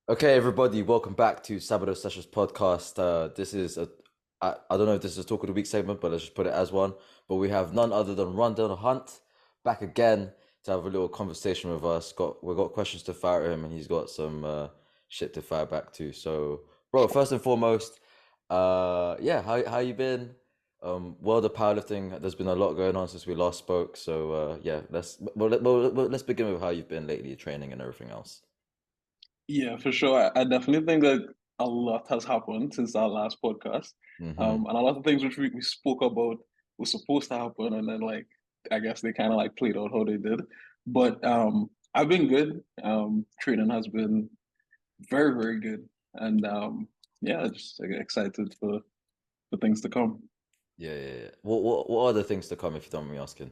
Okay, everybody, welcome back to SABADO Sessions podcast. This is I don't know if this is a talk of the week segment, but let's just put it as one. But we have none other than Rondel Hunte back again to have a little conversation with us. We've got questions to fire at him, and he's got some shit to fire back to. So, bro, first and foremost, yeah, how you been? World of powerlifting. There's been a lot going on since we last spoke. So, yeah, let's begin with how you've been lately, training and everything else. Yeah, for sure. I definitely think that a lot has happened since our last podcast. Mm-hmm. And a lot of things which we spoke about were supposed to happen, and then I guess they kind of like played out how they did. But I've been good. Training has been very, very good, and yeah, just excited for things to come. Yeah. What are the things to come if you don't mind me asking?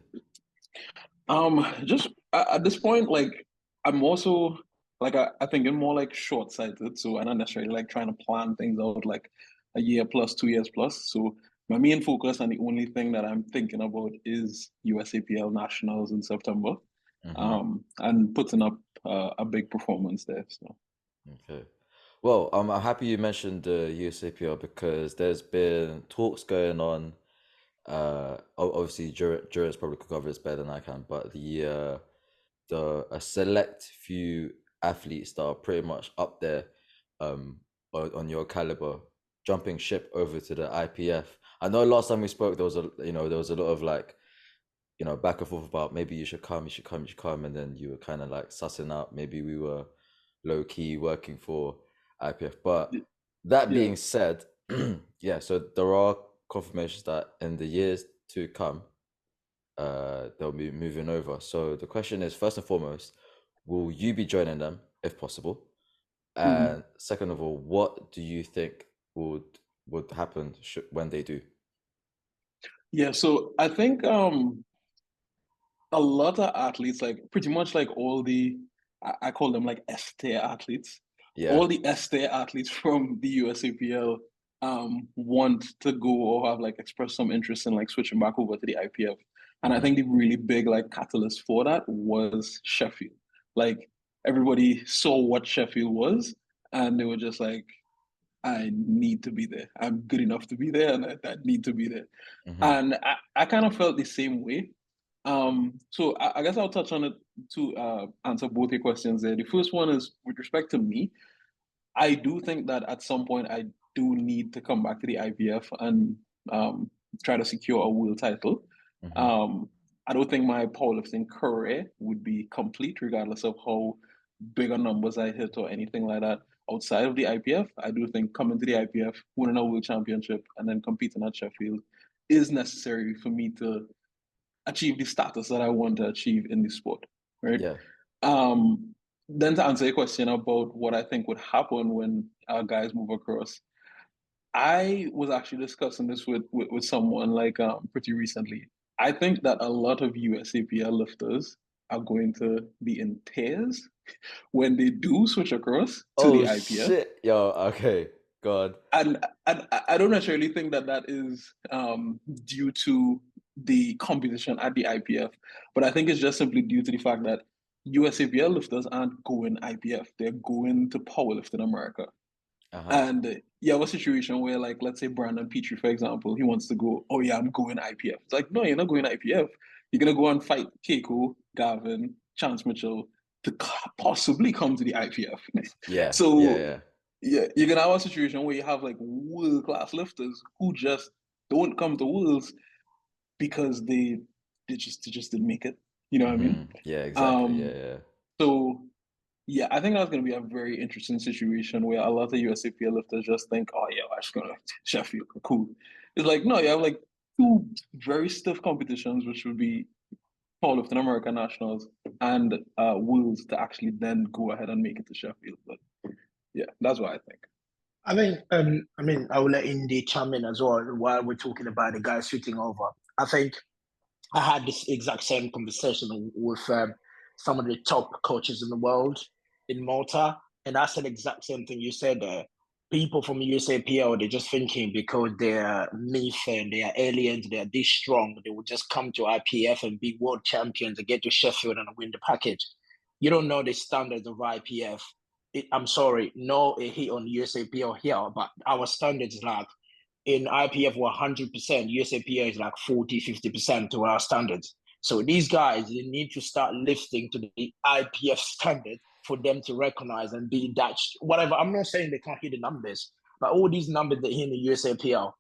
Just at this point, like I'm also like I think I'm more like short-sighted, so I'm not necessarily like trying to plan things out like a year plus, 2 years plus. So my main focus and the only thing that I'm thinking about is USAPL Nationals in September, Mm-hmm. and putting up a big performance there. So Okay. Well, I'm happy you mentioned the USAPL because there's been talks going on. Obviously, Juris probably could cover this better than I can, but the a select few athletes that are pretty much up there, on your caliber, jumping ship over to the IPF. I know last time we spoke, there was a lot of like back and forth about maybe you should come, and then you were kind of like sussing out maybe we were low key working for IPF. But that yeah, being said, yeah, so there are confirmations that in the years to come, they'll be moving over. So the question is, first and foremost, will you be joining them if possible? mhm. And second of all, what do you think would happen when they do? Yeah. So I think a lot of athletes, like pretty much like all the, I call them like S-tier athletes. Yeah. All the S-tier athletes from the USAPL want to go or have like expressed some interest in like switching back over to the IPF. And I Hmm. think the really big like catalyst for that was Sheffield. Like everybody saw what Sheffield was, and they were just like, I need to be there. I'm good enough to be there, and I need to be there. Hmm. And I kind of felt the same way. So I guess I'll touch on it to answer both your questions there. The first one is with respect to me, I do think that at some point I do need to come back to the IPF and um, try to secure a world title. Hmm. Um, I don't think my powerlifting career would be complete, regardless of how bigger numbers I hit or anything like that outside of the IPF. I do think coming to the IPF, winning a world championship, and then competing at Sheffield is necessary for me to achieve the status that I want to achieve in the sport, right? Yeah. Then to answer your question about what I think would happen when our guys move across, I was actually discussing this with someone like pretty recently. I think that a lot of USAPL lifters are going to be in tears when they do switch across to the Oh IPF. shit, yo. Okay, God. And I don't necessarily think that that is due to the competition at the IPF, but I think it's just simply due to the fact that USAPL lifters aren't going IPF; they're going to powerlift in America. Uh-huh. And you have a situation where, like, let's say Brandon Petrie, for example, he wants to go, oh yeah, I'm going IPF. It's like, no, you're not going IPF. You're gonna go and fight Keiko, Gavin, Chance Mitchell to possibly come to the IPF. Yeah, yeah, So yeah. yeah, you're gonna have a situation where you have like world class lifters who just don't come to worlds because they just didn't make it. You know what I mean? Yeah, exactly. Yeah, Um, yeah. so yeah, I think that's going to be a very interesting situation where a lot of USAPL lifters just think, oh, yeah, I'm just going to Sheffield, cool. It's like, no, you have like two very stiff competitions, which would be powerlifting American Nationals and Worlds to actually then go ahead and make it to Sheffield. But yeah, that's what I think. I will let Indy chime in as well while we're talking about the guy shooting over. I think I had this exact same conversation with some of the top coaches in the world in Malta, and I said the exact same thing you said there. People from USAPL, they're just thinking because they're methane, they are aliens, they are this strong, they will just come to IPF and be world champions and get to Sheffield and win the package. You don't know the standards of IPF. I'm sorry, no a hit on USAPL here, but our standards like in IPF were 100%, USAPL is like 40-50% to our standards. So these guys, they need to start lifting to the IPF standard for them to recognize and be that whatever. I'm not saying they can't hit the numbers, but all these numbers they hit in the USAPL,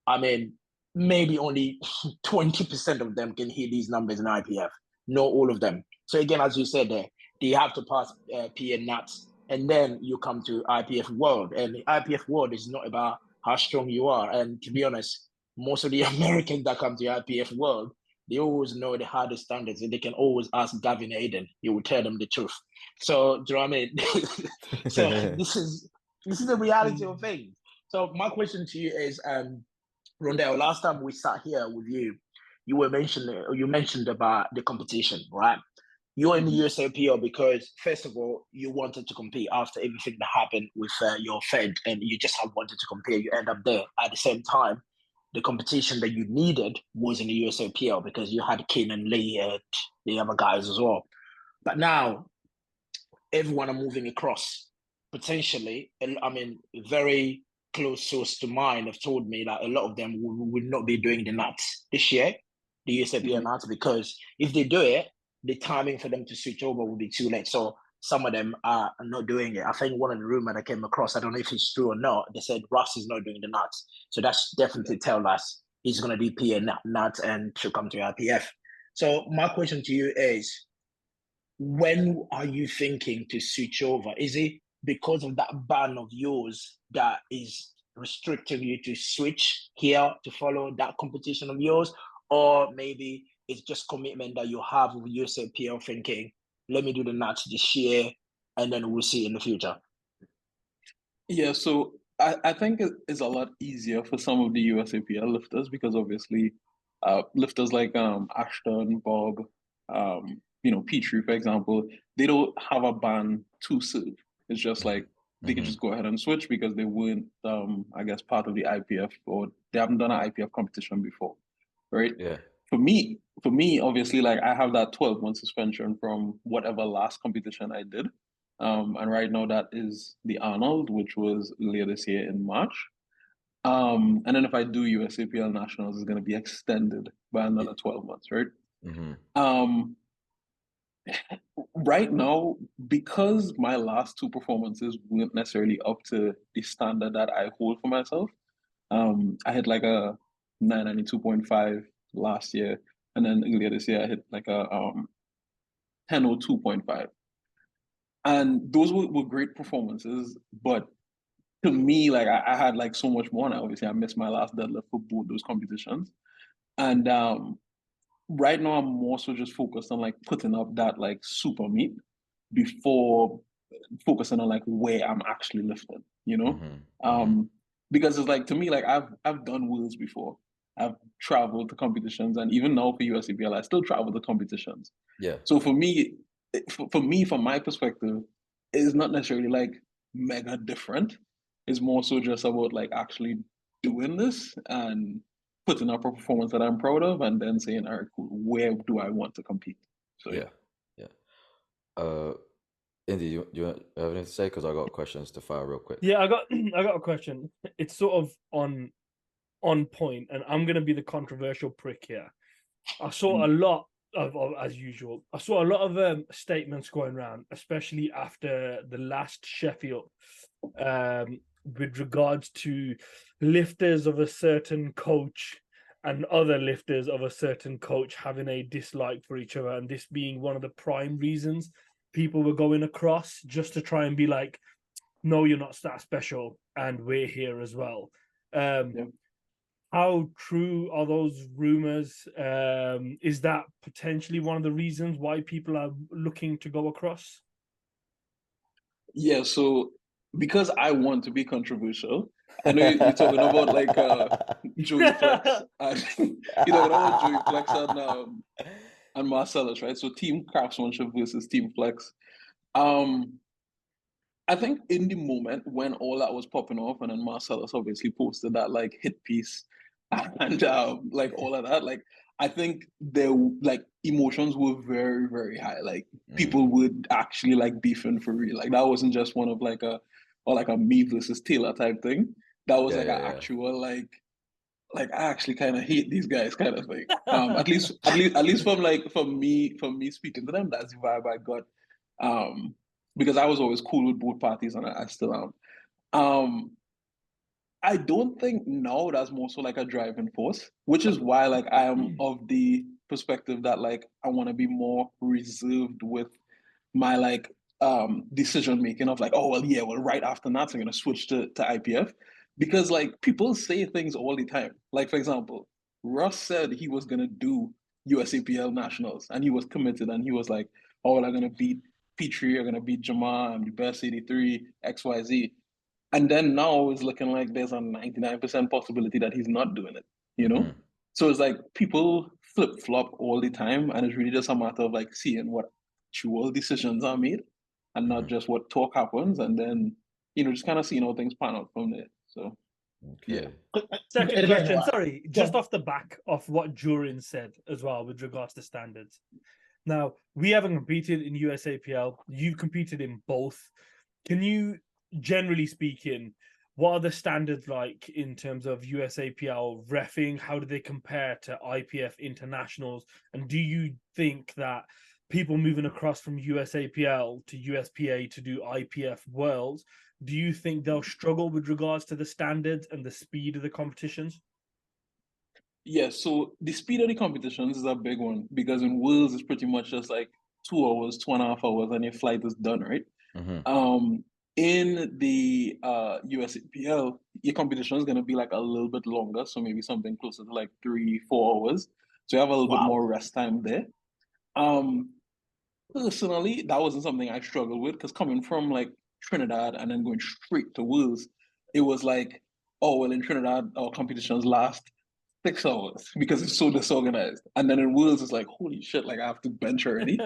I mean, maybe only 20% of them can hit these numbers in IPF. Not all of them. So again, as you said there, they have to pass PA NATs, and then you come to IPF World. And the IPF World is not about how strong you are. And to be honest, most of the Americans that come to IPF World, they always know the hardest standards, and they can always ask Gavin Aiden. He will tell them the truth. So do you know what I mean? So this is the reality of things. So my question to you is, Rondel, last time we sat here with you, you mentioned about the competition, right? You're in the USAPL because, first of all, you wanted to compete after everything that happened with your Fed, and you just have wanted to compete. You end up there. At the same time, the competition that you needed was in the USAPL because you had Ken and Lee and the other guys as well. But now, everyone are moving across. Potentially, I mean, very close source to mine have told me that a lot of them will not be doing the nuts this year, the USAPL nuts, because if they do it, the timing for them to switch over will be too late. So some of them are not doing it. I think one of the rumors I came across, I don't know if it's true or not, they said Russ is not doing the nuts. So that's definitely tell us he's going to be PA nuts and should come to IPF. So my question to you is, when are you thinking to switch over? Is it because of that ban of yours that is restricting you to switch here to follow that competition of yours? Or maybe it's just commitment that you have with USAPL thinking, let me do the nuts this year and then we'll see in the future? Yeah, so I think it's a lot easier for some of the USAPL lifters because obviously lifters like Ashton, Bob, Petrie, for example, they don't have a ban to serve. It's just like they can just go ahead and switch because they weren't, I guess, part of the IPF, or they haven't done an IPF competition before, right? Yeah. For me, obviously, like I have that 12-month suspension from whatever last competition I did. And right now that is the Arnold, which was earlier this year in March. And then if I do USAPL Nationals, it's going to be extended by another 12 months, right? Right now, because my last two performances weren't necessarily up to the standard that I hold for myself, I hit like a 992.5 last year, and then earlier this year I hit like a 1002.5. And those were great performances, but to me, like I had like so much more. And obviously, I missed my last deadlift for both those competitions. And right now, I'm more so just focused on like putting up that like super meet before focusing on like where I'm actually lifting. Because it's like, to me, like I've done worlds before. I've traveled to competitions, and even now for USAPL, I still travel to competitions. Yeah. So for me, from my perspective, it's not necessarily like mega different. It's more so just about like actually doing this and putting up a performance that I'm proud of, and then saying, all right, cool, where do I want to compete? So yeah. Indy, you have anything to say? Because I got questions to fire real quick. Yeah, I got a question. It's sort of on point, and I'm gonna be the controversial prick here. I saw a lot of as usual. I saw a lot of statements going around, especially after the last Sheffield, with regards to lifters of a certain coach and other lifters of a certain coach having a dislike for each other, and this being one of the prime reasons people were going across, just to try and be like, no, you're not that special, and we're here as well. How true are those rumors? Is that potentially one of the reasons why people are looking to go across? Yeah, so because I want to be controversial, I know you're talking about like Joey Flex, and you're talking about Joey Flex and Marcellus, right? So Team Craftsmanship versus Team Flex. I think in the moment when all that was popping off, and then Marcellus obviously posted that like hit piece and like all of that, like I think there like emotions were very, very high. Like Mm. people would actually like beefing for real. Like that wasn't just one of like a or like a me versus Taylor type thing. That was Yeah, like an yeah, actual like I actually kind of hate these guys kind of thing. At least from me speaking to them, that's the vibe I got. Because I was always cool with both parties and I still am. Um, I don't think no, that's more so like a driving force, which is why like I am of the perspective that like I want to be more reserved with my like decision making of like, oh well yeah, well right after that I'm gonna switch to IPF. Because like people say things all the time. Like for example, Russ said he was gonna do USAPL nationals and he was committed and he was like, oh well, I'm gonna beat Petrie, I'm gonna beat Jamar, I'm the best 83, XYZ. And then now it's looking like there's a 99% possibility that he's not doing it, you know? Mm-hmm. So it's like people flip flop all the time, and it's really just a matter of like seeing what actual decisions are made and not Mm-hmm. just what talk happens, and then, just kind of seeing how things pan out from there. So, yeah. Okay. Second Again, question, sorry, just John, off the back of what Durin said as well with regards to standards. Now, we haven't competed in USAPL. You've competed in both. Can you, generally speaking, what are the standards like in terms of USAPL reffing? How do they compare to IPF internationals? And do you think that people moving across from USAPL to USPA to do IPF Worlds, do you think they'll struggle with regards to the standards and the speed of the competitions? Yeah, so the speed of the competitions is a big one because in Worlds it's pretty much just like 2 hours, 2.5 hours, and your flight is done, right? Mm-hmm. Um, in the USAPL, your competition is going to be like a little bit longer, so maybe something closer to like 3, 4 hours. So you have a little bit wow. more rest time there. Um, Personally, that wasn't something I struggled with because coming from like Trinidad and then going straight to Wales, it was like, oh well, in Trinidad our competitions last 6 hours because it's so disorganized, and then in Wales it's like, holy shit, like I have to bench already,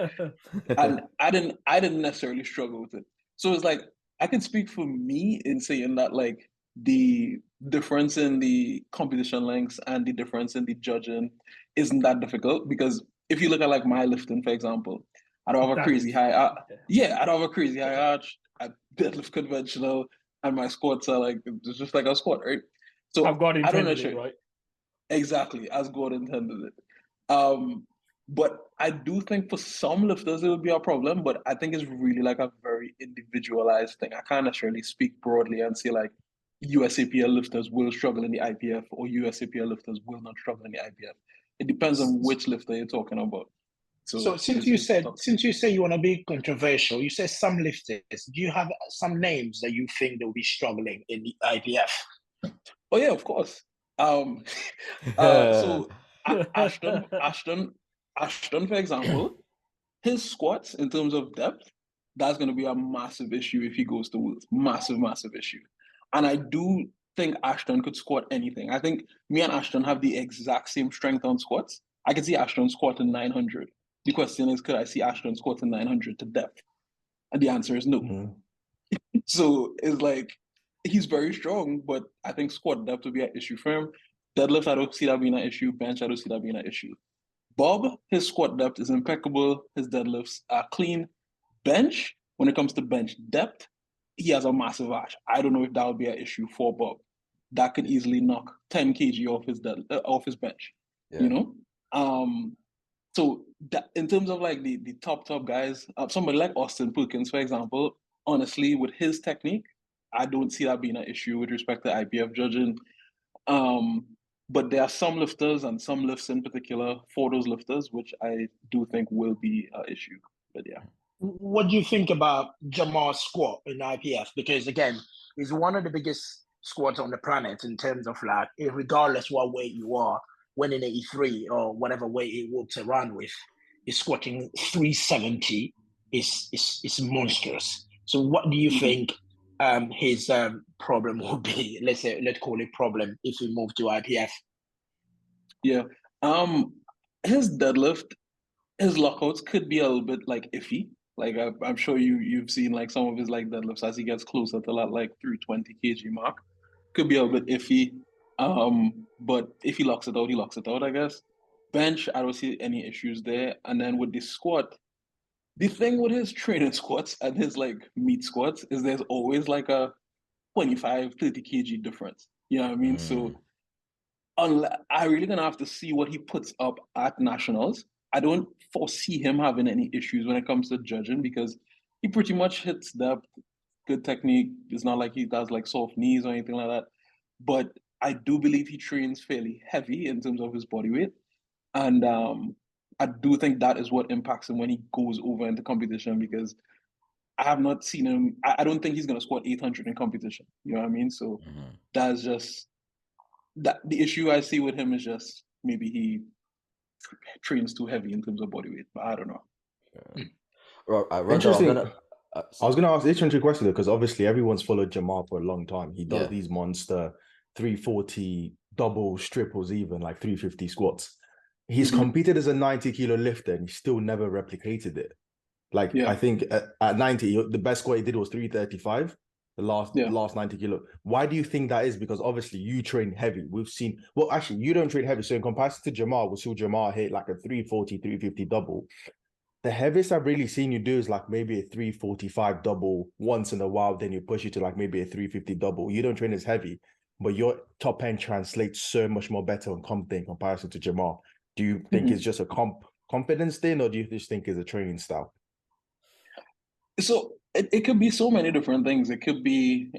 and I didn't necessarily struggle with it. So it's like I can speak for me in saying that like the difference in the competition lengths and the difference in the judging isn't that difficult because if you look at like my lifting, for example, I don't have a That crazy is, high. Yeah, I don't have a crazy high arch. I deadlift conventional, and my squats are like it's just like a squat, right? I've So got I don't intended it, necessarily right? exactly as God intended it. But I do think for some lifters it would be a problem, but I think it's really like a very individualized thing. I can't necessarily speak broadly and say like USAPL lifters will struggle in the IPF or USAPL lifters will not struggle in the IPF. It depends on which lifter you're talking about. So So it's tough. since you say you want to be controversial, you say some lifters. Do you have some names that you think they'll be struggling in the IPF? Oh yeah, of course. Um, so Ashton, for example, his squats in terms of depth, that's going to be a massive issue if he goes to Wales. Massive, massive issue. And I do think Ashton could squat anything. I think me and Ashton have the exact same strength on squats. I can see Ashton squatting 900. The question is, could I see Ashton squatting 900 to depth? And the answer is no. Mm. So it's like he's very strong, but I think squat depth would be an issue for him. Deadlift, I don't see that being an issue. Bench, I don't see that being an issue. Bob, his squat depth is impeccable. His deadlifts are clean. Bench, when it comes to bench depth, he has a massive arch. I don't know if that would be an issue for Bob. That could easily knock 10 kg off his bench. You Yeah. know, so that, in terms of like the top guys, somebody like Austin Perkins, for example, honestly, with his technique, I don't see that being an issue with respect to IPF judging. Um, but there are some lifters and some lifts in particular for those lifters, which I do think will be an issue. But yeah. What do you think about Jamal's squat in IPF? Because again, he's one of the biggest squats on the planet in terms of like, regardless what weight you are, when in 83 or whatever weight he walks around with, he's squatting 370 is monstrous. So what do you think his problem would be? Let's call it problem if he moved to IPF. Yeah. His deadlift, his lockouts could be a little bit like iffy. Like I'm sure you've seen like some of his like deadlifts as he gets closer to that like 320 kg mark. Could be a little bit iffy. But if he locks it out, he locks it out, I guess. bench, I don't see any issues there. And then with the squat, the thing with his training squats and his like meat squats is there's always like a 25, 30 kg difference. You know what I mean? So I really gonna have to see what he puts up at nationals. I don't foresee him having any issues when it comes to judging because he pretty much hits depth, good technique. It's not like he does like soft knees or anything like that. But I do believe he trains fairly heavy in terms of his body weight. And I do think that is what impacts him when he goes over into competition because I have not seen him. I don't think he's going to squat 800 in competition. You know what I mean? So that's just that the issue I see with him is just maybe he trains too heavy in terms of body weight, but I don't know. Rondel, Interesting. I was going to ask an interesting question though, because obviously everyone's followed Jamal for a long time. He does these monster 340 doubles, triples, even like 350 squats. He's competed as a 90-kilo lifter and he still never replicated it. Like I think at 90, the best squat he did was 335. The last 90 kilo. Why do you think that is? Because obviously you train heavy. We've seen, well, actually, you don't train heavy. So in comparison to Jamal, we saw Jamal hit like a 340, 350 double. The heaviest I've really seen you do is like maybe a 345 double once in a while. Then you push it to like maybe a 350 double. You don't train as heavy, but your top end translates so much more better on comp day in comparison to Jamal. Do you think it's just a confidence thing, or do you just think it's a training style? So it could be so many different things. It could be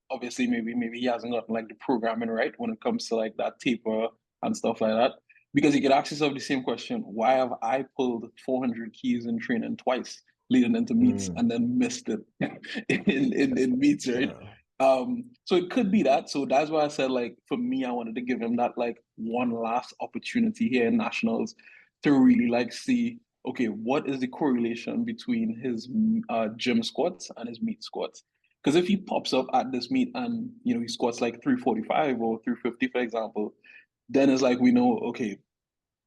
obviously maybe he hasn't gotten like the programming right when it comes to like that taper and stuff like that. Because you could ask yourself the same question: why have I pulled 400 keys in training twice leading into meets and then missed it in meets, right? So it could be that. So that's why I said, like, for me, I wanted to give him that like one last opportunity here in nationals to really like see, okay, what is the correlation between his gym squats and his meet squats? Because if he pops up at this meet and he squats like 345 or 350, for example, then it's like we know, okay,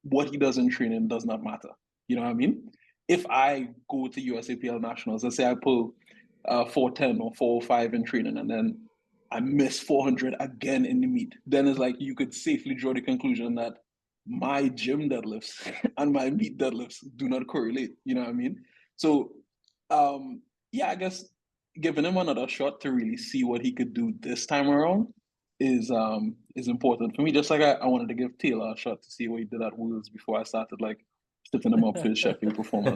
what he does in training does not matter. You know what I mean? If I go to USAPL nationals, let's say I pull 410 or 405 in training, and then I miss 400 again in the meet, then it's like you could safely draw the conclusion that my gym deadlifts and my meet deadlifts do not correlate. You know what I mean? So, I guess giving him another shot to really see what he could do this time around is important for me. Just like I wanted to give Taylor a shot to see what he did at Wheels before I started like setting him up for his Sheffield performance.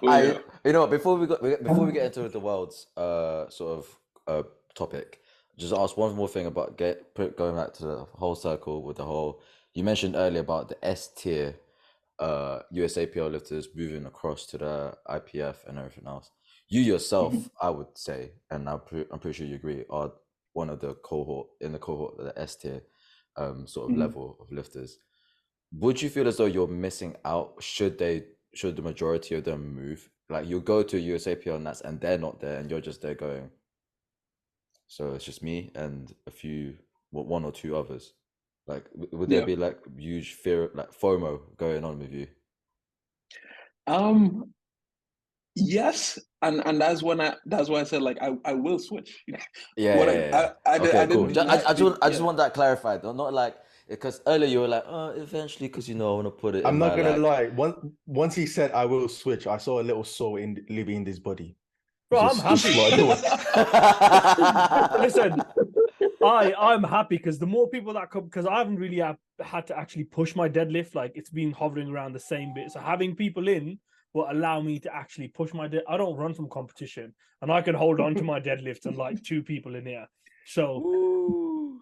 Before we get into the world's sort of topic, just ask one more thing about going back to the whole circle with the whole. You mentioned earlier about the S tier USAPL lifters moving across to the IPF and everything else. You yourself, I would say, and I'm pretty sure you agree, are one of the cohort of the S tier sort of level of lifters. Would you feel as though you're missing out? Should the majority of them move? Like you go to USAPL and they're not there, and you're just there going, so it's just me and one or two others. Like, would there be like huge fear, like FOMO going on with you? Yes, and that's why I said like I will switch. I just want that clarified. Not like, because earlier you were like, eventually, because I want to put it. I'm not gonna lie. Once he said I will switch, I saw a little soul living in this body. Bro, I'm happy. Listen, I'm happy because the more people that come, because I haven't really had to actually push my deadlift. Like it's been hovering around the same bit. So having people in will allow me to actually push my I don't run from competition, and I can hold on to my deadlift and like two people in here. So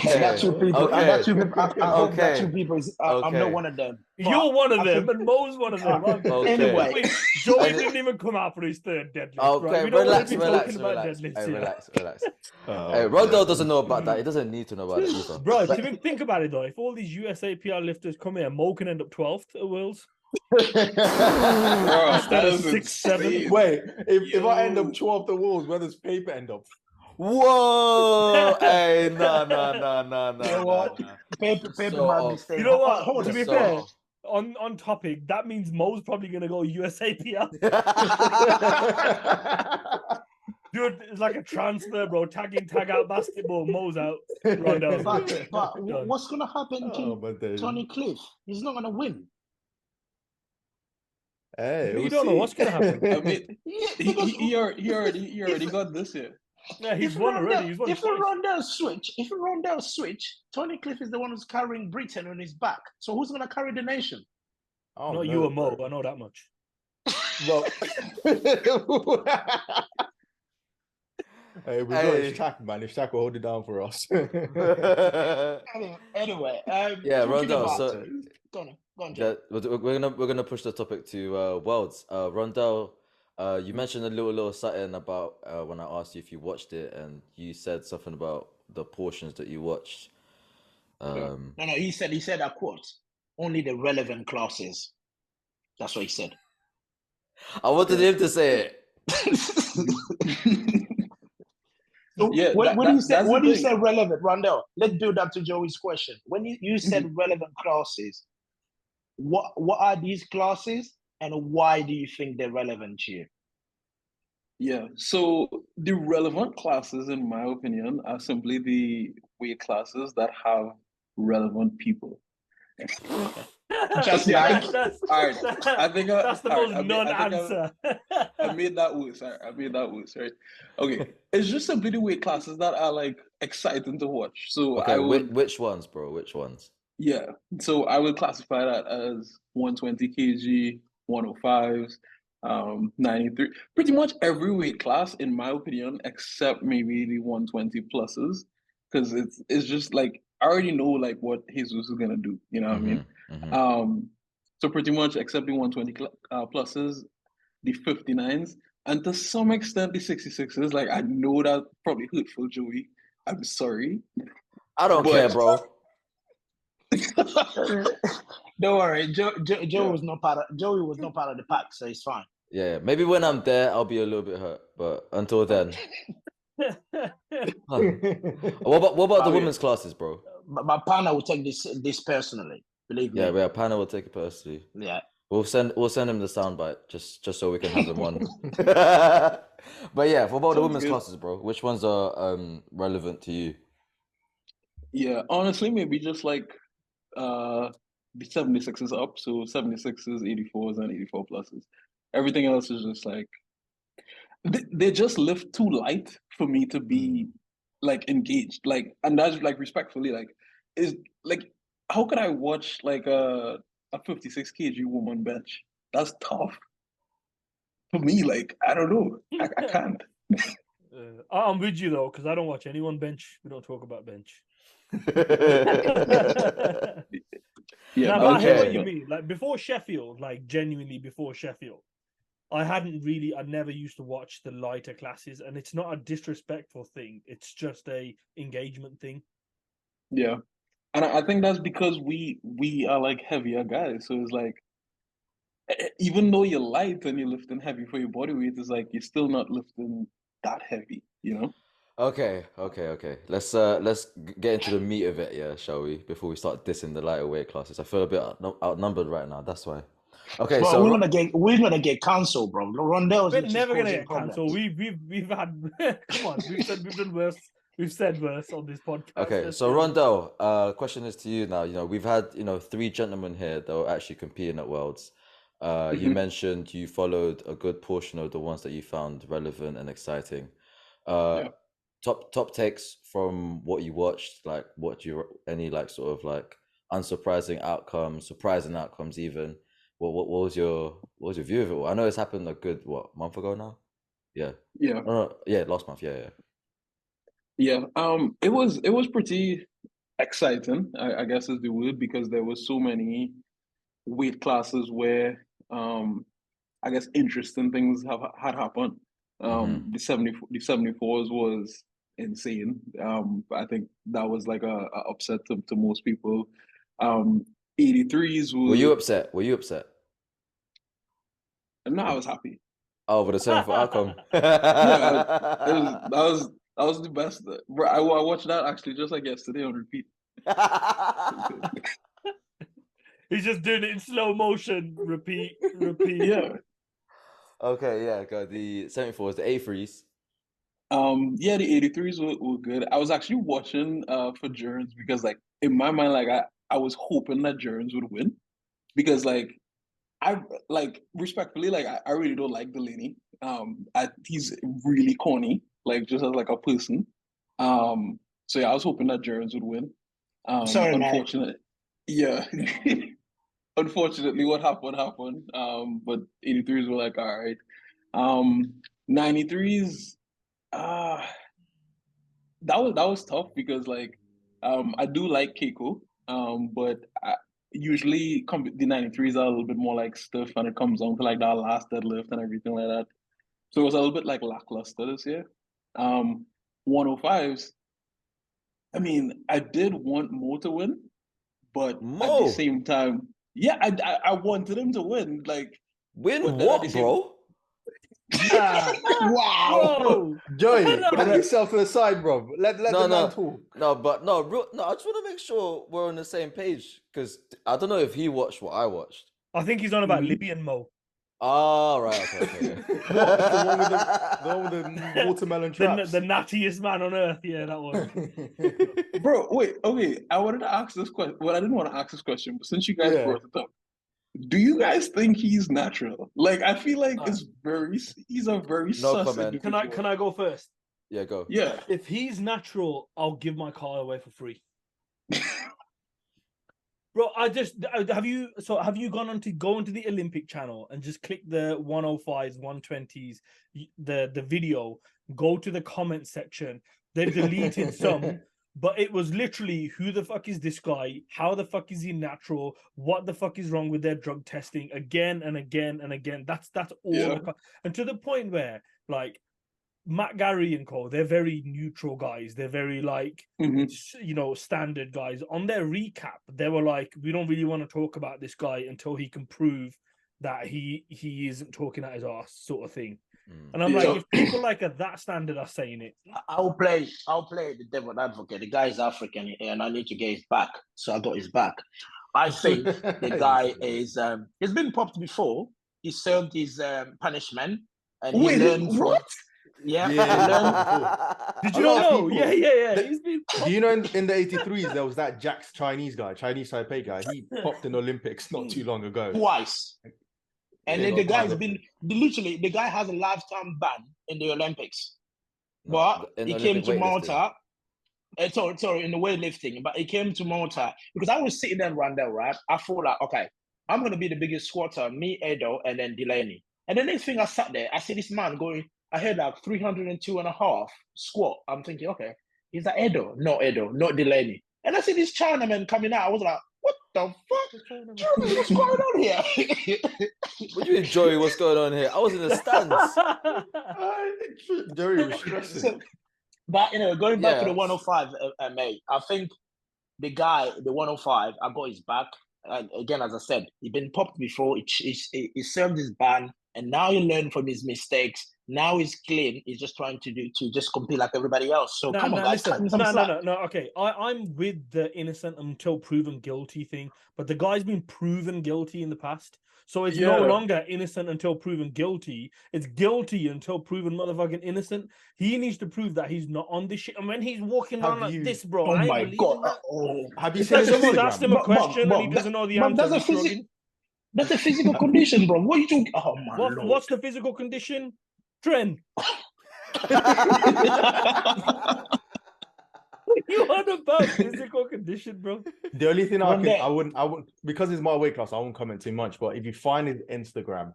that's two people. I hope that two people is. I'm not one of them. You're one of them, and Mo's one of them. Anyway, Joey didn't even come out for his third deadlift. Okay, right? Relax. Hey, Rondel doesn't know about that. He doesn't need to know about it either. Bro, think about it though. If all these USAPL lifters come here, Mo can end up 12th at Worlds. Instead of 6, 7. Wait, if I end up 12th at Worlds, where does paper end up? Whoa! Hey, no. You know what? Paper might be staying. You know what? To be fair, on topic, that means Mo's probably gonna go USAPL. Dude, it's like a transfer, bro. Tag in, tag out basketball. Mo's out. Rondell's out. But Done. what's going to happen Oh, to but then, Tony Cliff? He's not going to win. hey, You we'll don't know see. what's gonna happen. I mean, Yeah, because he already got this here. Yeah, he's won already. He's won if twice. Rondell switch, Tony Cliff is the one who's carrying Britain on his back. So who's going to carry the nation? Oh, Not no, you or Mo. bro. I know that much. Well, hey, we got Hey. Shaq, man. If Shaq will hold it down for us. Anyway, Yeah, talking Rondell. about- So go on, Joe. we're gonna push the topic to Worlds. Rondell, you mentioned a little something about when I asked you if you watched it, and you said something about the portions that you watched. No, he said, I quote, only the relevant classes. That's what he said. I wanted him to say it. So Yeah, when you that's the say thing. relevant, Rondell, let's build up to Joey's question. When you said relevant classes, what are these classes and why do you think they're relevant to you? Yeah, so the relevant classes, in my opinion, are simply the weight classes that have relevant people. Just Yeah, like all right. I think that's the all right, most I think non-answer. I made that worse. I made that worse, right? Okay, it's just simply the weight classes that are like exciting to watch. So Okay, I would, which ones, bro? Which ones? yeah. So I would classify that as 120 kg, 105s, 93. Pretty much every weight class, in my opinion, except maybe the 120 pluses, because it's just like I already know like what Jesus is gonna do. You know what I mean? So pretty much except the 120 pluses, the 59s, and to some extent the 66s. Like I know that probably hurtful, Joey. I'm sorry. I don't care, bro. don't worry, Joey Yeah. was not part of the pack, so it's fine. Yeah, maybe when I'm there, I'll be a little bit hurt, but until then. What about the women's classes, bro? My partner will take this personally. Believe me. Yeah, Panna will take it personally. Yeah. We'll send him the soundbite just so we can have them on. But yeah, what about the women's classes, bro? Which ones are relevant to you? Yeah, honestly, maybe just like the 76s up, so 76s, 84s, and 84 pluses. Everything else is just like they just lift too light for me to be like engaged. Like, and that's like respectfully, like, is like how could I watch like a 56 kg woman bench? That's tough for me. Like, I don't know, I can't. I'm with you though, because I don't watch anyone bench. We don't talk about bench. Yeah, now, but I hear what okay. you mean. Like before Sheffield, like genuinely before Sheffield, I never used to watch the lighter classes, and it's not a disrespectful thing. It's just a engagement thing. Yeah, and I think that's because we are like heavier guys, so it's like even though you're light and you're lifting heavy for your body weight, it's like you're still not lifting that heavy, you know? Okay. Let's get into the meat of it, yeah, shall we? Before we start dissing the lighter weight classes, I feel a bit outnumbered right now. That's why. Okay, well, so we're gonna get cancelled, bro. Rondell's We're never gonna get cancelled. We've had come on. We've done worse. We've said worse on this podcast. Okay, so Rondell, question is to you now. You know, we've had 3 gentlemen here that were actually competing at Worlds. You mentioned you followed a good portion of the ones that you found relevant and exciting. Top takes from what you watched, like any like sort of like unsurprising outcomes, surprising outcomes even. What was your view of it? I know it's happened a good month ago now? Yeah. Yeah. Yeah, last month. Yeah. Yeah. It was pretty exciting, I guess is the word, because there were so many weight classes where I guess interesting things had happened. The 74s was insane. I think that was like a upset to most people. 83s Were you upset? No, I was happy. Oh, with the 74 outcome. Yeah, that was the best. Bro, I watched that actually just like yesterday on repeat. He's just doing it in slow motion. Repeat. Yeah. Okay, yeah, got the 74s, the A3s. Yeah, the 83s were good. I was actually watching for Jones because like in my mind, like I was hoping that Jones would win because like I like respectfully, like I really don't like Delaney. He's really corny, like just as like a person. So yeah, I was hoping that Jones would win. Sorry, man. Unfortunately, yeah. Unfortunately, what happened happened. But 83s were like, all right. 93s, uh that was tough because like I do like Keiko, but usually the 93s are a little bit more like stiff when it comes down to like that last deadlift and everything like that. So it was a little bit like lackluster this year. 105s, I mean, I did want Mo to win, but at the Mo, same time, yeah, I wanted him to win, like, but win then at the what, same, bro? Nah, Wow. bro. Joey, Hello. put yourself to the side, bro. Let No, the man no, talk. no, but no, no. I just want to make sure we're on the same page because I don't know if he watched what I watched. I think he's on about Libyan Mo. Oh, right, okay. What's the one with the watermelon traps? The nattiest man on earth. Yeah, that one. bro, wait, okay, I wanted to ask this question. Well, I didn't want to ask this question, but since you guys Yeah. brought it up, do you guys think he's natural? Like, I feel like he's a very No sus comment. individual. Can I go first? Yeah, go. Yeah. If he's natural, I'll give my car away for free. Bro, have you gone on to go into the Olympic channel and just click the 105s, 120s, the video, go to the comment section. They've deleted some, but it was literally who the fuck is this guy? How the fuck is he natural? What the fuck is wrong with their drug testing again and again and again? That's all Yeah. and to the point where like Matt Gary and Co, they're very neutral guys. They're very like, standard guys. On their recap, they were like, we don't really want to talk about this guy until he can prove that he isn't talking at his ass, sort of thing. And I'm like, if people like at that standard are saying it, I'll play the devil advocate. The guy is African and I need to get his back. So I got his back. I think the guy is he's been popped before. He served his punishment and he learned from what? Yeah. Did you not know? Yeah. He's been. Do you know in the 83s there was that Jack's Chinese Taipei guy? He popped in Olympics not too long ago. Twice. And then the guy's been literally the guy has a lifetime ban in the Olympics. But he came to Malta. Sorry, in the weightlifting, but he came to Malta because I was sitting there in Rondel, right? I thought like, okay, I'm gonna be the biggest squatter, me, Edo, and then Delaney. And the next thing I sat there, I see this man going. I had like 302.5 squat. I'm thinking, okay, is that Edo, not Delaney. And I see this Chinaman coming out. I was like, what the fuck? Joey, what's going on here? What do you mean, Joey? What's going on here? I was in the stands. Joey was stressing. But going back to the 105, mate, I think the guy, the 105, I got his back. And again, as I said, he's been popped before. He served his ban, and now he learned from his mistakes. Now he's clean. He's just trying to just compete like everybody else. So come on, guys, cut him some slack. No. Okay, I'm with the innocent until proven guilty thing, but the guy's been proven guilty in the past, so it's no longer innocent until proven guilty. It's guilty until proven motherfucking innocent. He needs to prove that he's not on this shit. And when he's walking around like this, bro, oh my god! Have you seen someone asked him a question and he doesn't know the answer? That's a physical condition, bro. What are you talking? Oh my lord! What's the physical condition? Trend. You on about physical condition, bro? The only thing I wouldn't because it's my weight class. I won't comment too much. But if you find his Instagram,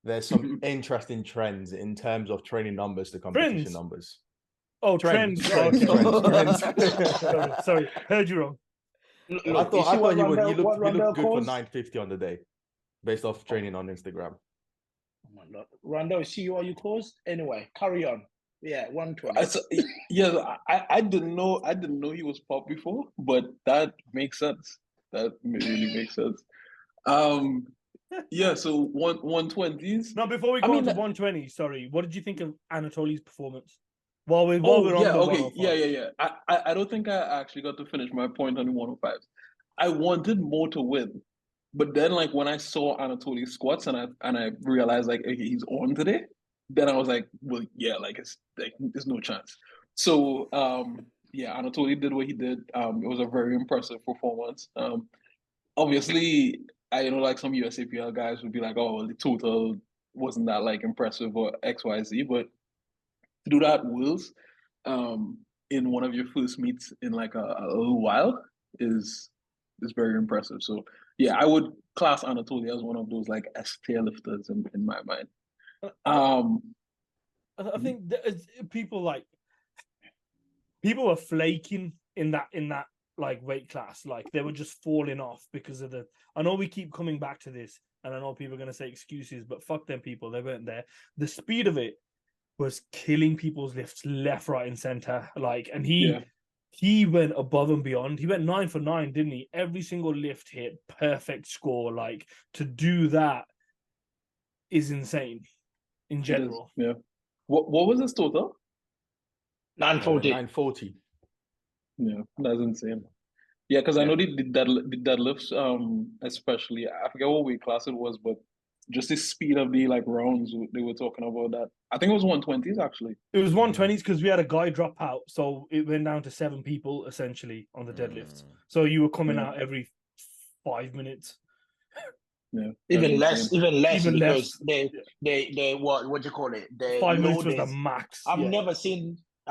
there's some interesting trends in terms of training numbers to competition numbers. Oh, trends. Trends. Sorry, heard you wrong. I thought he looked good for 950 on the day, based off training on Instagram. Oh my lord, Rondel, see what you caused? Anyway, carry on. Yeah, 120. I didn't know he was popped before, but that makes sense. That really makes sense. Yeah, so 120s. Now, before we go on to 120, sorry, what did you think of Anatolys' performance? While we're on yeah. I don't think I actually got to finish my point on the 105s. I wanted more to win. But then, like when I saw Anatoly squats and I realized like he's on today, then I was like, well, yeah, like it's like there's no chance. So yeah, Anatoly did what he did. It was a very impressive performance. Obviously, I know like some USAPL guys would be like, oh, well, the total wasn't that like impressive or XYZ, but to do that Wills in one of your first meets in like a little while is very impressive. So yeah, I would class Anatoly as one of those like S tier lifters in my mind. Um I think people were flaking in that like weight class, like they were just falling off because of the. I know we keep coming back to this, and I know people are going to say excuses, but fuck them people, they weren't there. The speed of it was killing people's lifts left, right, and center. Like, and he went above and beyond. He went 9 for 9, didn't he? Every single lift hit, perfect score. Like, to do that is insane in general. Yeah. What was his total? 940. 940. Yeah, that's insane. Yeah, because I know the deadlifts, especially I forget what weight class it was, but just the speed of the like rounds they were talking about that. I think it was 120s actually. It was 120s because we had a guy drop out, so it went down to 7 people essentially on the deadlifts. So you were coming out every 5 minutes. Yeah, even less because less. they what do you call it? The 5 minutes was loaders. the max. I've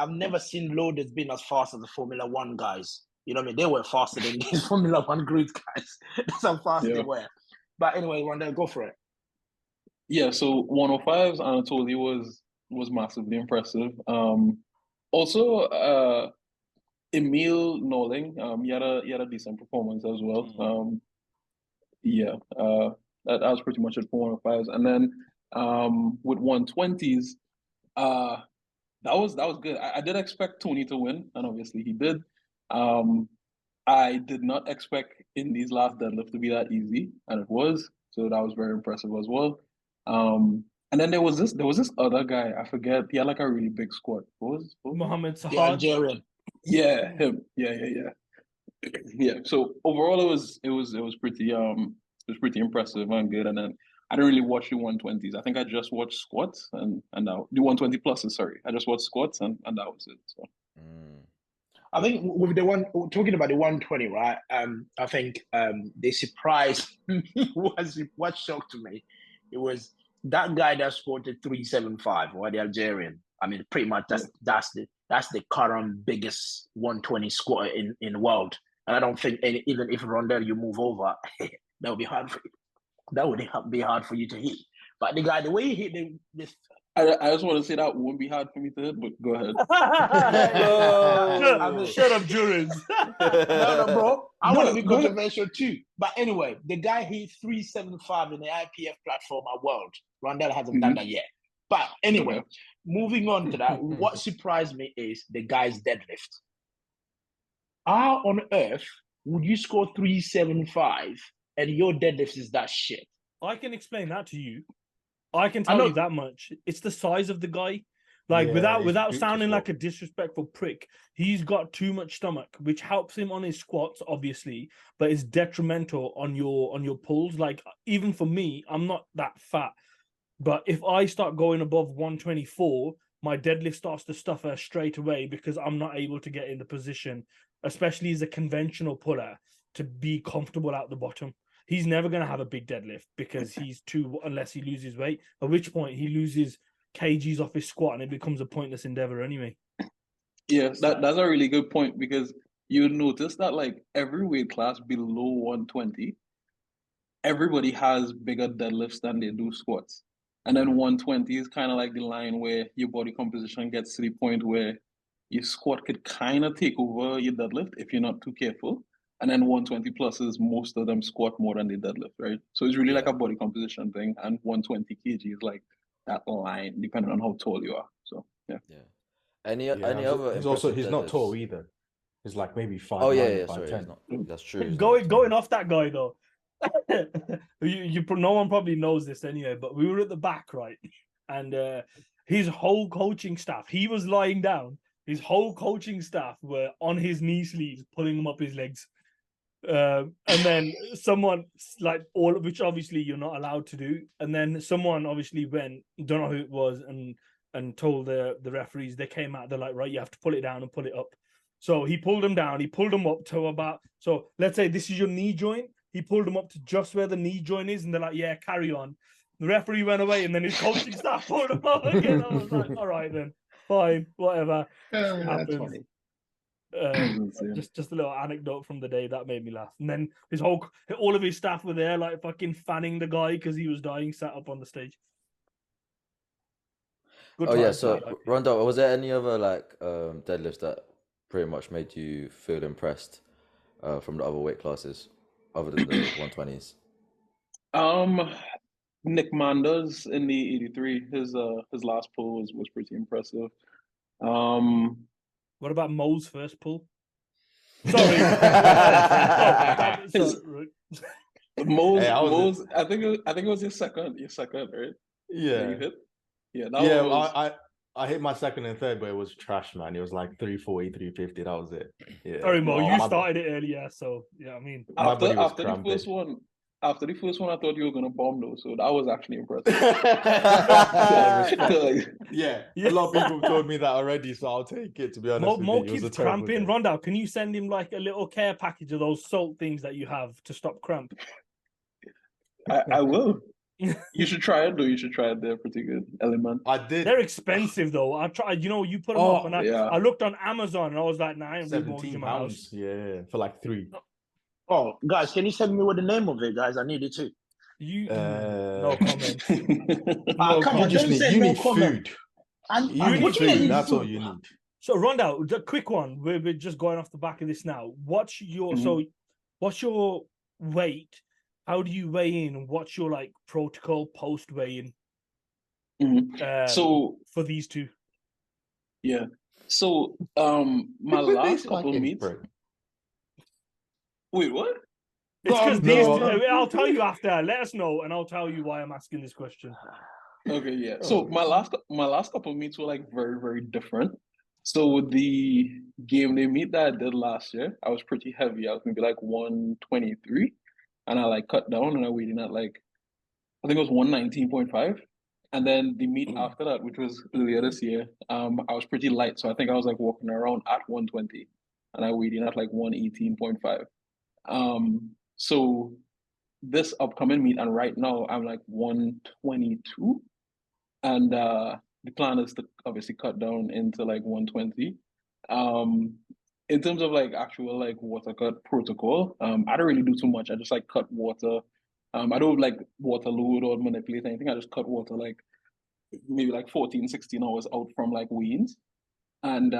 never seen loaders being as fast as the Formula One guys. You know what I mean? They were faster than these Formula One grid guys. That's how fast they were. But anyway, Rondel, go for it. Yeah, so 105s Anatoly was massively impressive. Also Emil Norling, he had a decent performance as well. Yeah, that was pretty much it for 105s. And then with 120s, that was good. I did expect Tony to win, and obviously he did. I did not expect in these last deadlift to be that easy, and it was. So that was very impressive as well. And then there was this other guy, I forget, he had like a really big squat. What was Mohammed The Sahad. Algerian. Yeah, him. Yeah. Yeah. So overall it was pretty impressive and good. And then I didn't really watch the 120s. I think I just watched squats and now the 120 pluses, sorry. I just watched squats and that was it. So I think with the one talking about the 120, right? I think the surprise was what shocked me. It was that guy that scored the 375 or the Algerian. I mean, pretty much that's the current biggest 120 squatter in the world. And I don't think even if Rondel you move over, that would be hard for you. That would be hard for you to hit. But the guy, the way he hit this. I just want to say that won't be hard for me to hit, but go ahead. Shut up, Jurens. No, bro. I want to be controversial too. But anyway, the guy hit 375 in the IPF platform at World. Rondel hasn't done that yet. But anyway, moving on to that, what surprised me is the guy's deadlift. How on earth would you score 375 and your deadlift is that shit? I can explain that to you. I can tell you that much. It's the size of the guy. Like without sounding like a disrespectful prick, he's got too much stomach, which helps him on his squats, obviously, but is detrimental on your pulls. Like even for me, I'm not that fat, but if I start going above 124, my deadlift starts to stutter straight away because I'm not able to get in the position, especially as a conventional puller, to be comfortable at the bottom. He's never going to have a big deadlift because he's too, unless he loses weight, at which point he loses kgs off his squat and it becomes a pointless endeavor anyway. Yeah, that's a really good point because you notice that like every weight class below 120, everybody has bigger deadlifts than they do squats. And then 120 is kind of like the line where your body composition gets to the point where your squat could kind of take over your deadlift if you're not too careful. And then 120 pluses, most of them squat more than they deadlift, right? So it's really like a body composition thing. And 120 kg is like that line, depending on how tall you are. So yeah. Any other? He's not tall either. He's like maybe 5'9". Oh yeah, 5'10". sorry, that's true. Going off that guy though. No one probably knows this anyway, but we were at the back, right? And his whole coaching staff, he was lying down. His whole coaching staff were on his knee sleeves, pulling him up his legs. And then someone like all, which obviously you're not allowed to do. And then someone obviously went, don't know who it was, and told the referees. They came out, they're like, right, you have to pull it down and pull it up. So he pulled them down. He pulled them up to about, so let's say this is your knee joint. He pulled them up to just where the knee joint is, and they're like, yeah, carry on. The referee went away, and then his coaching staff pulled him up again. I was like, all right then, fine, whatever. That's funny. Just a little anecdote from the day that made me laugh. And then all of his staff were there, like fucking fanning the guy because he was dying, sat up on the stage. Good yeah, so Rondel, was there any other like deadlifts that pretty much made you feel impressed from the other weight classes other than the 120s? Nick Manders in the 83, his last pull was pretty impressive. What about Mo's first pull? Sorry. Mo's, I think it was your second, right? Yeah. You hit? Yeah, I hit my second and third, but it was trash, man. It was like 340, 350. That was it. Yeah. Sorry, Mo, you started it earlier, so yeah, I mean, after the first one, I thought you were gonna bomb though, so that was actually impressive. Yeah, a lot of people told me that already, so I'll take it. To be honest, Mo keeps cramping. Rondel, can you send him like a little care package of those salt things that you have to stop cramp? I will. You should try it though. You should try it. They're pretty good. Element. I did. They're expensive though. I tried. You know, you put them up, and I looked on Amazon, and I was like, nah, I ain't £17. Yeah, for like 3. Oh, guys, can you send me what the name of it, guys? I need it too. No comment. Come on, you need food. You need food. That's all you need. So, Rondel, the quick one. We're just going off the back of this now. What's your weight? How do you weigh in? What's your like protocol post weigh in? So for these two. Yeah. So my last couple of meets. Wait, what? It's because these two, I'll tell you after. Let us know, and I'll tell you why I'm asking this question. Okay, yeah. So my last couple of meets were like very, very different. So with the game day meet that I did last year, I was pretty heavy. I was maybe like 123. And I like cut down and I weighed in at like, I think it was 119.5. And then the meet after that, which was earlier this year, I was pretty light. So I think I was like walking around at 120 and I weighed in at like 118.5. So this upcoming meet, and right now I'm like 122. And the plan is to obviously cut down into like 120. In terms of like actual like water cut protocol, I don't really do too much. I just like cut water. I don't like water load or manipulate anything. I just cut water like maybe like 14, 16 hours out from like weans. And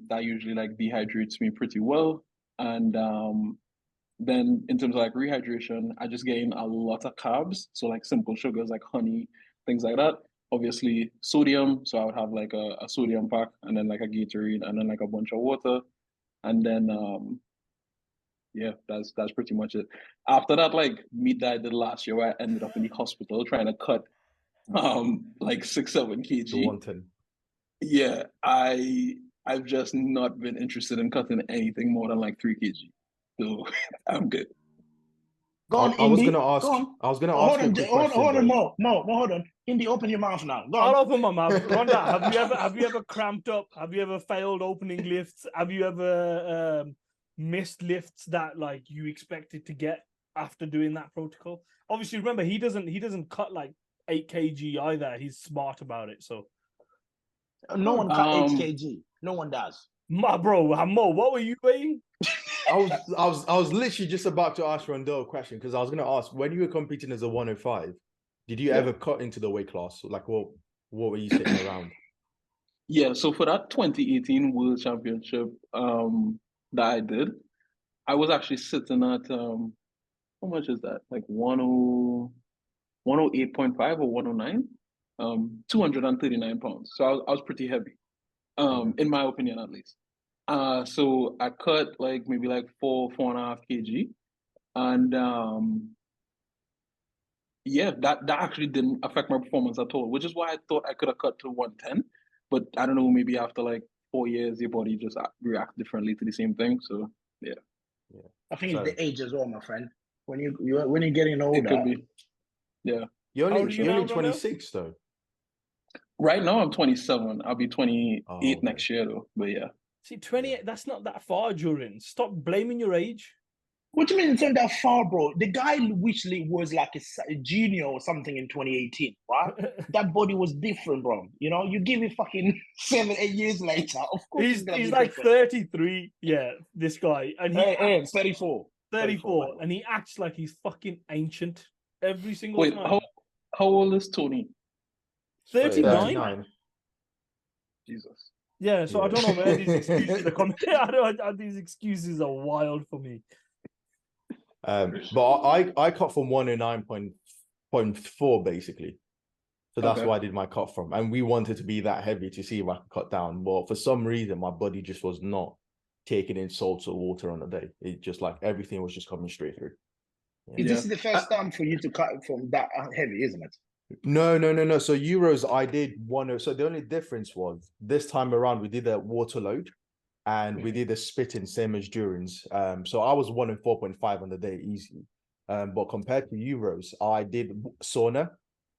that usually like dehydrates me pretty well. And then in terms of like rehydration, I just gain a lot of carbs. So like simple sugars like honey, things like that. Obviously sodium. So I would have like a sodium pack and then like a Gatorade and then like a bunch of water. And then yeah, that's pretty much it. After that, like meet that I did last year where I ended up in the hospital trying to cut like 6-7 kg. The 110. Yeah, I've just not been interested in cutting anything more than like 3 kg. So I'm good. Go on, I was gonna ask you a quick question. Hold on, Mo, hold on. Indy, open your mouth now. Go on. I'll open my mouth. Rhonda, have you ever cramped up? Have you ever failed opening lifts? Have you ever missed lifts that like you expected to get after doing that protocol? Obviously, remember he doesn't cut like 8 kg either. He's smart about it. So no one cut 8 kg. No one does. My bro, Mo, what were you weighing? I was literally just about to ask Rondel a question because I was gonna ask, when you were competing as a 105, did you ever cut into the weight class? Like what were you sitting around? Yeah, so for that 2018 World Championship that I did, I was actually sitting at how much is that? Like 108.5 or 109? 239 pounds. So I was pretty heavy. In my opinion at least. So I cut like maybe like 4.5 kg. And yeah, that actually didn't affect my performance at all, which is why I thought I could have cut to 110. But I don't know, maybe after like 4 years, your body just reacts differently to the same thing. So yeah. I think So- it's the age as well, my friend. When you're getting older, It could be. Yeah. You're How only old are you you're now, only Rondel? 26 though. Right now I'm 27. I'll be 28 Oh, okay. next year though. But yeah. See, 28, that's not that far, Durin. Stop blaming your age. what do you mean it's not that far, bro? The guy literally was like a junior or something in 2018, right? That body was different, bro. You know, you give it fucking 7-8 years later, of course he's gonna be like different. 33, yeah, this guy. And he Hey, 34. 34, and he acts like he's fucking ancient every single Wait, time. how old is Tony? 39? 39. Jesus. Yeah, so I Yeah. don't know where these excuses are coming. These excuses are wild for me. But I cut from 109.4 basically. So that's Okay. where I did my cut from. And we wanted to be that heavy to see if I could cut down. But for some reason, my body just was not taking in salts or water on the day. It just like everything was just coming straight through. This is the first time for you to cut from that heavy, isn't it? No. So Euros, I did one. So the only difference was this time around, we did a water load and we did a spitting, same as Durin's. So I was 104.5 on the day easily. But compared to Euros, I did sauna.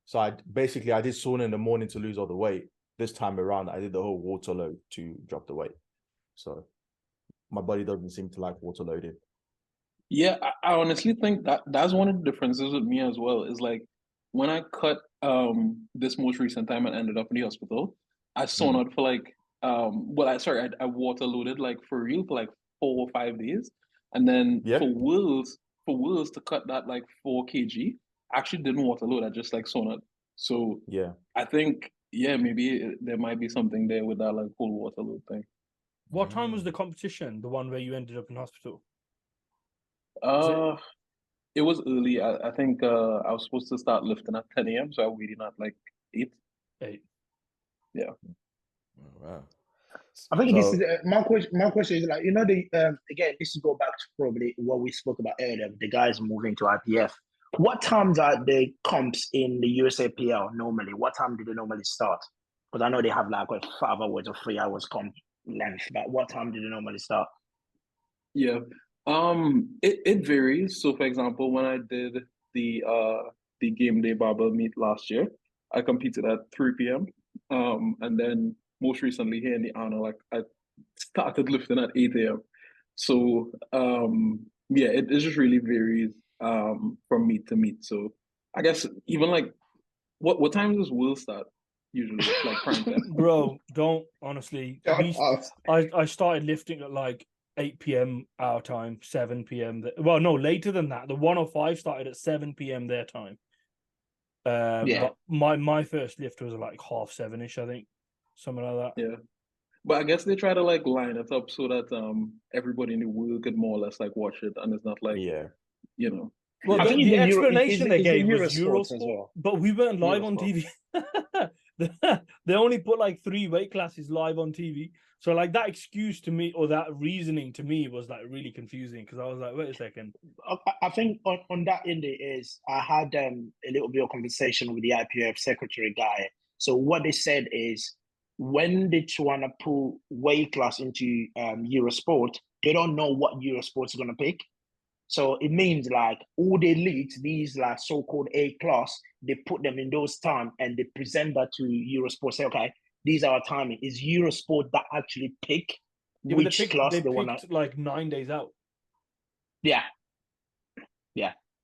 So I did sauna in the morning to lose all the weight. This time around, I did the whole water load to drop the weight. So my body doesn't seem to like water loading. Yeah, I honestly think that's one of the differences with me as well. Is like when I cut this most recent time and ended up in the hospital, I saunaed for like I water loaded like for real for like 4 or 5 days. And then Yeah. for Wills to cut that like 4 kg, I actually didn't water load, I just like saunaed. So Yeah. I think maybe there might be something there with that like whole water load thing. What time was the competition? The one where you ended up in hospital? It was early. I think I was supposed to start lifting at 10 a.m. So I waited at like 8. 8. Yeah. Oh, wow. I think So- this is my question. My question is like, you know, again, this is go back to probably what we spoke about earlier. The guys moving to IPF. What times are the comps in the USAPL normally? What time do they normally start? Because I know they have like 5 hours or 3 hours comp length. But what time do they normally start? Yeah. It varies. So for example, when I did the game day barbell meet last year, I competed at 3 p.m. And then most recently here in the Arnold, like I started lifting at 8 a.m. So yeah, it just really varies from meet to meet. So I guess even like what time does Will start usually? Like prime time? Bro, don't honestly. I started lifting at like 8 p.m. our time, 7 p.m. Well, no, later than that. The 105 started at 7 p.m. their time. Yeah. But my first lift was like 6:30-ish, I think. Something like that. Yeah. But I guess they try to like line it up so that everybody in the world could more or less like watch it, and it's not like you know. Well, I think the it's the explanation they gave was Eurosports Eurosport, as well. but we weren't live on Eurosport. TV. They only put like 3 weight classes live on TV. So like that excuse to me, or that reasoning to me, was like really confusing, because I was like, wait a second. I think on that end is I had a little bit of conversation with the IPF secretary guy. So what they said is when they want to pull weight class into Eurosport, they don't know what Eurosport's going to pick. So it means like all the elites, these like so-called A class, they put them in those time and they present that to Eurosport. Say, okay, these are our timing. Is Eurosport that actually pick which class they want to? Like 9 days out. Yeah.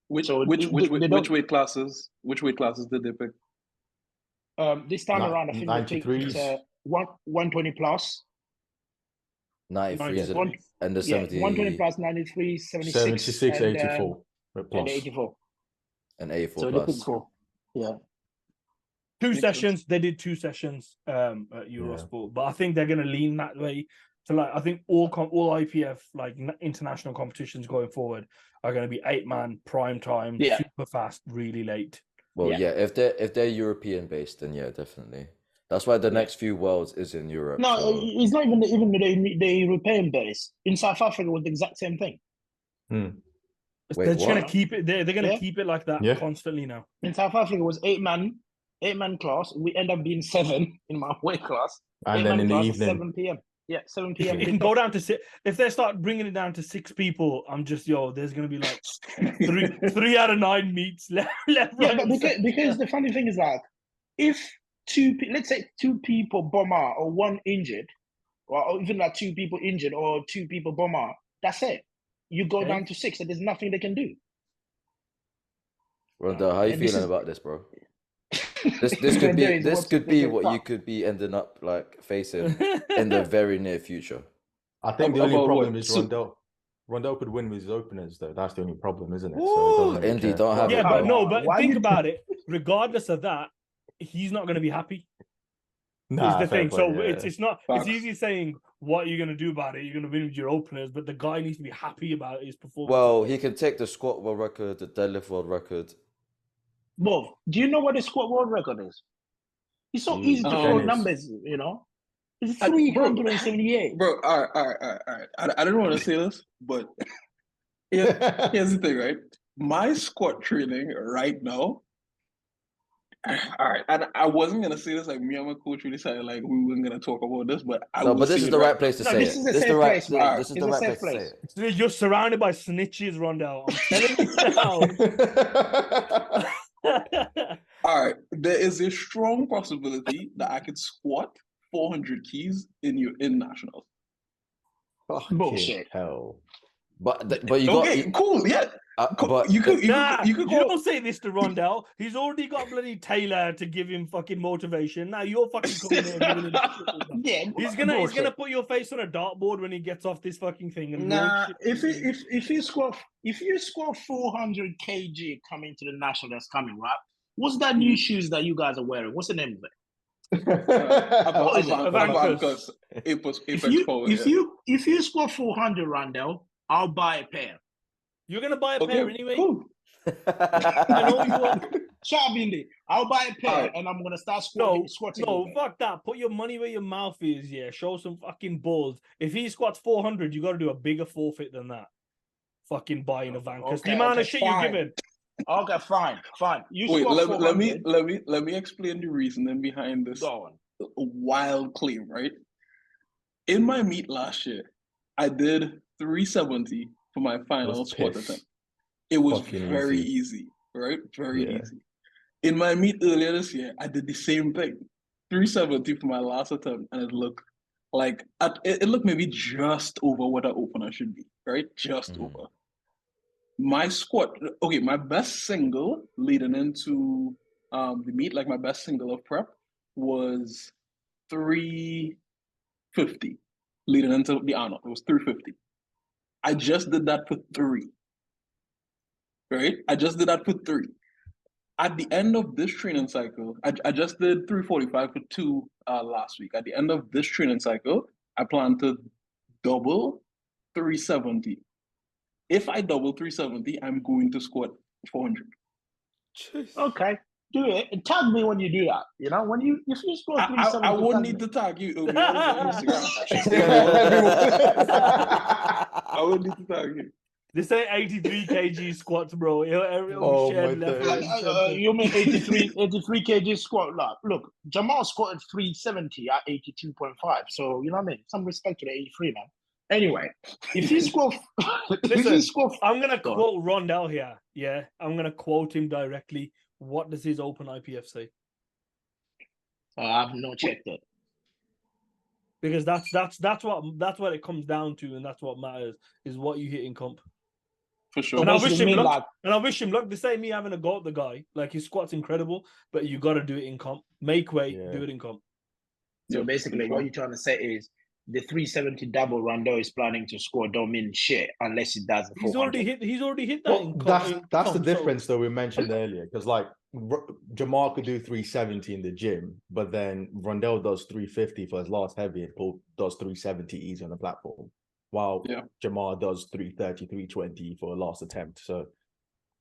Which So weight classes? Which weight classes did they pick? This time around, I think they picked 120 plus. 93 is it? One- And the 70 120 plus 93, 76, 76, and, 84 and plus. 84. and 84 So they picked plus. 4. Yeah. Two Makes sessions. They did 2 sessions at Eurosport, but I think they're going to lean that way. So like, I think all IPF like international competitions going forward are going to be 8-man prime time, super fast, really late. Well, yeah, if they're European based, then yeah, definitely. That's why the next few worlds is in Europe. No, so. it's not even the European base. In South Africa, it was the exact same thing. Wait, They're just what? going to keep it. They're going to keep it like that constantly now. In South Africa, it was 8-man class. We end up being 7 in my weight class. And then in the evening, 7 p.m. Yeah, 7 p.m. It can go down to 6. If they start bringing it down to 6 people, I'm just there's gonna be like three out of 9 meets left. Yeah, right, but because the funny thing is like, if let's say 2 people bomb out or 1 injured, or even like 2 people injured or 2 people bomb out, that's it. You go down to 6, and there's nothing they can do. Rondel, how you feeling about this, bro? This could be what you could be ending up like facing in the very near future. I think the only problem is Rondel could win with his openers, though. That's the only problem, isn't it? So Indy don't have. Yeah, but think about it. Regardless of that, he's not going to be happy. Is the thing. So it's not. It's easy saying what you're going to do about it. You're going to win with your openers, but the guy needs to be happy about his performance. Well, he can take the squat world record, the deadlift world record. Both. Do you know what the squat world record is? It's so easy to throw numbers, you know. It's 378. Bro, all right. I didn't want to say this, but here's the thing, right? My squat training right now. All right, and I wasn't gonna say this. Like me and my coach really decided like we weren't gonna talk about this, but but this is the right place to say it. This is the right place to say it. You're surrounded by snitches, Rondel. I'm telling you now. All right, there is a strong possibility that I could squat 400 keys in nationals. Bullshit. Hell. But you got cool, yeah. But you could don't say this to Rondel. He's already got bloody Taylor to give him fucking motivation. Now you're fucking coming in and giving him yeah, he's gonna put your face on a dartboard when he gets off this fucking thing. And if you squat 400 kg coming to the national that's coming, right? What's that new shoes that you guys are wearing? What's the name of it? If you squat 400, Rondel, I'll buy a pair. You're gonna buy a pair anyway. Cool. I know you are. Shabindi, I'll buy a pair and I'm gonna start squatting. No, fuck that. Put your money where your mouth is. Yeah, show some fucking balls. If he squats 400, you got to do a bigger forfeit than that. Fucking buying a van because the amount of shit you're giving. Okay, fine. You wait. Let me explain the reasoning behind this wild claim. Right. In my meet last year, I did 370 for my final squat attempt. It was very easy, right? Very easy. In my meet earlier this year, I did the same thing. 370 for my last attempt, and it looked like it looked maybe just over what an opener should be, right? Just over. My squat, my best single leading into the meet, like my best single of prep was 350 leading into the Arnold. It was 350. I just did that for 3. Right? I just did that for 3. At the end of this training cycle, I just did 345 for 2 last week. At the end of this training cycle, I plan to double 370. If I double 370, I'm going to squat 400. Jeez. Okay. Do it and tag me when you do that. You know, if you score 370, I wouldn't need to tag you. I wouldn't need to tag you. This ain't 83 kg squats, bro. You mean 83 kg squat? Look, Jamal squatted 370 at 82.5. So you know what I mean. Some respect to the 83 man. Anyway, if you squat, I'm gonna quote Rondel here. Yeah, I'm gonna quote him directly. What does his open IPF say? I've not checked it. Because that's what it comes down to, and that's what matters is what you hit in comp. For sure. And I wish him luck. And I wish him luck. This ain't me having a go at the guy. Like his squat's incredible, but you got to do it in comp. Make way, do it in comp. So basically, what you're trying to say is the 370 double Rondel is planning to score don't mean shit unless he does the 400. He's already hit that. Well, that's the difference though we mentioned earlier, because like Jamal could do 370 in the gym, but then Rondel does 350 for his last heavy and Paul does 370 easy on the platform, while Jamal does 330, 320 for a last attempt. So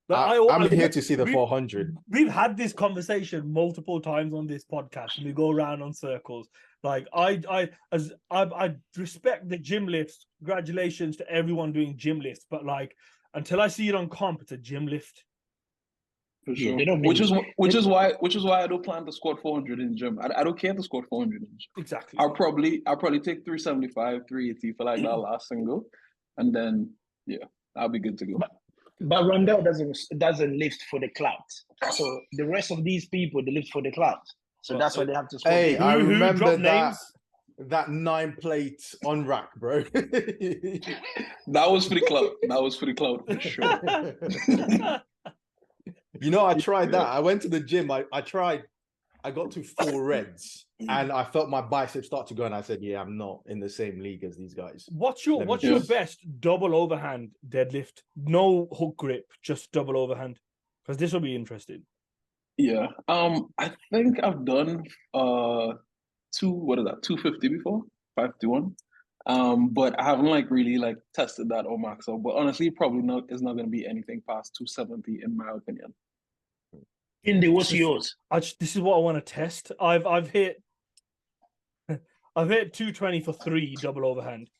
I'm here to see the 400. We've had this conversation multiple times on this podcast, and we go around on circles. Like I respect the gym lifts. Congratulations to everyone doing gym lifts, but like until I see it on comp, it's a gym lift. For Yeah, sure. they don't Which mean is why I don't plan to squat 400 in the gym. I don't care to squat 400 in the gym. Exactly. I'll probably take 375, 380 for like that last single, and then yeah, I'll be good to go. But Rondel doesn't lift for the clout. So the rest of these people, they lift for the clout. So that's why they have to squat. Hey, I Who remember dropped names? that 9 plate on rack, bro. That was for the clout. That was for the clout for sure. You know, I tried that. I went to the gym. I got to 4 reds and I felt my biceps start to go. And I said, yeah, I'm not in the same league as these guys. What's your best double overhand deadlift? No hook grip, just double overhand. Because this will be interesting. Yeah. I think I've done 250 before, 551. But I haven't like really like tested that or max out. But honestly, probably not is not gonna be anything past 270 in my opinion. Indy, what's yours? This is what I want to test. I've hit 220 for 3 double overhand.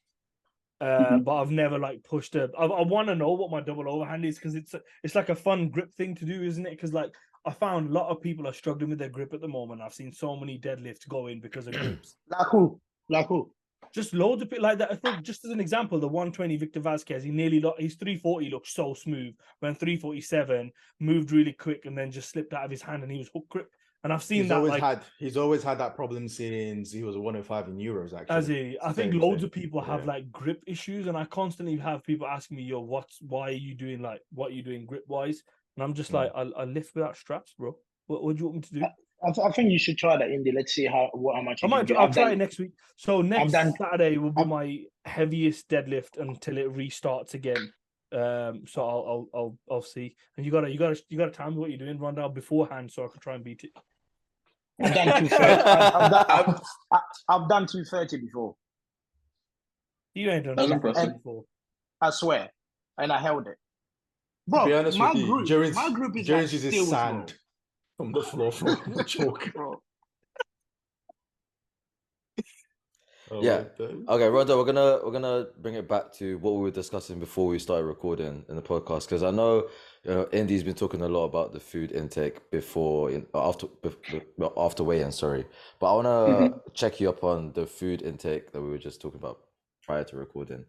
But I've never like pushed I want to know what my double overhand is because it's like a fun grip thing to do, isn't it? Because like I found a lot of people are struggling with their grip at the moment. I've seen so many deadlifts go in because of grips. Like who? Just loads of people like that. I think just as an example, the 120 Victor Vasquez, his 340 looked so smooth. Went 347, moved really quick, and then just slipped out of his hand, and he was hook grip. And I've seen he's always had that problem since he was 105 in Euros. Actually, I think loads of people have like grip issues, and I constantly have people asking me, "Yo, why are you doing what are you doing grip wise?" And I'm just like, I lift without straps, bro. What do you want me to do? I think you should try that, Indy. Let's see how much. I'll try it next week. So next Saturday will be my heaviest deadlift until it restarts again. So I'll see. And you gotta tell me what you're doing, Rondel, beforehand, so I can try and beat it. I've done 230. I've done 230 before. You ain't done 230 before. I swear, and I held it. Bro, to be honest with you, my group is Jones like uses sand from the floor for chalk. Yeah. Okay, Rondel, we're gonna bring it back to what we were discussing before we started recording in the podcast, because I know Indy's been talking a lot about the food intake after weigh-in, sorry. But I wanna check you up on the food intake that we were just talking about prior to recording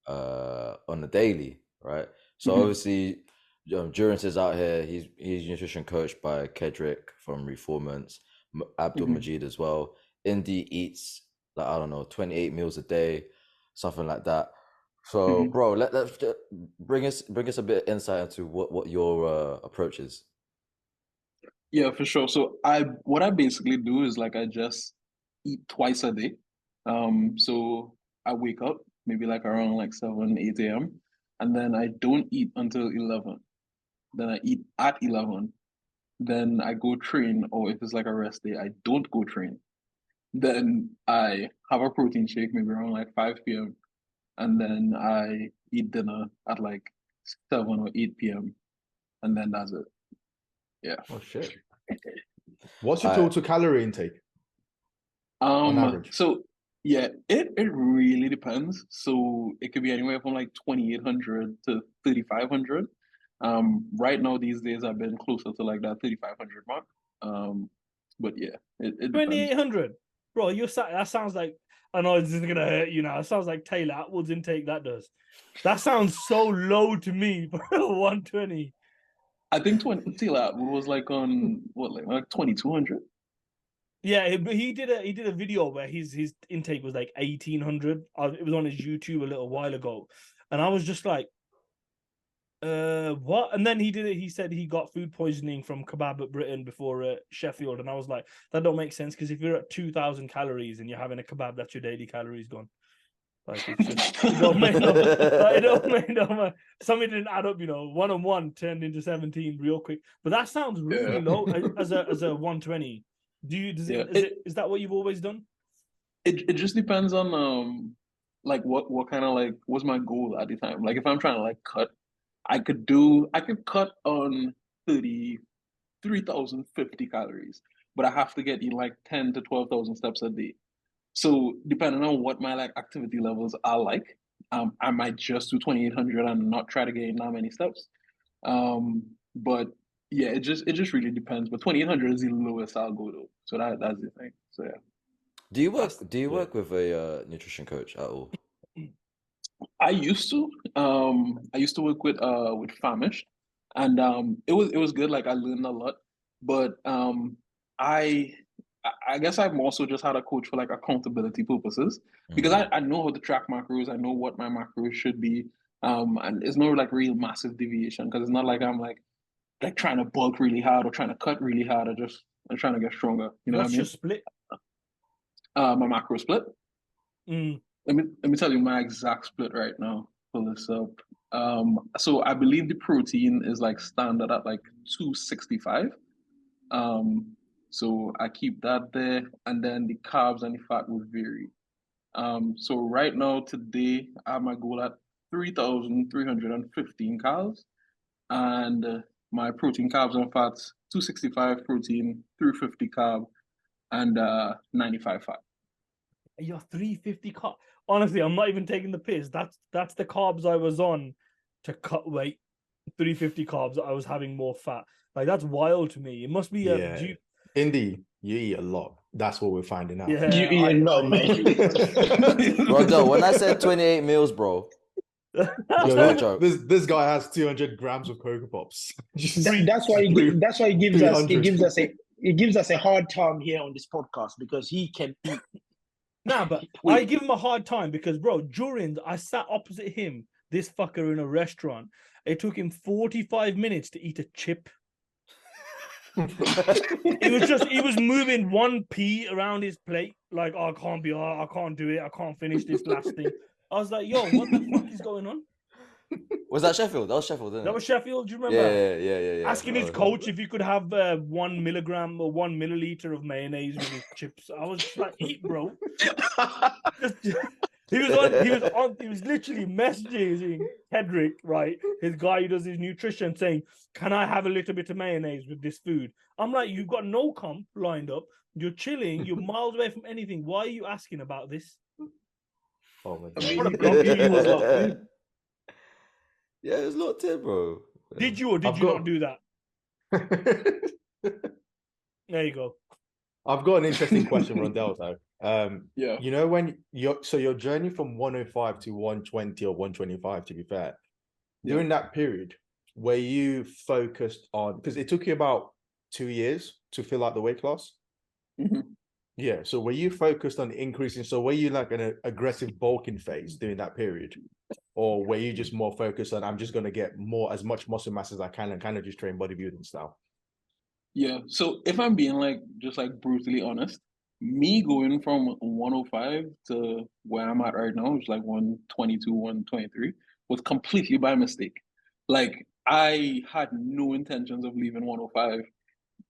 on the daily, right? So obviously Durance is out here. He's nutrition coached by Hedricks from Reformance, Abdul Majid as well. Indy eats like, I don't know, 28 meals a day, something like that. So, bro, let's bring us a bit of insight into what your approach is. Yeah, for sure. So what I basically do is like I just eat twice a day. So I wake up maybe like around like 7, 8 a.m. and then I don't eat until 11. Then I eat at 11. Then I go train, or if it's like a rest day, I don't go train. Then I have a protein shake maybe around like 5 p.m. And then I eat dinner at like 7 or 8 p.m. And then that's it. Yeah. Oh shit. What's your total calorie intake? On average? So yeah, it really depends. So it could be anywhere from like 2,800 to 3,500. Right now these days I've been closer to like that 3,500 mark. But yeah, it 2,800. Bro, that sounds like, I know this is gonna hurt you now. It sounds like Taylor Atwood's intake. That does. That sounds so low to me for 120. I think Taylor Atwood was like on what, like 2,200. Yeah, but he did a video where his intake was like 1,800. It was on his YouTube a little while ago, and I was just like, what? And then he said he got food poisoning from kebab at Britain before Sheffield, and I was like, that don't make sense, because if you're at 2,000 calories and you're having a kebab, that's your daily calories gone. Like it don't make no something didn't add up, 1 and 1 turned into 17 real quick. But that sounds really low as a 120. Is that what you've always done? It just depends on like what kind of like what's my goal at the time. Like if I'm trying to like cut, I could cut on 3,050 calories, but I have to get like 10 to 12,000 steps a day. So depending on what my like activity levels are like, I might just do 2,800 and not try to gain that many steps. But Yeah, it just really depends. But 2,800 is the lowest I'll go though. So that's the thing. So yeah. Do you work with a nutrition coach at all? I used to. I used to work with Famished, and it was good. Like I learned a lot, but I I guess I've also just had a coach for like accountability purposes because I know how to track macros. I know what my macros should be. And there's no like real massive deviation because it's not like I'm like trying to bulk really hard or trying to cut really hard. I'm trying to get stronger. You know What's what I your mean? split? My macro split. Mm. Let me tell you my exact split right now. Pull this up. So I believe the protein is like standard at like 265. So I keep that there, and then the carbs and the fat will vary. So right now today I have my goal at 3,315 calories, and my protein, carbs, and fats 265 protein, 350 carb, and 95 fat. You're 350 carb. Honestly, I'm not even taking the piss. That's the carbs I was on to cut weight. 350 carbs. I was having more fat. Like that's wild to me. It must be Indy, you eat a lot. That's what we're finding out. Yeah, You eat a lot, man. Rondel, when I said 28 meals, bro, that's not a joke. This guy has 200 grams of Cocoa Pops. That's why it gives us a hard time here on this podcast because he can eat. Nah, but I give him a hard time because, bro, during I sat opposite him, this fucker in a restaurant. It took him 45 minutes to eat a chip. He was moving one pea around his plate, like, oh, I can't do it, I can't finish this last thing. I was like, yo, what the fuck is going on? Was that Sheffield? That was Sheffield, didn't it? That was Sheffield, do you remember? Yeah. Asking his coach if he could have 1 milligram or 1 milliliter of mayonnaise with his chips. I was just like, eat, bro. He was literally messaging Hedricks, right? His guy who does his nutrition, saying, can I have a little bit of mayonnaise with this food? I'm like, you've got no comp lined up. You're chilling. You're miles away from anything. Why are you asking about this? Oh my God. I mean, he was locked in. Yeah, it was locked in, bro. Did you or did you not do that? There you go. I've got an interesting question, Rondel, though. Yeah. You know, when your journey from 105 to 120 or 125, to be fair, during that period, were you focused on, because it took you about 2 years to fill out the weight class? Mm-hmm. Yeah. So were you focused on increasing? So were you like an aggressive bulking phase during that period? Or were you just more focused on, I'm just going to get as much muscle mass as I can and kind of just train bodybuilding style? Yeah. So if I'm being like just like brutally honest, me going from 105 to where I'm at right now, which is like 122, 123, was completely by mistake. Like I had no intentions of leaving 105.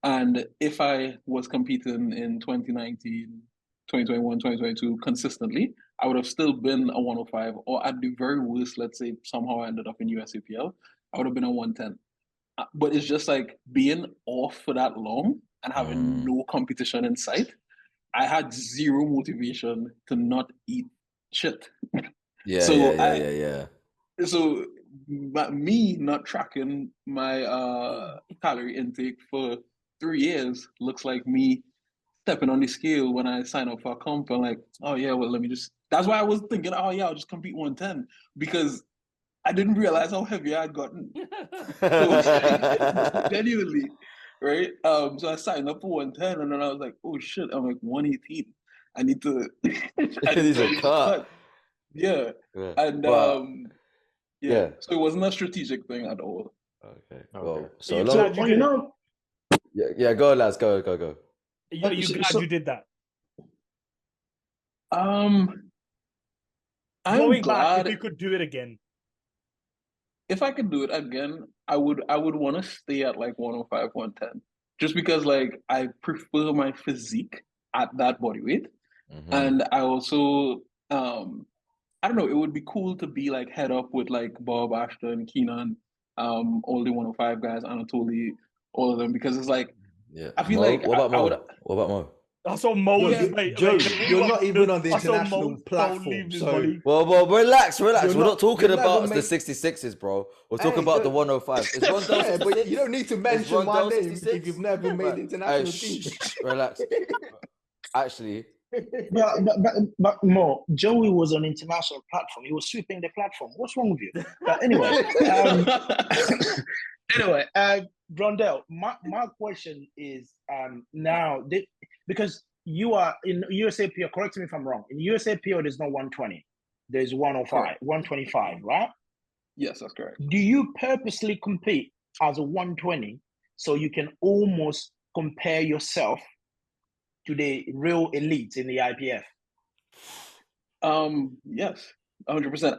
And if I was competing in 2019, 2021, 2022 consistently, I would have still been a 105, or at the very worst, let's say somehow I ended up in USAPL, I would have been a 110. But it's just like being off for that long and having no competition in sight. I had zero motivation to not eat shit. Yeah. So me not tracking my calorie intake for 3 years looks like me stepping on the scale when I sign up for a comp. I'm like, oh yeah, well let me just. That's why I was thinking, oh yeah, I'll just compete 110 because I didn't realize how heavy I had gotten. So, genuinely, right? So I signed up for 110, and then I was like, oh shit, I'm like 118. I need to. I need to cut. Yeah. And yeah. So it wasn't a strategic thing at all. Okay. Well, so you know. Yeah. Go, lads. Go. Are you glad you did that? I'm Going glad back, if you could do it again. If I could do it again, I would want to stay at like 105, 110. Just because like I prefer my physique at that body weight. And I also I don't know, it would be cool to be like head up with like Bob, Ashton, Keenan, all the 105 guys, Anatolys, all of them, because it's like I feel Mo? like What about Mo? I saw Mo. Joe, you're not even on the international platform. So, well, relax. We're You're not talking never about the made- 66s, bro. We're Hey, talking about the don't- 105s. Is Rondel 66? but you don't need to mention my Rondel name 66? if you've never made the international team. Relax. Actually, But Mo, Joey was on international platform. He was sweeping the platform. What's wrong with you? But anyway, Rondel, my question is because you are in USAPL, correct me if I'm wrong. In USAPL, there's no 120. There's 105, Correct. 125, right? Yes, that's correct. Do you purposely compete as a 120 so you can almost compare yourself to the real elites in the IPF? Yes, 100%.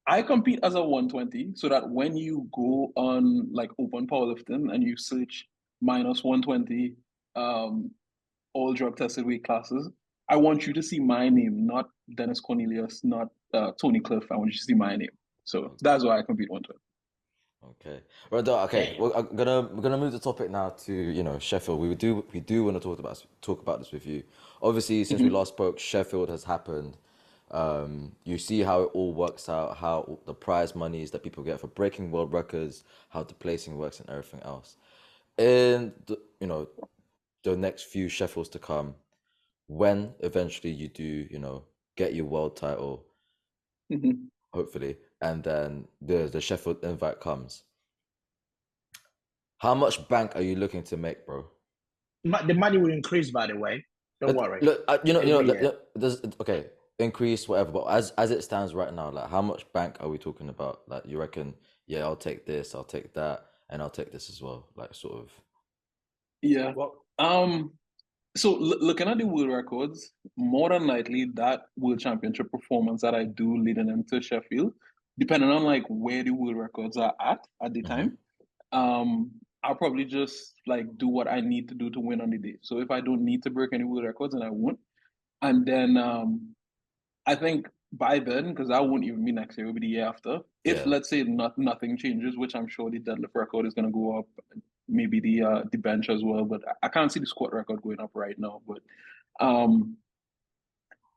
I compete as a 120 so that when you go on like open powerlifting and you search minus 120 all drug tested weight classes, I want you to see my name, not Dennis Cornelius, not Tony Cliff. I want you to see my name. So that's why I compete 120. okay. Rondel, okay. Well, I'm gonna move the topic now to Sheffield. We do want to talk about this with you. Obviously, since we last spoke, Sheffield has happened. You see how it all works out, how the prize monies that people get for breaking world records, how the placing works, and everything else. In the next few Sheffields to come, when eventually you do get your world title, hopefully, and then the Sheffield invite comes, how much bank are you looking to make, bro? The money will increase, by the way. Don't worry. Look, okay, increase whatever, but as it stands right now, like how much bank are we talking about? Like you reckon, yeah, I'll take this, I'll take that, and I'll take this as well, like sort of. Yeah. Well, so looking at the world records, more than likely that world championship performance that I do leading into Sheffield, depending on like where the world records are at the time, I'll probably just like do what I need to do to win on the day. So if I don't need to break any world records, then I won't. And then I think by then, because I won't even be next year, it'll be the year after. If let's say nothing changes, which I'm sure the deadlift record is going to go up, maybe the bench as well, but I can't see the squat record going up right now. But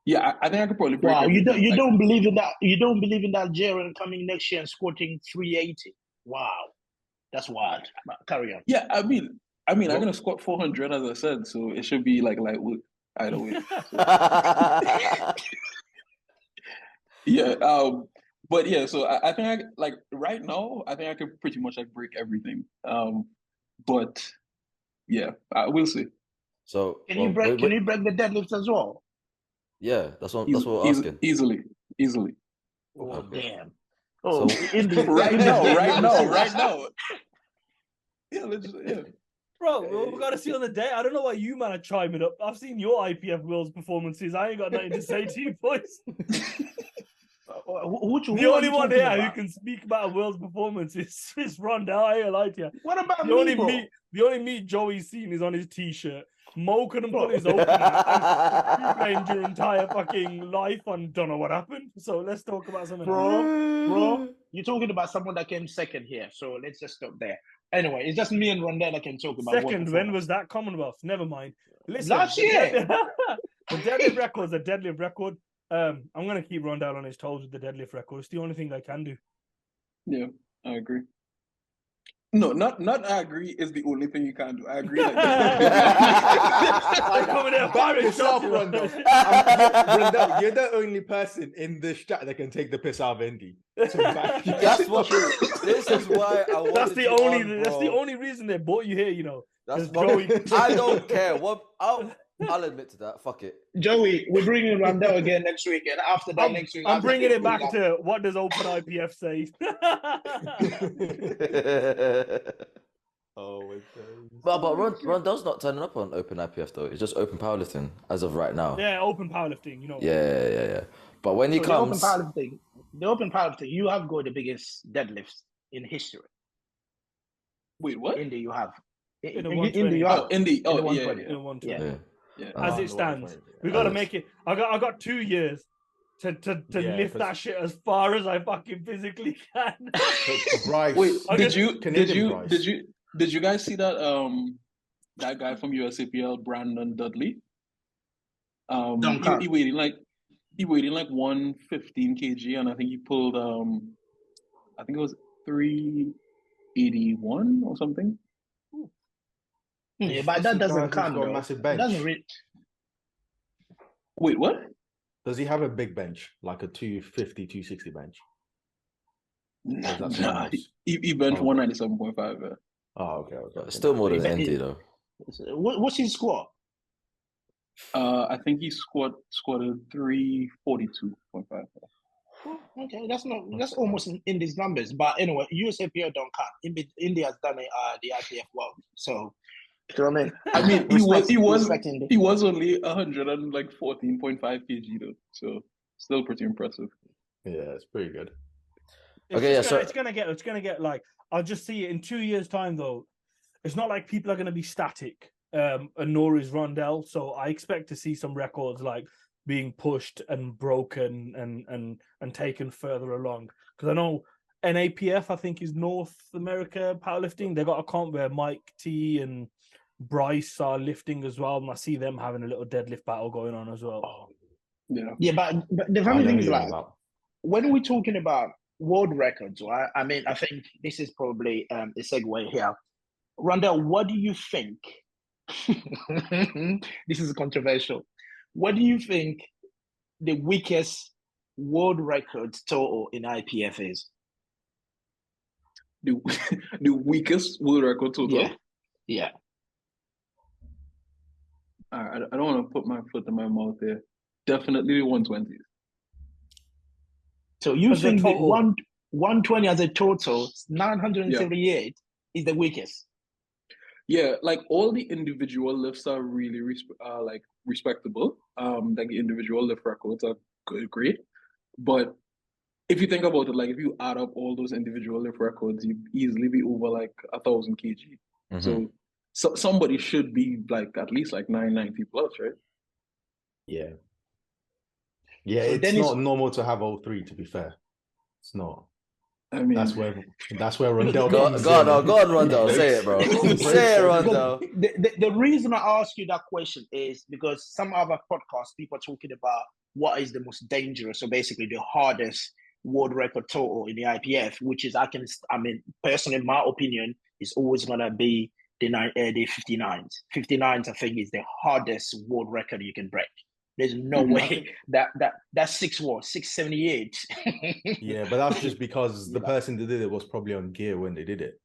yeah, I think I could probably break. Wow, you don't believe in that? You don't believe in that Jaren coming next year and squatting 380? Wow, that's wild. Carry on. Yeah, I mean, I'm gonna squat 400 as I said, so it should be like lightweight either way. Yeah, but yeah, so I think like right now, I think I could pretty much like break everything. But yeah, we'll see. So can you break the deadlifts as well? Yeah, that's what we're asking. Easily. Oh Okay. damn! Oh, So, right now. Yeah, yeah. Bro, we gotta see on the day. I don't know why you man are chiming up. I've seen your IPF Worlds performances. I ain't got nothing to say to you, boys. The only one here who can speak about a world's performance is Rondel. I ain't lie to you. What about the only meat Joey's seen is on his t-shirt. Mo couldn't put his open out and playing your entire fucking life on don't know what happened. So let's talk about something. Bro, you're talking about someone that came second here. So let's just stop there. Anyway, it's just me and Rondel that can talk about second. When was that Commonwealth? Never mind. Listen, last year. The deadlift record's a deadlift record. I'm gonna keep Rondel on his toes with the deadlift record. It's the only thing I can do. Yeah, I agree. No, not I agree is the only thing you can do. I agree. Like, I'm coming there. Back yourself, Rondel. Rondel, you're the only person in this chat that can take the piss out of Indy. That's what. This is why I want. That's the only reason they brought you here. You know. That's Joey. I don't care. What I'll admit to that. Fuck it. Joey, we're bringing Rondel again next week, and after that, next week, I'm bringing it back to what does Open IPF say? Oh my god! But Rondel's not turning up on Open IPF though. It's just Open Powerlifting as of right now. Yeah, Open Powerlifting. You know. Yeah. But when he comes, the Open Powerlifting, you have got the biggest deadlifts in history. Wait, what? Indy, you have. In Indy, you have. Indy. Oh, in yeah. In 120. Yeah. As it stands, we got to make it. I got 2 years to lift that shit as far as I fucking physically can. Bryce, wait, did you guys see that that guy from USAPL, Brandon Dudley? Don't count. He weighed in like 115 kg, and I think he pulled I think it was 381 or something. Yeah, but that doesn't count. Got a Though. massive It bench. doesn't really. Wait, what? Does he have a big bench, like a 250, 260 bench? Or is that someone Nah, else? he benched Oh, 197.5. Yeah. Oh, okay. Still more than But Andy though. What's his squat? I think he squatted 342.5. Okay, that's almost in these numbers. But anyway, USAPL don't count. India has done the IPF world. So, you know what I mean? I mean, respecting he was only 114.5 kg though, so still pretty impressive. Yeah, it's pretty good. It's gonna get like, I'll just see it in 2 years' time though. It's not like people are gonna be static, and nor is Rondel. So I expect to see some records like being pushed and broken and taken further along. Because I know NAPF, I think, is North America powerlifting. They got a comp where Mike T and Bryce are lifting as well, and I see them having a little deadlift battle going on as well. Yeah, but the funny thing is, like, when we're talking about world records, right? I mean, I think this is probably a segue here. Rondel, what do you think? This is controversial. What do you think the weakest world record total in IPF is? The weakest world record total? Yeah. I don't want to put my foot in my mouth there. Definitely the 120s. So you think that 120 as a total, 978 is the weakest? Yeah, like all the individual lifts are really respectable. Like the individual lift records are great. But if you think about it, like if you add up all those individual lift records, you'd easily be over like 1,000 kg. Mm-hmm. So somebody should be like at least like 990 plus, right? Yeah. Yeah, So it's not normal to have all three, to be fair. It's not. I mean, that's where Rondel comes go on, Rondel. Say it, bro. Say it, Rondel. The reason I ask you that question is because some other podcasts, people are talking about what is the most dangerous, so basically the hardest world record total in the IPF, which is, personally, in my opinion, is always going to be the 59s. 59s, I think, is the hardest world record you can break. There's no way that's 678. Yeah, but that's just because the person that did it was probably on gear when they did it.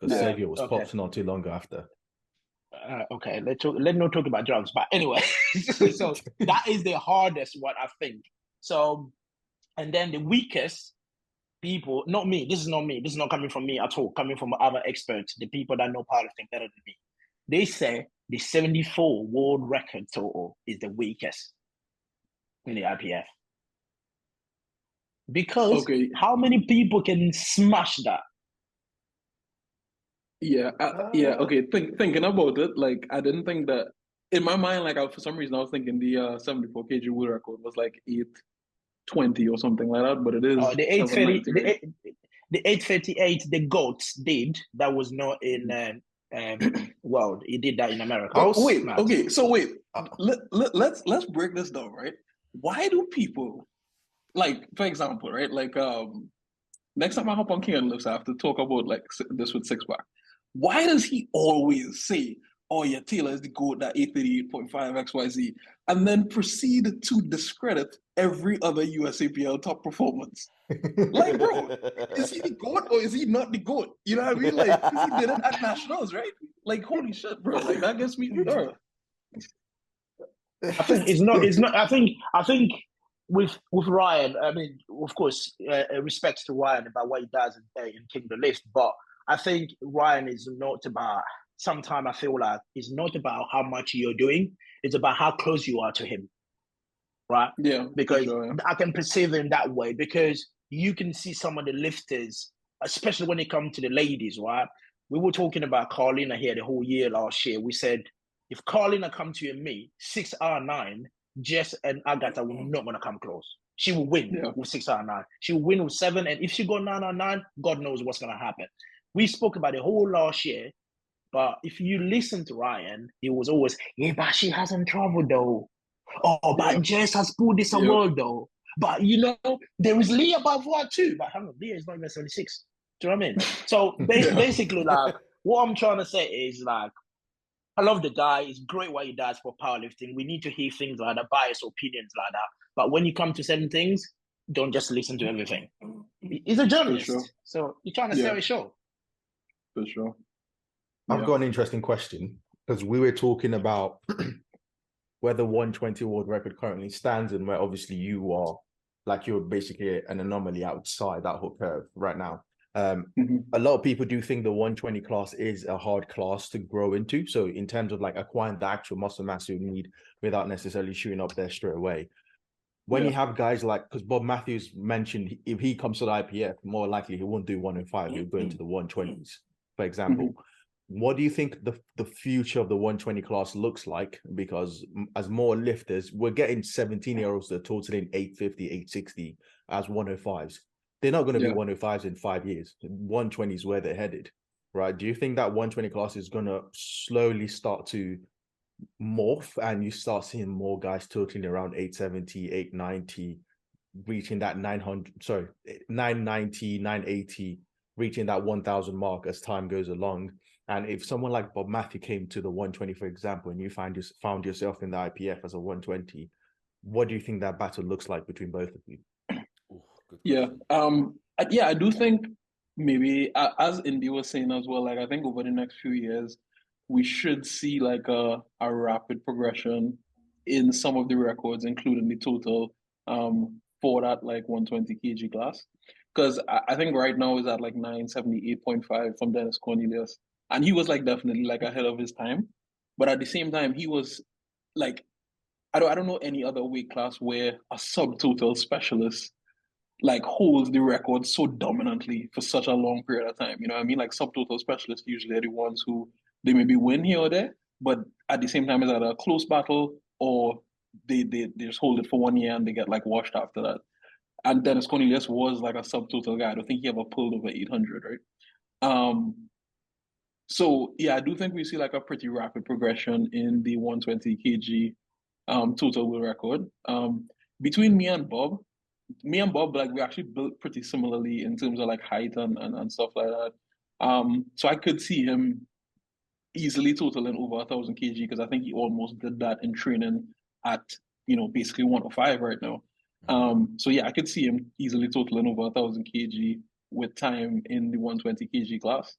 Because Sergio was popped not too long after. Okay, let's not talk about drugs. But anyway, so that is the hardest one, I think. So, and then the weakest people, not me. This is not me. This is not coming from me at all. Coming from other experts, the people that know powerlifting better than me. They say the 74 world record total is the weakest in the IPF. Because how many people can smash that? Yeah, okay. Thinking about it, like I didn't think that in my mind. Like for some reason, I was thinking the 74 kg world record was like 820 or something like that. But it is the 830, the 838. The goats did that was not in world. He did that in America. Let's break this down, right? Why do people, like, for example, right? Like next time I hop on King and Lifts, I have to talk about like this with Six Pack. Why does he always say, "Oh yeah, Taylor is the GOAT, that 838.5 XYZ," and then proceed to discredit every other USAPL top performance? Like, bro, is he the GOAT or is he not the GOAT? You know what I mean? Like, because he did it at nationals, right? Like, holy shit, bro! Like that gets me. I think it's not. I think with Ryan, I mean, of course, respects to Ryan about what he does in King of the Lift, but I think Ryan is not about. Sometimes I feel like it's not about how much you're doing; it's about how close you are to him, right? Yeah, because I can perceive him that way because you can see some of the lifters, especially when it comes to the ladies, right? We were talking about Carlina here the whole year last year. We said if Carlina come to you and me 6R9, Jess and Agatha will not going to come close. She will win with 6R9. She will win with 7, and if she got 9R9, God knows what's going to happen. We spoke about the whole last year, but if you listen to Ryan, he was always, but she hasn't traveled though. Oh, but Jess has pulled this award though. But you know, there is Lee above one too. But hang on, Lee is not even 76. Do you know what I mean? So basically, like, what I'm trying to say is like, I love the guy. It's great what he does for powerlifting. We need to hear things like that, biased opinions like that. But when you come to certain things, don't just listen to everything. He's a journalist, so you're trying to sell a show. For sure. I've got an interesting question because we were talking about where the 120 world record currently stands and where obviously you are, like you're basically an anomaly outside that whole curve right now. A lot of people do think the 120 class is a hard class to grow into. So in terms of like acquiring the actual muscle mass you need without necessarily shooting up there straight away. When you have guys like, because Bob Matthews mentioned if he comes to the IPF, more likely he won't do 105, he'll go into the 120s, for example. What do you think the future of the 120 class looks like? Because as more lifters, we're getting 17-year-olds that are totaling 850, 860 as 105s. They're not going to be 105s in 5 years. 120 is where they're headed, right? Do you think that 120 class is going to slowly start to morph and you start seeing more guys totaling around 870, 890, reaching that 990, 980, reaching that 1,000 mark as time goes along? And if someone like Bob Matthew came to the 120, for example, and you found yourself in the IPF as a 120, what do you think that battle looks like between both of you? I do think maybe, as Indy was saying as well, like I think over the next few years, we should see like a rapid progression in some of the records, including the total for that like 120 kg class. Because I think right now is at like 978.5 from Dennis Cornelius. And he was like definitely like ahead of his time. But at the same time, he was like, I don't know any other weight class where a subtotal specialist like holds the record so dominantly for such a long period of time. You know what I mean? Like subtotal specialists usually are the ones who they maybe win here or there, but at the same time it's either a close battle or they just hold it for 1 year and they get like washed after that. And Dennis Cornelius was like a subtotal guy. I don't think he ever pulled over 800, right? So yeah, I do think we see like a pretty rapid progression in the 120 kg total world record. Between me and Bob, like we actually built pretty similarly in terms of like height and stuff like that. So I could see him easily totaling over 1,000 kg because I think he almost did that in training at basically 105 right now. So yeah, I could see him easily totaling over 1,000 kg with time in the 120 kg class.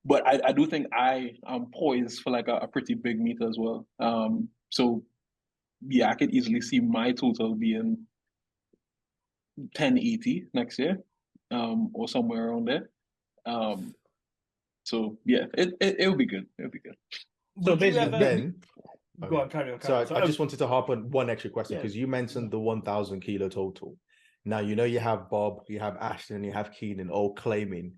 But I do think I am poised for like a pretty big meet as well. So yeah, I could easily see my total being 1080 next year, or somewhere around there. So yeah, it'll be good. It'll be good. So basically, go on, carry on. So I just wanted to harp on one extra question because you mentioned the 1,000 kilo total. Now you have Bob, you have Ashton, you have Keenan all claiming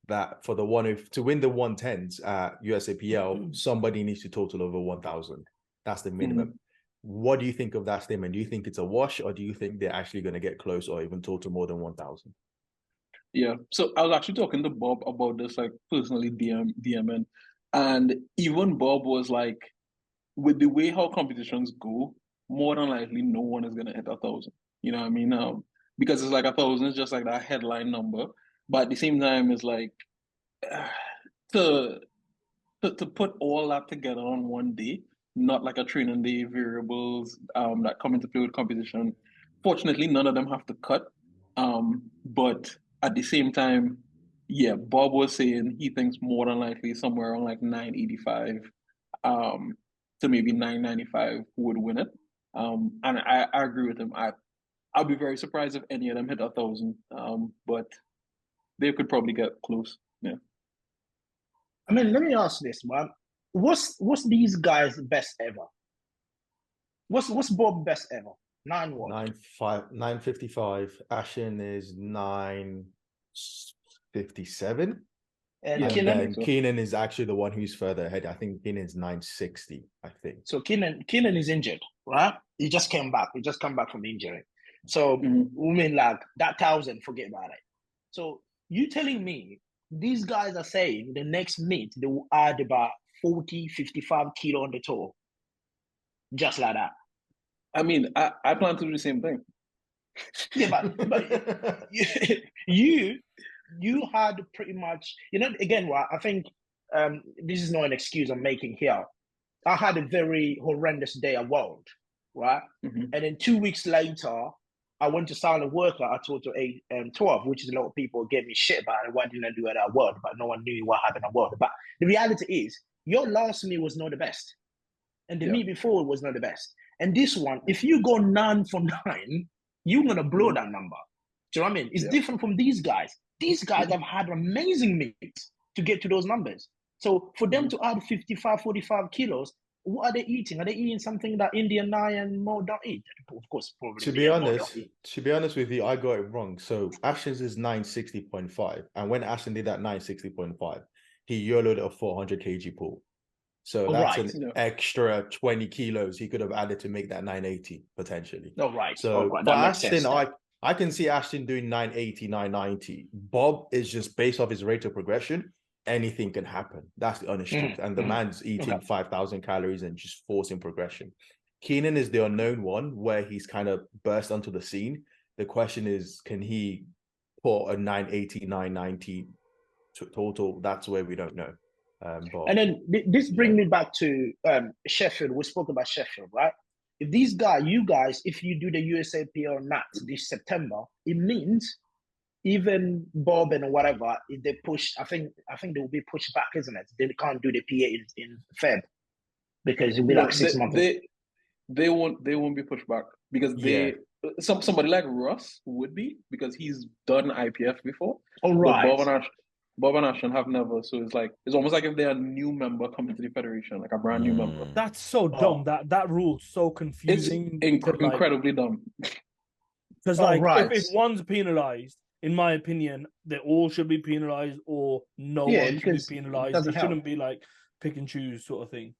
that for to win the 110s at USAPL, somebody needs to total over 1,000. That's the minimum. What do you think of that statement? Do you think it's a wash, or do you think they're actually going to get close or even total more than 1,000? Yeah. So I was actually talking to Bob about this, like personally DMing, and even Bob was like, with the way how competitions go, more than likely no one is going to hit 1,000. You know what I mean? Because it's like 1,000 is just like that headline number, but at the same time, it's like to put all that together on one day, not like a training day, variables that come into play with competition. Fortunately, none of them have to cut. But at the same time, yeah, Bob was saying he thinks more than likely somewhere around like 985 to maybe 995 would win it. And I agree with him. I'll be very surprised if any of them hit 1,000. But they could probably get close. Yeah. I mean, let me ask this, man. What's these guys' best ever? What's Bob best ever? 955. Ashen is 957. And Keenan is actually the one who's further ahead. I think Keenan's 960, I think. So Keenan is injured, right? He just came back. He just come back from injury. So women like that 1,000, forget about it. So you telling me these guys are saying the next meet they will add about 40, 55 kilo on the toe, just like that. I mean, I plan to do the same thing. Yeah, but you had pretty much, again, right? I think this is not an excuse I'm making here. I had a very horrendous day at World, right? Mm-hmm. And then 2 weeks later, I went to silent workout at Total 12, which is a lot of people gave me shit about it. Why didn't I do it at World? But no one knew what happened at World. But the reality is, your last meet was not the best. And the meet before was not the best. And this one, if you go 9 for 9, you're going to blow that number. Do you know what I mean? It's different from these guys. These guys have had amazing meets to get to those numbers. So for them to add 55, 45 kilos, what are they eating? Are they eating something that Indian Nai and Mo don't eat? Of course, probably. To be honest with you, I got it wrong. So Ashton's is 960.5. And when Ashton did that 960.5, he YOLO'd a 400 kg pull. So that's an extra 20 kilos he could have added to make that 980 potentially. Oh, right. So for Ashton, I can see Ashton doing 980, 990. Bob is just based off his rate of progression. Anything can happen. That's the honest truth. And the man's eating 5,000 calories and just forcing progression. Keenan is the unknown one where he's kind of burst onto the scene. The question is, can he put a 980, 990 total? That's where we don't know. And then this brings me back to Sheffield. We spoke about Sheffield, right? If these guys, you guys, if you do the USAPL NAT this September, it means even Bob and whatever, if they push, I think they will be pushed back, isn't it? They can't do the PA in Feb because it'll be like 6 months. They won't be pushed back because somebody like Russ would be, because he's done IPF before. Oh, right. But Bob and Ashton have never, so it's almost like if they're a new member coming to the federation, like a brand new member. That's so dumb. That rule's so confusing. It's incredibly dumb. Because if one's penalized, in my opinion, they all should be penalized, or no one should be penalized. It shouldn't be like pick and choose sort of thing.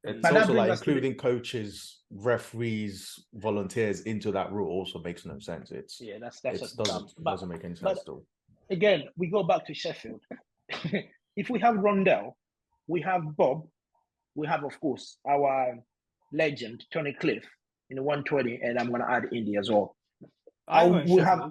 It's also like including coaches, referees, volunteers into that rule also makes no sense. Doesn't make any sense at all. Again, we go back to Sheffield. If we have Rondel, we have Bob, we have, of course, our legend, Tony Cliff, in the 120, and I'm going to add Indy as well. We have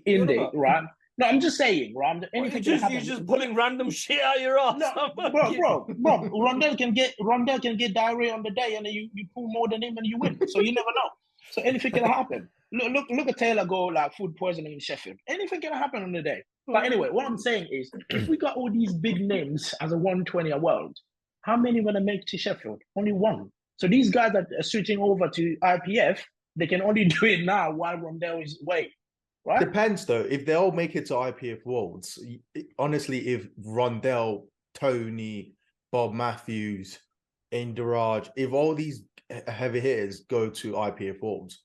Indy, right? No, I'm just saying, right? Anything you're just pulling random shit out your ass. No, bro. Rondel can get diarrhea on the day, and then you pull more than him, and you win. So you never know. So anything can happen. Look at Taylor go like food poisoning in Sheffield. Anything can happen on the day. But anyway, what I'm saying is, if we got all these big names as a 120 a world, how many are going to make to Sheffield? Only one. So these guys that are switching over to IPF, they can only do it now while Rondel is away. Right? Depends though. If they all make it to IPF Worlds, honestly, if Rondel, Tony, Bob Matthews, Indiraj, if all these heavy hitters go to IPF Worlds,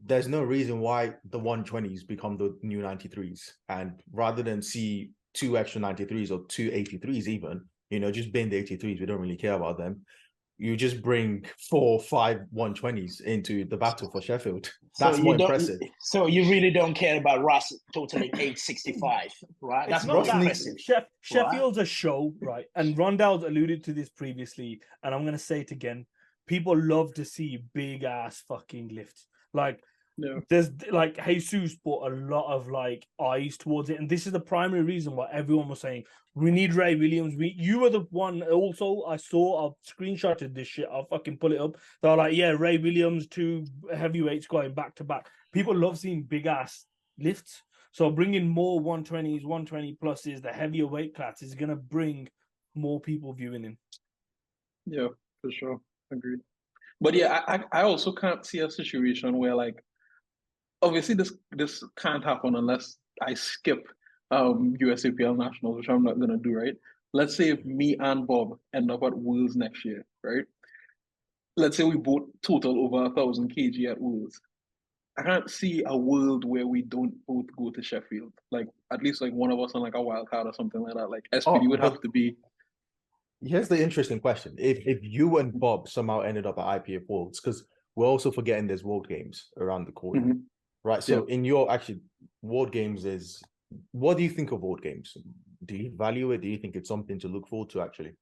there's no reason why the 120s become the new 93s. And rather than see 2 extra 93s or 2 83s even, just bin the 83s, we don't really care about them. You just bring 4 or 5 120s into the battle for Sheffield. That's more impressive. So you really don't care about Russ totaling 865, right? That's not impressive. Sheffield's a show, right? And Rondel's alluded to this previously, and I'm going to say it again. People love to see big ass fucking lifts. There's like Jesus put a lot of eyes towards it, and this is the primary reason why everyone was saying we need Ray Williams. You were the one. Also, I screenshotted this shit. I'll fucking pull it up. They're like, yeah, Ray Williams, 2 heavyweights going back to back. People love seeing big ass lifts, so bringing more 120s, 120 pluses, the heavier weight class is gonna bring more people viewing in. Yeah, for sure, agreed. But yeah, I also can't see a situation where obviously this can't happen unless I skip USAPL Nationals, which I'm not gonna do, right? Let's say if me and Bob end up at Worlds next year, right? Let's say we both total over 1,000 kg at Worlds. I can't see a world where we don't both go to Sheffield. At least one of us on a wild card or something like that. SPD would have to be. Here's the interesting question: if you and Bob somehow ended up at IPF Worlds, because we're also forgetting there's World Games around the corner, right? So in your World Games what do you think of World Games? Do you value it? Do you think it's something to look forward to actually?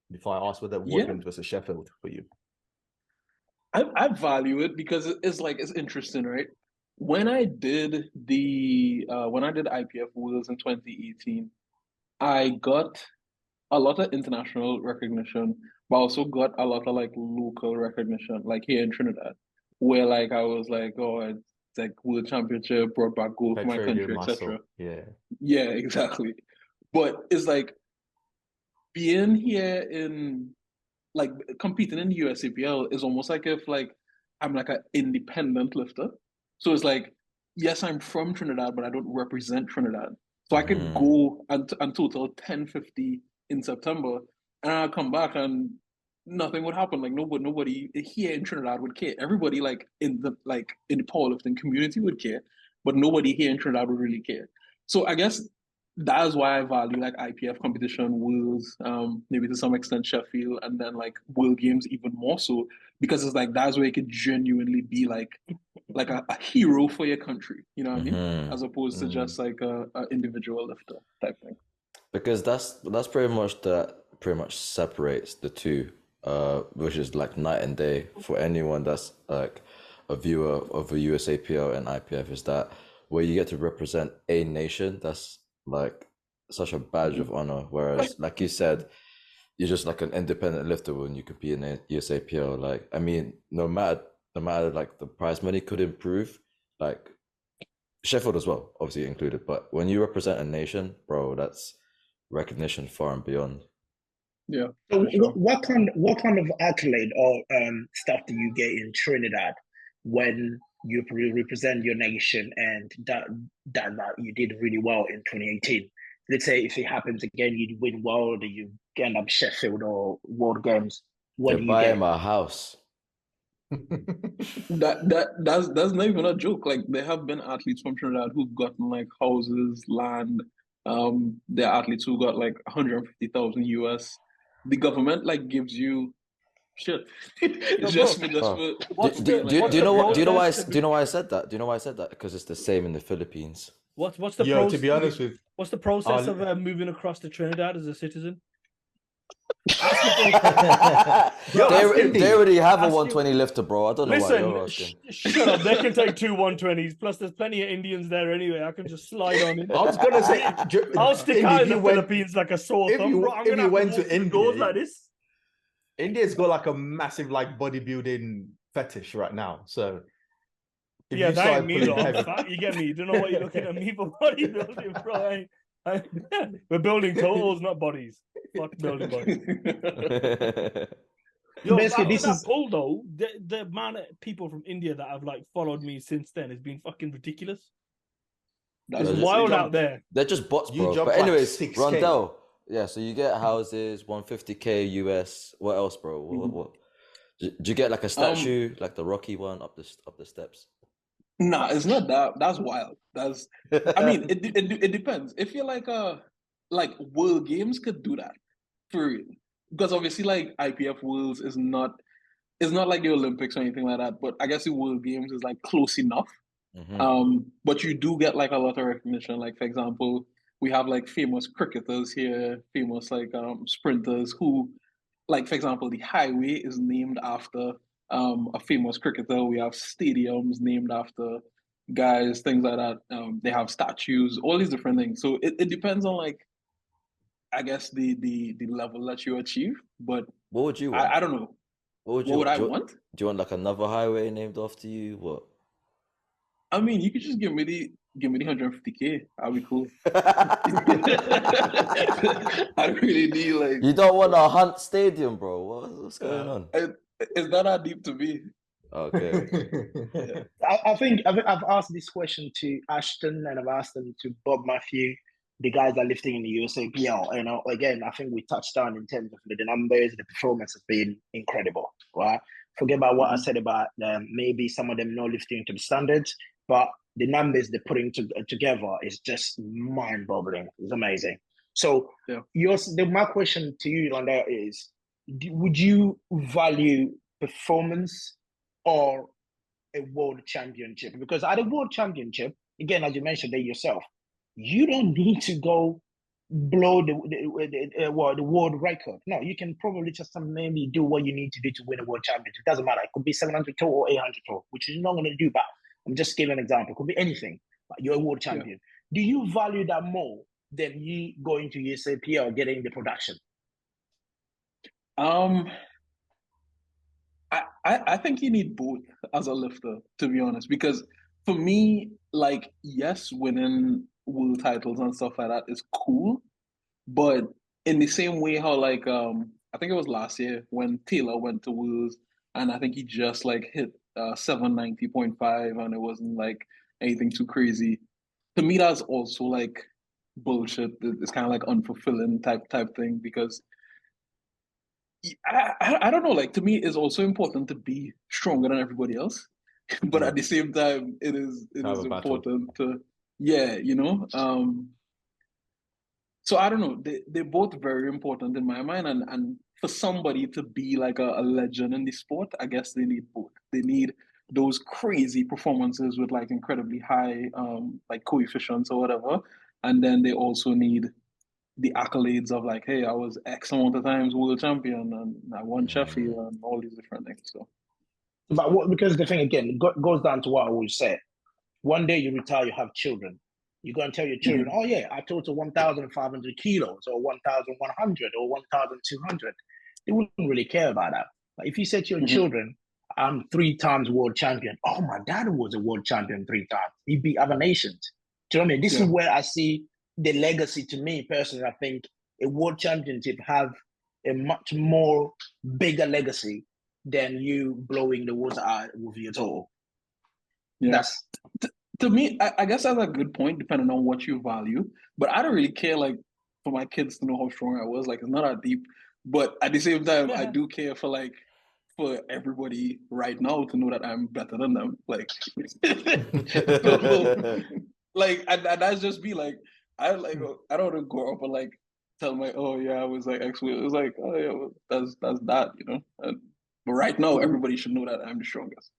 If I ask whether World Games versus Sheffield for you, I value it because it's like it's interesting, right? When I did IPF Worlds in 2018, I got a lot of international recognition, but also got a lot of like local recognition, like here in Trinidad, where like I was like, oh, it's like World Championship, brought back gold for my Petroleum country, etc. muscle. Yeah. Yeah, exactly. But it's like being here in like competing in the USAPL is almost like if like I'm like an independent lifter. So it's like, yes, I'm from Trinidad, but I don't represent Trinidad. So I could go and total 1050 in September, and I'll come back and nothing would happen. Like nobody here in Trinidad would care. Everybody like in the powerlifting community would care, but nobody here in Trinidad would really care. So I guess that is why I value like IPF competition, Worlds, maybe to some extent Sheffield, and then like World Games even more so, because it's like that's where you could genuinely be like a hero for your country, you know what I mean? As opposed to just like a individual lifter type thing. Because that's pretty much separates the two, which is like night and day for anyone that's like a viewer of a USAPL and IPF, is that where you get to represent a nation, that's like such a badge of honor. Whereas, like you said, you're just like an independent lifter when you compete in a USAPL. Like, I mean, no matter like the prize money could improve, like Sheffield as well, obviously included. But when you represent a nation, bro, that's recognition far and beyond. Yeah. So what kind of accolade or stuff do you get in Trinidad when you represent your nation and that you did really well in 2018? Let's say if it happens again, you win world, or you end up Sheffield or World Games. What do you buying get? my house. That's not even a joke. Like there have been athletes from Trinidad who've gotten like houses, land. There are athletes who got like 150,000 US. The government like gives you shit. Just for Do you know why I said that? Do you know why I said that? Because it's the same in the Philippines. What's the Yo, to be honest with, what's the process of moving across to Trinidad as a citizen? They already have a 120 lifter, bro. I don't know why you're asking. Shut up. They can take 2 120s. Plus, there's plenty of Indians there anyway. I can just slide on in. I was gonna say, I'll stick out in the Philippines like a sore thumb, bro. I'm gonna went to India like this. India's got like a massive like bodybuilding fetish right now. So if yeah, you that ain't me though. heavy... You get me? You don't know what you're looking at me for bodybuilding, bro. We're building totals, not bodies. Fuck building bodies. Yo, basically, this is pull though. The amount of people from India that have like followed me since then has been fucking ridiculous. It's wild out there. They're just bots, bro. But anyways, Rondel. Yeah, so you get houses, 150K US. What else, bro? What? Do you get like a statue, like the Rocky one up the steps? Nah, it's not that. That's wild. That's. I mean, it depends. If you're like World Games could do that for real, because obviously like IPF Worlds is not like the Olympics or anything like that. But I guess the World Games is like close enough. But you do get like a lot of recognition. Like for example, we have like famous cricketers here, famous like sprinters who, like for example, the highway is named after a famous cricketer. We have stadiums named after guys, things like that. They have statues, all these different things. So it depends on like, I guess the level that you achieve. But what would you want? I don't know. What would I want? Do you want like another highway named after you? What? I mean, you could just give me the 150K. I'll be cool. I really need like. You don't want a Hunt Stadium, bro? What's going on? It's not that deep to me. Okay. I think I've asked this question to Ashton and I've asked them to Bob Matthew, the guys that are lifting in the USAPL. And again, I think we touched on in terms of the numbers, the performance has been incredible, right? Forget about what I said about maybe some of them not lifting to the standards, but the numbers they're putting together is just mind-boggling. It's amazing. So my question to you on that is, would you value performance or a world championship? Because at a world championship, again, as you mentioned there yourself, you don't need to go blow the world record. No, you can probably just maybe do what you need to do to win a world championship. It doesn't matter. It could be 700 tour or 800 tour, which is not going to do. But I'm just giving an example. It could be anything. But you're a world champion. Do you value that more than you going to USAP or getting the production? I think you need both as a lifter, to be honest, because for me, like, yes, winning world titles and stuff like that is cool, but in the same way how, like, I think it was last year when Taylor went to Worlds, and I think he just like hit 790.5, and it wasn't like anything too crazy. To me, that's also like bullshit. It's kind of like unfulfilling type thing, because I don't know. Like, to me, it's also important to be stronger than everybody else, but at the same time, it is important to, you know. So I don't know. They're both very important in my mind, and for somebody to be like a legend in the sport, I guess they need both. They need those crazy performances with like incredibly high like coefficients or whatever, and then they also need the accolades of like, hey, I was X amount of times world champion and I won Sheffield and all these different things. So, but because the thing again goes down to what I always say. One day you retire, you have children. You're going to tell your children, oh yeah, I total 1,500 kilos or 1,100 or 1,200. They wouldn't really care about that. But if you say to your children, I'm 3 times world champion. Oh, my dad was a world champion 3 times. He beat other nations. Do you know what I mean? This is where I see the legacy. To me personally, I think a world championship have a much more bigger legacy than you blowing the water out with your toe. Yeah. To me, I guess that's a good point, depending on what you value. But I don't really care, like, for my kids to know how strong I was. Like, it's not that deep. But at the same time, I do care for, like, for everybody right now to know that I'm better than them. Like, so, like, and that's just be like, I don't want to go up and like tell my, oh yeah, I was like actually, it was like, oh yeah, well, that's that, you know. But right now, everybody should know that I'm the strongest.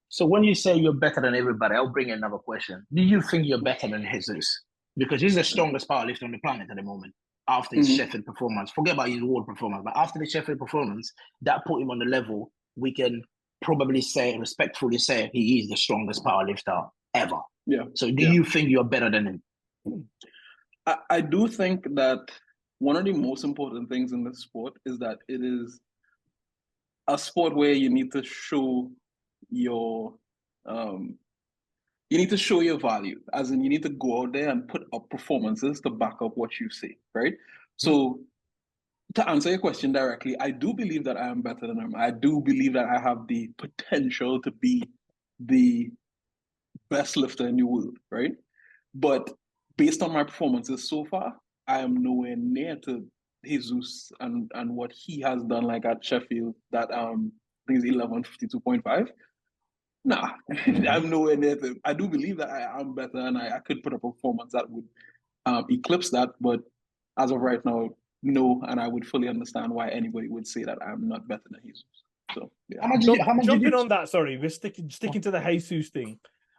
So when you say you're better than everybody, I'll bring another question. Do you think you're better than Jesus? Because he's the strongest powerlifter on the planet at the moment after his Sheffield performance. Forget about his world performance, but after the Sheffield performance, that put him on the level we can probably say, respectfully say, he is the strongest powerlifter ever. Yeah. So do you think you're better than him? I do think that one of the most important things in this sport is that it is a sport where you need to show your value, as in you need to go out there and put up performances to back up what you say, right? So to answer your question directly, I do believe that I am better than him. I do believe that I have the potential to be the best lifter in the world, right? But based on my performances so far, I am nowhere near to Jesus and what he has done, like at Sheffield, that I think is 1152.5. Nah, I'm nowhere near to. I do believe that I am better and I could put a performance that would eclipse that, but as of right now, no, and I would fully understand why anybody would say that I'm not better than Jesus. So yeah. Jumping on that, sorry, we're sticking to the Jesus thing.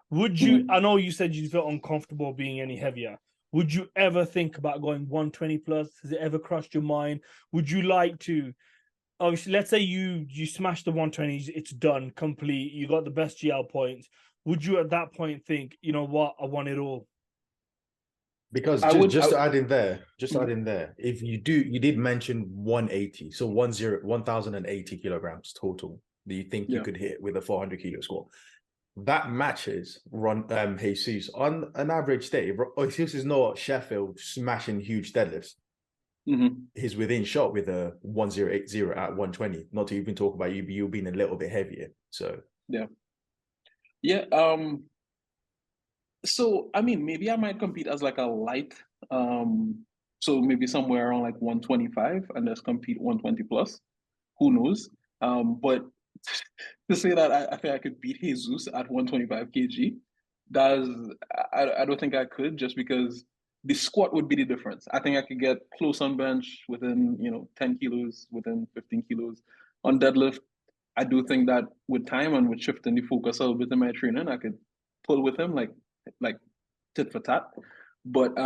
Would you? I know you said you felt uncomfortable being any heavier. Would you ever think about going 120 plus? Has it ever crossed your mind? Would you like to? Obviously, let's say you smash the 120s, it's done, complete. You got the best GL points. Would you at that point think, you know what, I want it all? Because to add in there, if you did mention 180, so 1,080 kilograms total. Do you think you could hit with a 400 kilo squat? That matches Jesus on an average day. Jesus is not Sheffield smashing huge deadlifts. He's within shot with a 1080 at 120. Not to even talk about you being a little bit heavier. So yeah. So I mean, maybe I might compete as like a light. So maybe somewhere around like 125, and just compete 120 plus. Who knows? But to say that I think I could beat Jesus at 125 kg, I don't think I could, just because the squat would be the difference. I think I could get close on bench within 10 kilos, within 15 kilos. On deadlift, I do think that with time and with shifting the focus a little bit in my training, I could pull with him like tit for tat. But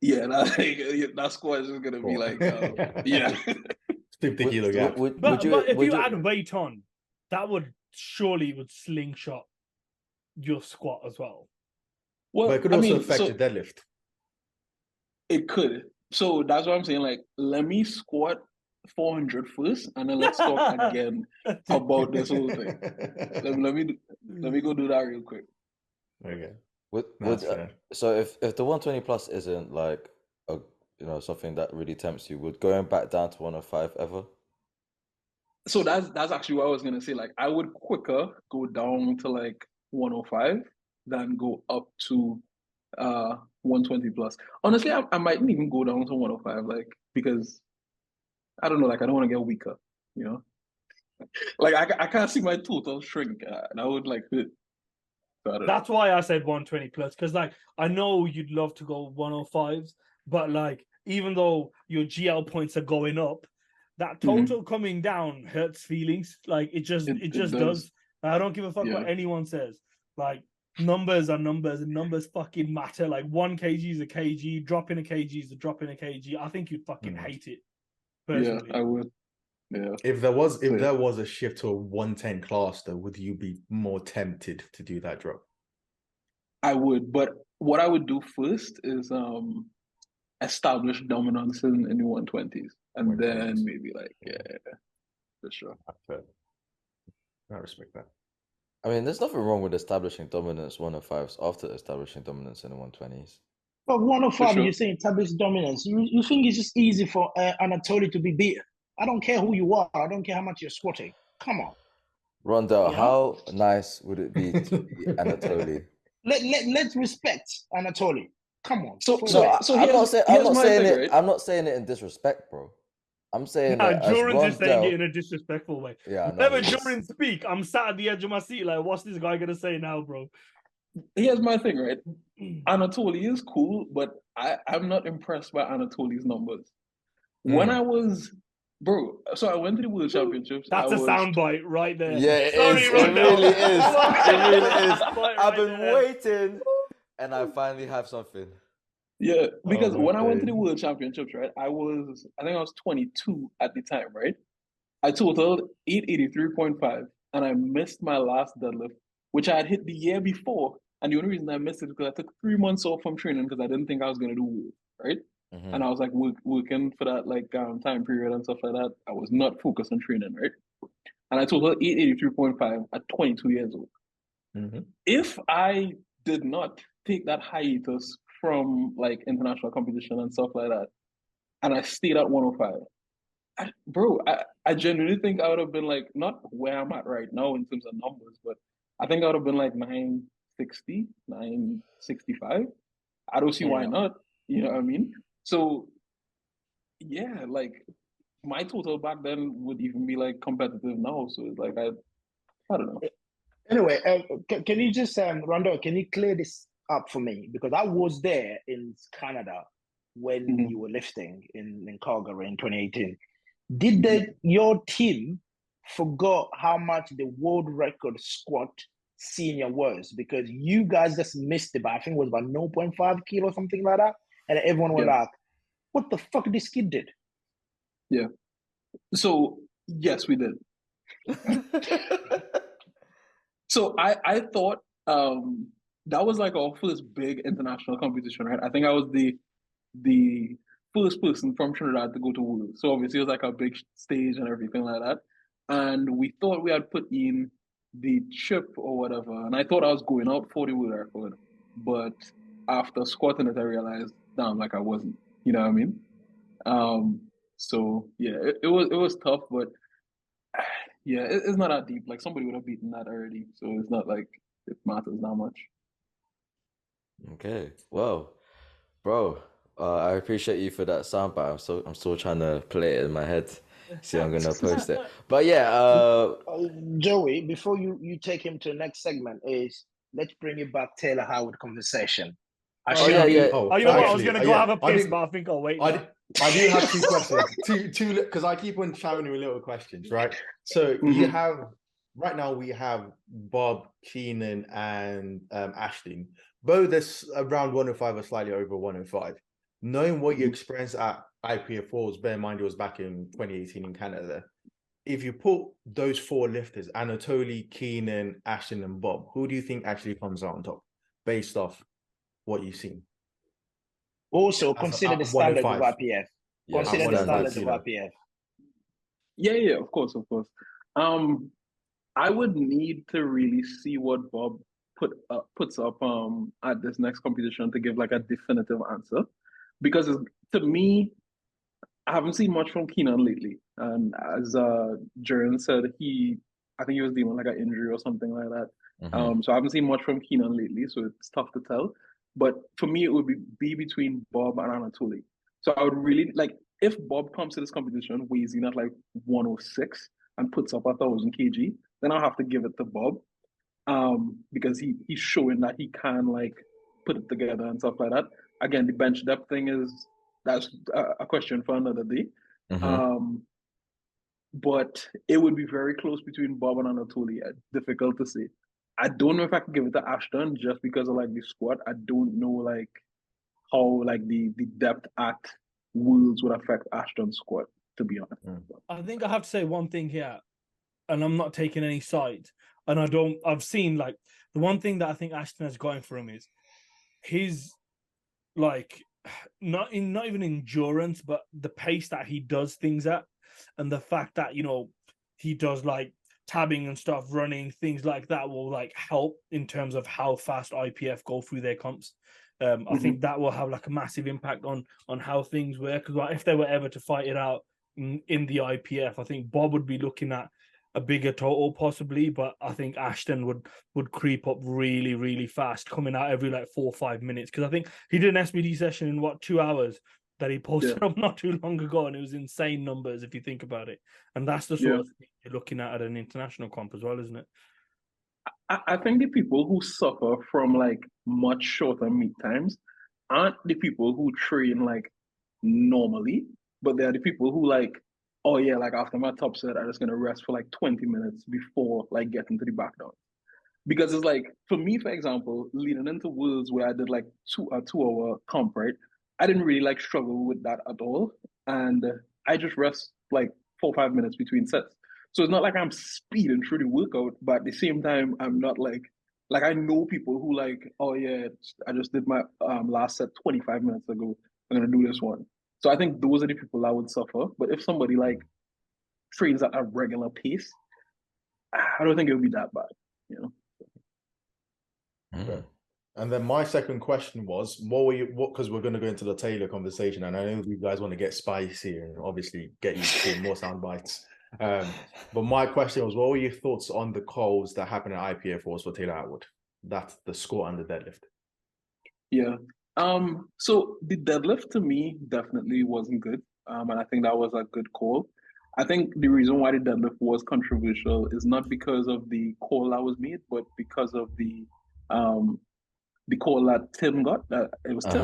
Yeah, that squat is just gonna be like, yeah. 50 kilo gap. But if you add weight on, that would slingshot your squat as well. Well, but it could also affect your deadlift. It could. So that's what I'm saying. Like, let me squat 400 first, and then let's talk again about this whole thing. Let me go do that real quick. Okay. So if the 120 plus isn't like something that really tempts you, would going back down to 105 ever? So that's actually what I was gonna say. Like, I would quicker go down to like 105 than go up to 120 plus. Honestly, I mightn't even go down to 105, like, because I don't know, like, I don't want to get weaker, you know. Like, I can't see my total shrink, and I would like hurt. That's why I said 120 plus, because like I know you'd love to go 105s, but like even though your GL points are going up, that total coming down hurts feelings. Like it just does. I don't give a fuck what anyone says. Like numbers are numbers, and numbers fucking matter. Like 1 kg is a kg, dropping a kg is a drop in a kg. I think you'd fucking hate it. Personally. Yeah, I would. Yeah. If there was a shift to a 110 class, though, would you be more tempted to do that drop? I would, but what I would do first is establish dominance in the 120s, and then maybe like for sure. I respect that. I mean, there's nothing wrong with establishing dominance 105s after establishing dominance in the 120s. But 105, you're saying establish dominance. You think it's just easy for Anatolys to be beaten? I don't care who you are. I don't care how much you're squatting. Come on. Rondel, how nice would it be to be Anatolys? Let's respect Anatolys. Come on. So I'm not saying it in disrespect, bro. I'm saying that Joran's just saying it in a disrespectful way. Yeah. Whenever Joran speak, I'm sat at the edge of my seat like, what's this guy gonna say now, bro? Here's my thing, right? Anatolys is cool, but I'm not impressed by Anatolys' numbers. When I was, bro, so I went to the World Championships. That's a soundbite right there. Yeah, it really is. It really is. I've been waiting, and I finally have something. Yeah, because when I went to the World Championships, right, I think I was 22 at the time, right? I totaled 883.5, and I missed my last deadlift, which I had hit the year before. And the only reason I missed it is because I took 3 months off from training because I didn't think I was going to do work, right? Mm-hmm. And I was like working for that like time period and stuff like that. I was not focused on training, right? And I totaled 883.5 at 22 years old. Mm-hmm. If I did not take that hiatus from like international competition and stuff like that, and I stayed at 105, I genuinely think I would have been like, not where I'm at right now in terms of numbers, but I think I would have been like 960, 965. I don't see why not. You know what I mean? So, yeah, like my total back then would even be like competitive now. So it's like, I don't know. Anyway, can you just, Rondel, can you clear this up for me? Because I was there in Canada when you were lifting in Calgary in 2018. Did your team forgot how much the world record squat senior was? Because you guys just missed it, but I think it was about 0.5 kilo or something like that. And everyone was like, what the fuck this kid did? Yeah. So, yes, we did. So I thought that was like our first big international competition, right? I think I was the first person from Trinidad to go to Worlds. So obviously it was like a big stage and everything like that. And we thought we had put in the chip or whatever. And I thought I was going out for the world record. But after squatting it, I realized, damn, like I wasn't. You know what I mean? So yeah, it was tough, but yeah, it's not that deep. Like somebody would have beaten that already. So it's not like it matters that much. Okay. Well, bro, I appreciate you for that soundbite. I'm still trying to play it in my head. See, I'm gonna post it. But yeah, Joey, before you take him to the next segment, let's bring it back Taylor Howard conversation. You know what? I was gonna go have a piss, but I think I'll wait. I do have 2 questions. Two, because I keep on shouting you little questions, right? So you have right now we have Bob, Keenan, and Ashton. both this around 105 or slightly over 105. Knowing what you experienced at IPF Worlds, bear in mind it was back in 2018 in Canada. If you put those four lifters, Anatoly, Keenan, Ashton, and Bob, who do you think actually comes out on top based off what you've seen? Also, consider the standard of IPF. Yeah, consider the standard of IPF. Yeah, of course. I would need to really see what Bob puts up at this next competition to give like a definitive answer, because to me, I haven't seen much from Keenan lately, and as Jaren said, I think he was dealing like an injury or something like that. So I haven't seen much from Keenan lately, so it's tough to tell. But for me, it would be between Bob and Anatoly. So I would really like, if Bob comes to this competition weighs in at like 106 and puts up 1,000 kg, then I'll have to give it to Bob, because he's showing that he can like put it together and stuff like that. Again, the bench depth thing that's a question for another day. But it would be very close between Bob and Anatoly. Difficult to say. I don't know if I could give it to Ashton just because of like the squat. I don't know like how like the depth at Worlds would affect Ashton's squat, to be honest. I think I have to say one thing here, and I'm not taking any side. And I've seen like the one thing that I think Ashton has going for him is his like not even endurance, but the pace that he does things at, and the fact that, you know, he does like tabbing and stuff, running, things like that will like help in terms of how fast IPF go through their comps. I think that will have like a massive impact on how things work. Because if they were ever to fight it out in the IPF, I think Bob would be looking at a bigger total possibly, but I think Ashton would creep up really, really fast, coming out every like 4 or 5 minutes. Because I think he did an SBD session in 2 hours that he posted up not too long ago, and it was insane numbers if you think about it. And that's the sort of thing you're looking at an international comp as well, isn't it? I think the people who suffer from like much shorter meet times aren't the people who train like normally, but they're the people who like, oh yeah, like after my top set, I'm just gonna rest for like 20 minutes before like getting to the back down. Because it's like, for me, for example, leading into Worlds where I did like a 2-hour comp, right? I didn't really like struggle with that at all. And I just rest like 4 or 5 minutes between sets. So it's not like I'm speeding through the workout, but at the same time, I'm not like I know people who like, oh yeah, I just did my last set 25 minutes ago. I'm gonna do this one. So I think those are the people that would suffer. But if somebody like trains at a regular pace, I don't think it would be that bad, you know. Okay. And then my second question was, because we're going to go into the Taylor conversation, and I know you guys want to get spicy and obviously get you to more sound bites. But my question was, what were your thoughts on the calls that happened at IPF Wars for Taylor Atwood? That's the squat and the deadlift. Yeah. So the deadlift to me definitely wasn't good. And I think that was a good call. I think the reason why the deadlift was controversial is not because of the call that was made, but because of the call that Tim got. It was Tim.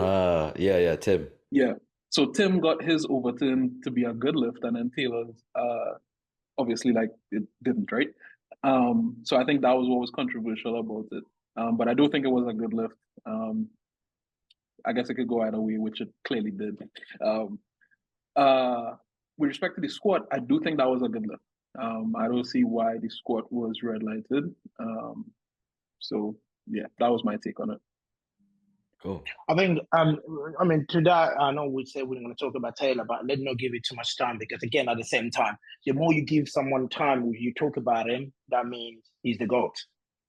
Yeah, Tim. Yeah. So Tim got his overturned to be a good lift, and then Taylor's obviously like it didn't, right? So I think that was what was controversial about it. But I do think it was a good lift. I guess it could go either way, which it clearly did. With respect to the squat, I do think that was a good lift. I don't see why the squat was red lighted. So yeah, that was my take on it. Cool. I think, I mean, to that, I know we said we're going to talk about Taylor, but let's not give it too much time, because again, at the same time, the more you give someone time, you talk about him, that means he's the GOAT,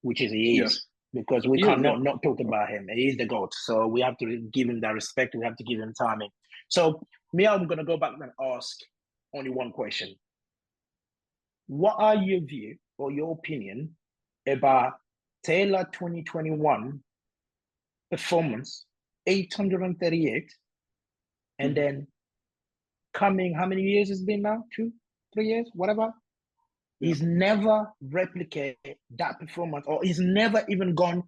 which is he is, because we cannot not talk about him. He is the GOAT, so we have to give him that respect. We have to give him timing. So me, I'm going to go back and ask only one question. What are your view or your opinion about Taylor 2021 performance, 838, and then coming, how many years it's been now? 2, 3 years, whatever. He's never replicated that performance, or he's never even gone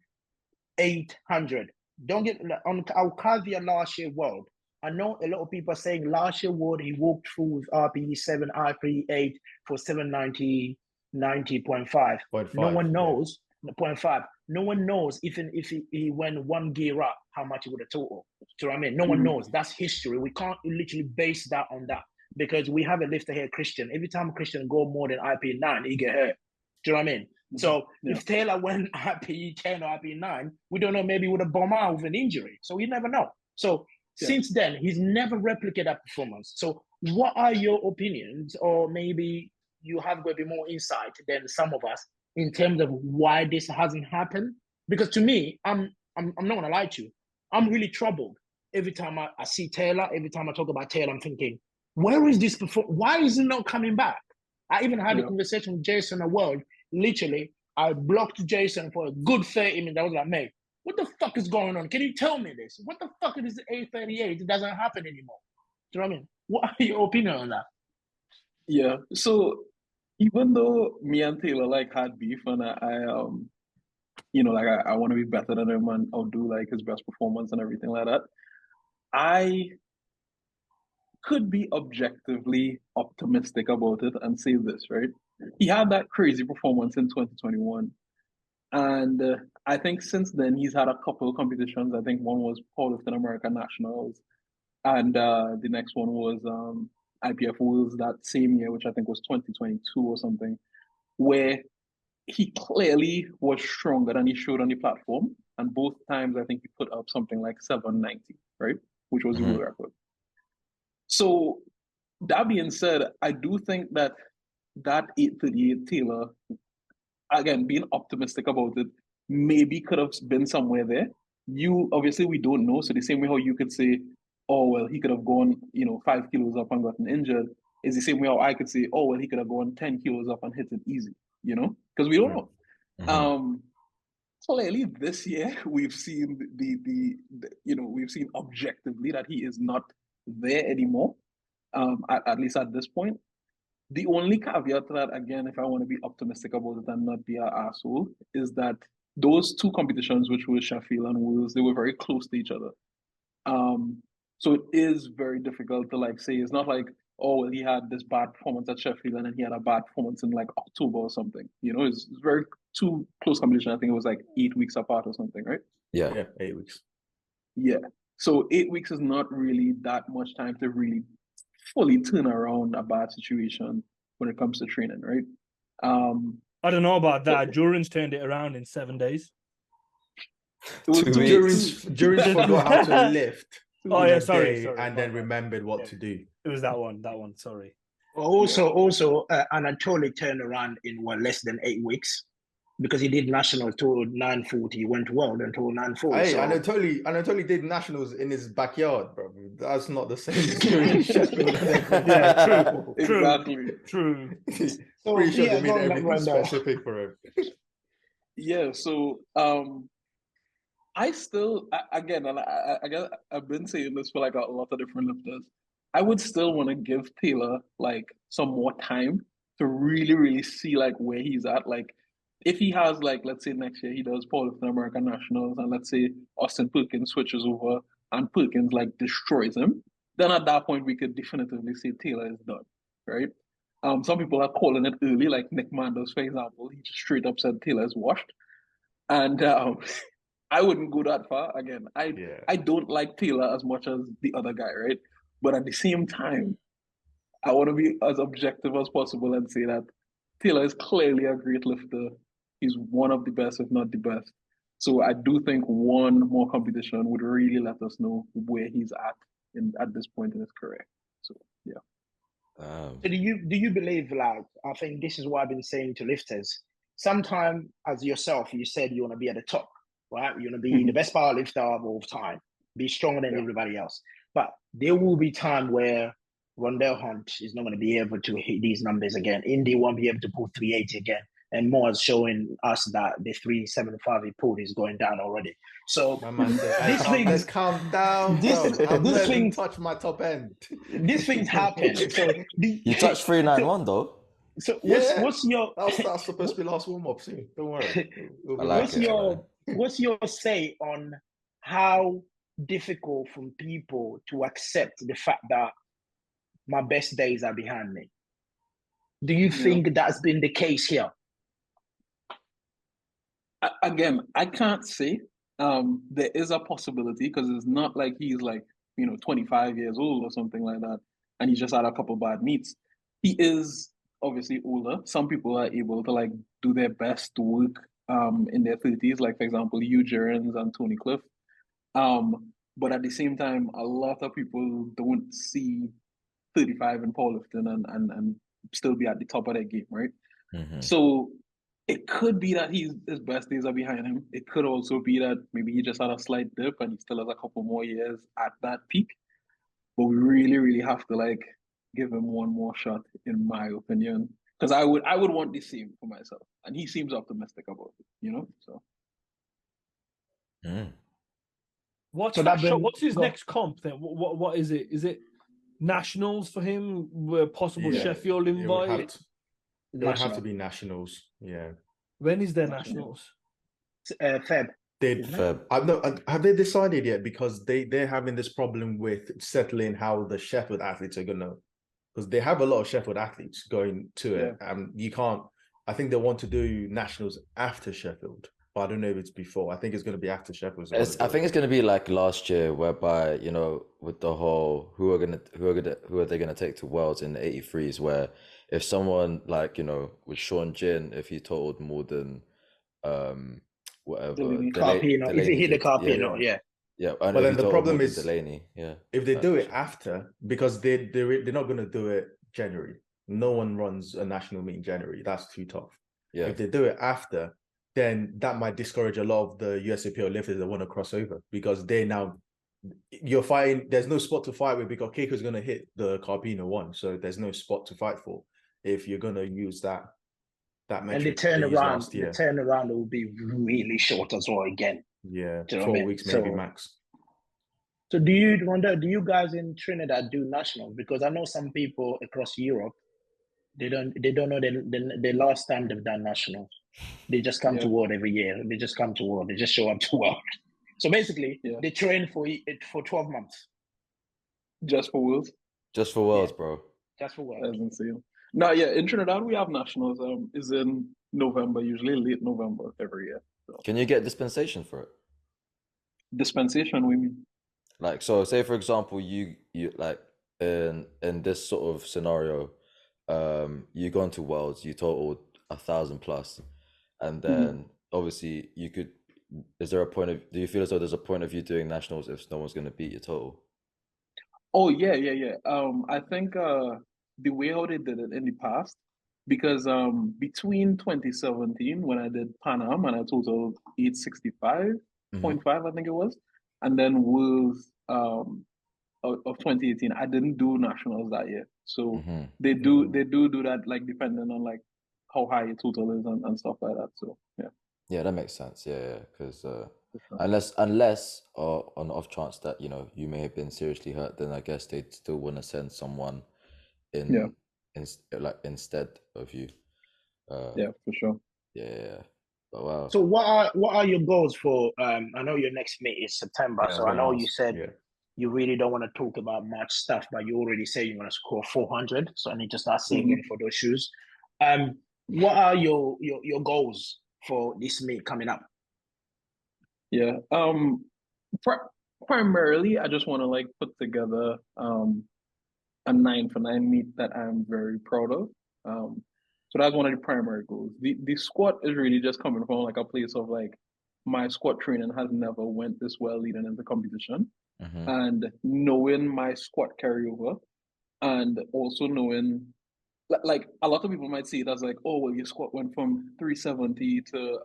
800. Don't get on our caveat last year world. I know a lot of people are saying last year world he walked through with RPE 7, RPE 8 for 790, 90.5. No one knows. 0.5. no one knows even if he went one gear up, how much he would have total. Do you know what I mean? No one knows. That's history. We can't literally base that on that because we have a lifter here, Christian. Every time Christian go more than IP9, he get hurt. Do you know what I mean? So if Taylor went IP10 or IP9, we don't know, maybe he would have bombed out with an injury. So you never know. So since then, he's never replicated that performance. So what are your opinions, or maybe you have a bit more insight than some of us in terms of why this hasn't happened? Because to me, I'm not gonna lie to you, I'm really troubled every time I see Taylor. Every time I talk about Taylor, I'm thinking, where is this performance? Why is it not coming back? I even had a conversation with Jason at World. Literally, I blocked Jason for a good 30 minutes. I was like, mate, what the fuck is going on? Can you tell me this? What the fuck is the A38? It doesn't happen anymore. Do you know what I mean? What are your opinion on that? Yeah. So even though me and Taylor like had beef, and I you know, like I want to be better than him and outdo like his best performance and everything like that, I could be objectively optimistic about it and say this, right? He had that crazy performance in 2021. And I think since then, he's had a couple of competitions. I think one was Powerlifting America Nationals, and the next one was IPF Worlds that same year, which I think was 2022 or something, where he clearly was stronger than he showed on the platform. And both times, I think he put up something like 790, right? Which was the world record. So that being said, I do think that 838 Taylor, again, being optimistic about it, maybe could have been somewhere there. Obviously we don't know. So the same way how you could say, oh well, he could have gone, 5 kilos up and gotten injured, is the same way how I could say, oh well, he could have gone 10 kilos up and hit it easy, because we don't know. Clearly this year we've seen we've seen objectively that he is not there anymore. At least at this point. The only caveat to that, again, if I want to be optimistic about it and not be an asshole, is that those two competitions, which were Sheffield and Wales, they were very close to each other. So it is very difficult to say. It's not like, oh, well, he had this bad performance at Sheffield and then he had a bad performance in like October or something. It's very two close competitions. I think it was like 8 weeks apart or something, right? Yeah, 8 weeks. Yeah. So 8 weeks is not really that much time to really fully turn around a bad situation when it comes to training, right? I don't know about that. Durance turned it around in 7 days. Durance forgot how to lift. Sorry. And then remembered what to do. It was that one. Sorry. Also, Anatolys turned around in less than 8 weeks. Because he did national tour 940, he went world until 940. Hey, Anatolys did nationals in his backyard, bro. That's not the same experience. Yeah, true. Exactly. True. So, pretty sure they made everything specific for him. Yeah, so I still, again, and I guess I've been saying this for like a lot of different lifters, I would still want to give Taylor like some more time to really, really see like where he's at. Like, if he has, like, let's say next year he does Powerlifting America Nationals, and let's say Austin Perkins switches over and Perkins like destroys him, then at that point we could definitively say Taylor is done, right? Some people are calling it early, like Nick Mandos, for example. He just straight up said Taylor is washed, and I wouldn't go that far. Again, I don't like Taylor as much as the other guy, right? But at the same time, I want to be as objective as possible and say that Taylor is clearly a great lifter. He's one of the best, if not the best. So I do think one more competition would really let us know where he's at this point in his career. So yeah. So do you believe, like, I think this is what I've been saying to lifters. Sometimes, as yourself, you said you want to be at the top, right? You want to be the best power lifter of all time, be stronger than everybody else. But there will be time where Rondel Hunte is not going to be able to hit these numbers again. Indy won't be able to pull 380 again. And more is showing us that the 375 he pulled is going down already. So let's calm down. This thing touch my top end. These things happen. So you touched 391 though. So what's your? That's supposed to be last warm up soon. Don't worry. What's your say on how difficult for people to accept the fact that my best days are behind me? Do you think that's been the case here? again, I can't say. There is a possibility because it's not like he's like 25 years old or something like that, and he's just had a couple bad meets. He is obviously older. Some people are able to like do their best work in their 30s, like for example, Hugh Gerrans and Tony Cliff. But at the same time, a lot of people don't see 35 in powerlifting and still be at the top of their game, right? Mm-hmm. So it could be that his best days are behind him. It could also be that maybe he just had a slight dip and he still has a couple more years at that peak. But we really, really have to like give him one more shot, in my opinion. Because I would want the same for myself. And he seems optimistic about it, So what's So that that shot? brings- What's his go on. next comp then? What is it? Is it nationals for him? Were possible Yeah, Sheffield It would have invite? to, it would have National. to be nationals. Yeah. When is their National. nationals? Feb. They Isn't it? Feb. have they decided yet? Because they're having this problem with settling how the Sheffield athletes are gonna, because they have a lot of Sheffield athletes going to it. You can't. I think they want to do nationals after Sheffield, but I don't know if it's before. I think it's going to be after Sheffield. I think it's going to be like last year, whereby with the whole who are they going to take to Worlds in the 83s, where if someone like with Sean Jin, if he totaled more than whatever Carpino. If you hit the Carpino, yeah. Yeah, But if then he the totaled problem more than is Delaney, if they do it after, because they're not going to do it January. No one runs a national meet in January. That's too tough. Yeah. If they do it after, then that might discourage a lot of the USAPL lifters that want to cross over, because you're fighting. There's no spot to fight with because Keiko's going to hit the Carpino one, so there's no spot to fight for if you're going to use that metric And they used last year. the turnaround will be really short as well again. Yeah, Do you know 4 what I mean? weeks maybe max. So do you guys in Trinidad do nationals? Because I know some people across Europe, they don't know the last time they've done nationals. They just come to World every year. They just come to World. They just show up to World. So basically, they train for 12 months. Just for Worlds? Just for Worlds, bro. Just for Worlds. That's insane. No, in Trinidad we have nationals. Is in November, usually late November every year. So. Can you get dispensation for it? Dispensation, we mean? Like, so say for example, you like in this sort of scenario, you gone to Worlds, you totaled 1,000 plus, and then obviously you could. Is there a point of? Do you feel as though there's a point of you doing nationals if no one's going to beat your total? Oh yeah. I think the way how they did it in the past, because between 2017 when I did Pan Am and I totaled 865.5, I think it was, and then with of 2018, I didn't do nationals that year. So they do that, like depending on like how high your total is and stuff like that. So yeah. Yeah, that makes sense. Yeah, because unless on the off chance that you may have been seriously hurt, then I guess they'd still want to send someone in instead of you. Yeah, for sure. Yeah. But wow. So what are your goals for? I know your next meet is September, so I know you said you really don't want to talk about much stuff, but you already say you want to score 400. So I need to start saving for those shoes. What are your goals for this meet coming up? Yeah. Primarily, I just want to like put together a 9 for 9 meet that I'm very proud of. So that's one of the primary goals. The squat is really just coming from like a place of like my squat training has never went this well leading into competition, and knowing my squat carryover, and also knowing like a lot of people might see it as like, oh well, your squat went from 370 to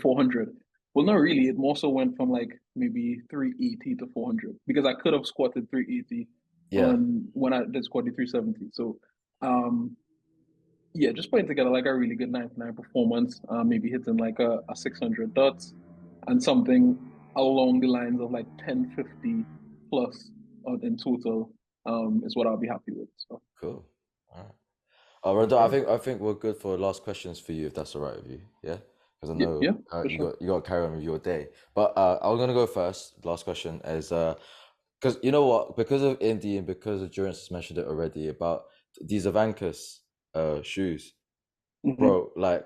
400. Well, not really. It more so went from like maybe 380 to 400 because I could have squatted 380 when I did squat the 370. So, just putting together like a really good 99 performance, maybe hitting like a 600 dots and something along the lines of like 1050 plus in total is what I'll be happy with. So cool. All right. Rondel, I think we're good for last questions for you, if that's all right with you. Yeah. Because I know you got to carry on with your day. But I'm gonna go first. Last question is because you know what? Because of Indy and because of Durance has mentioned it already about these Avankas shoes, bro. Like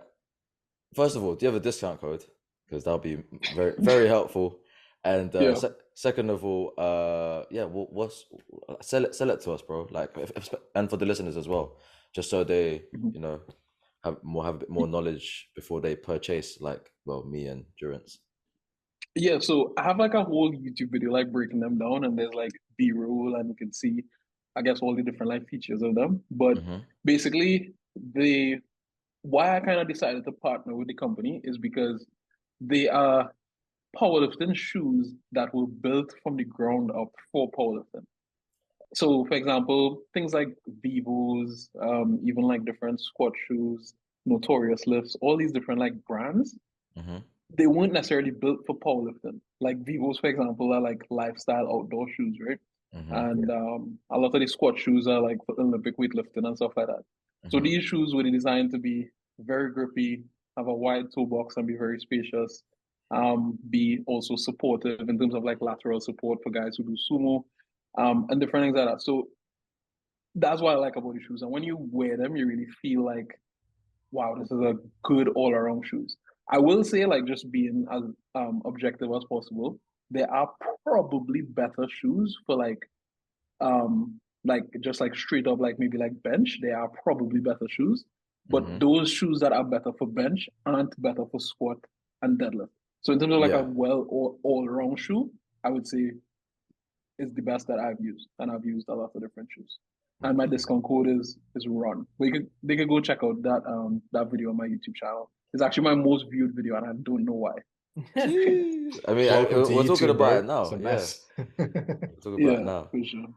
first of all, do you have a discount code? Because that'll be very, very helpful. And Yeah. second of all, yeah, what's sell it to us, bro. Like, and for the listeners as well, just so they, you know, have a bit more knowledge before they purchase, like, well, me and Durance. Yeah, so I have like a whole YouTube video like breaking them down, and there's like B-roll, and you can see, I guess, all the different like features of them. But basically, why I kind of decided to partner with the company is because they are powerlifting shoes that were built from the ground up for powerlifting. So, for example, things like Vivos, even like different squat shoes, Notorious lifts, all these different like brands, they weren't necessarily built for powerlifting. Like Vivos, for example, are like lifestyle outdoor shoes, right? And a lot of the squat shoes are like for Olympic weightlifting and stuff like that. So these shoes were designed to be very grippy, have a wide toe box, and be very spacious. Be also supportive in terms of like lateral support for guys who do sumo, and different things like that. So that's what I like about the shoes. And when you wear them, you really feel like, wow, this is a good all-around shoes. I will say, like, just being as objective as possible, there are probably better shoes for like just like straight up like maybe like bench. There are probably better shoes, but those shoes that are better for bench aren't better for squat and deadlift. So in terms of like a well all-around shoe, I would say is the best that I've used, and I've used a lot of different shoes. And my discount code is RUN. But they could go check out that video on my YouTube channel. It's actually my most viewed video, and I don't know why. I mean, Welcome to we're YouTube, talking about bro. it now. It's a Yeah, mess. we're talking about it now. For sure.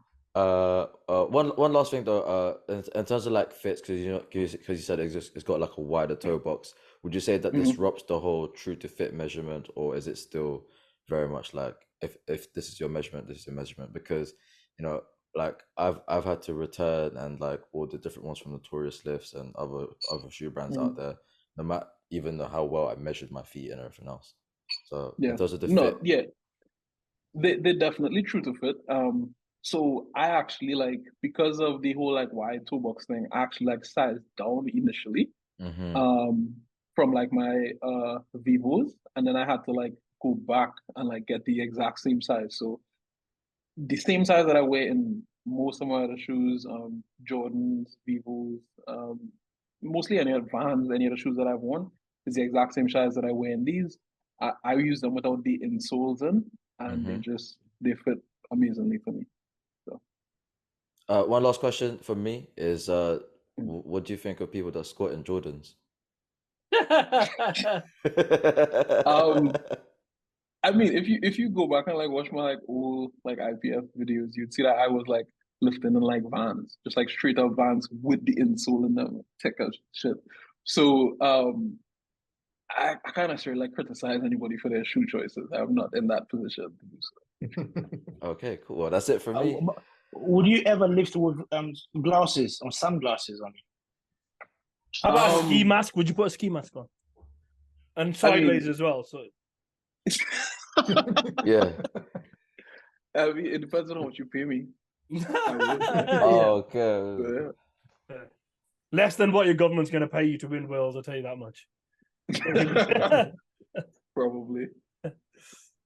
One last thing though, in terms of like fits, because you said it's got like a wider toe box. Would you say that disrupts the whole true to fit measurement, or is it still very much like if this is your measurement, this is your measurement? Because you know, like I've had to return and like all the different ones from Notorious lifts and other shoe brands out there, no matter even how well I measured my feet and everything else. So in terms of the fit, they're definitely true to fit. So I actually like, because of the whole like wide toe box thing, I actually like sized down initially, from like my Vivos, and then I had to like go back and like get the exact same size. So the same size that I wear in most of my other shoes, Jordans, Vivos, mostly any other Vans, any other shoes that I've worn, is the exact same size that I wear in these. I use them without the insoles in, and they fit amazingly for me. So, one last question from me is, what do you think of people that squat in Jordans? I mean, if you go back and like watch my like old like IPF videos, you'd see that I was like lifting in like Vans, just like straight up Vans with the insole in them, tech shit. So I can't necessarily like criticize anybody for their shoe choices. I'm not in that position to do so. Okay, cool. Well, that's it for me. Would you ever lift with glasses or sunglasses on? How about a ski mask? Would you put a ski mask on? And sideways as well. So yeah. I mean, it depends on how much you pay me. Okay. Yeah. Less than what your government's going to pay you to win Wales, I'll tell you that much. Probably.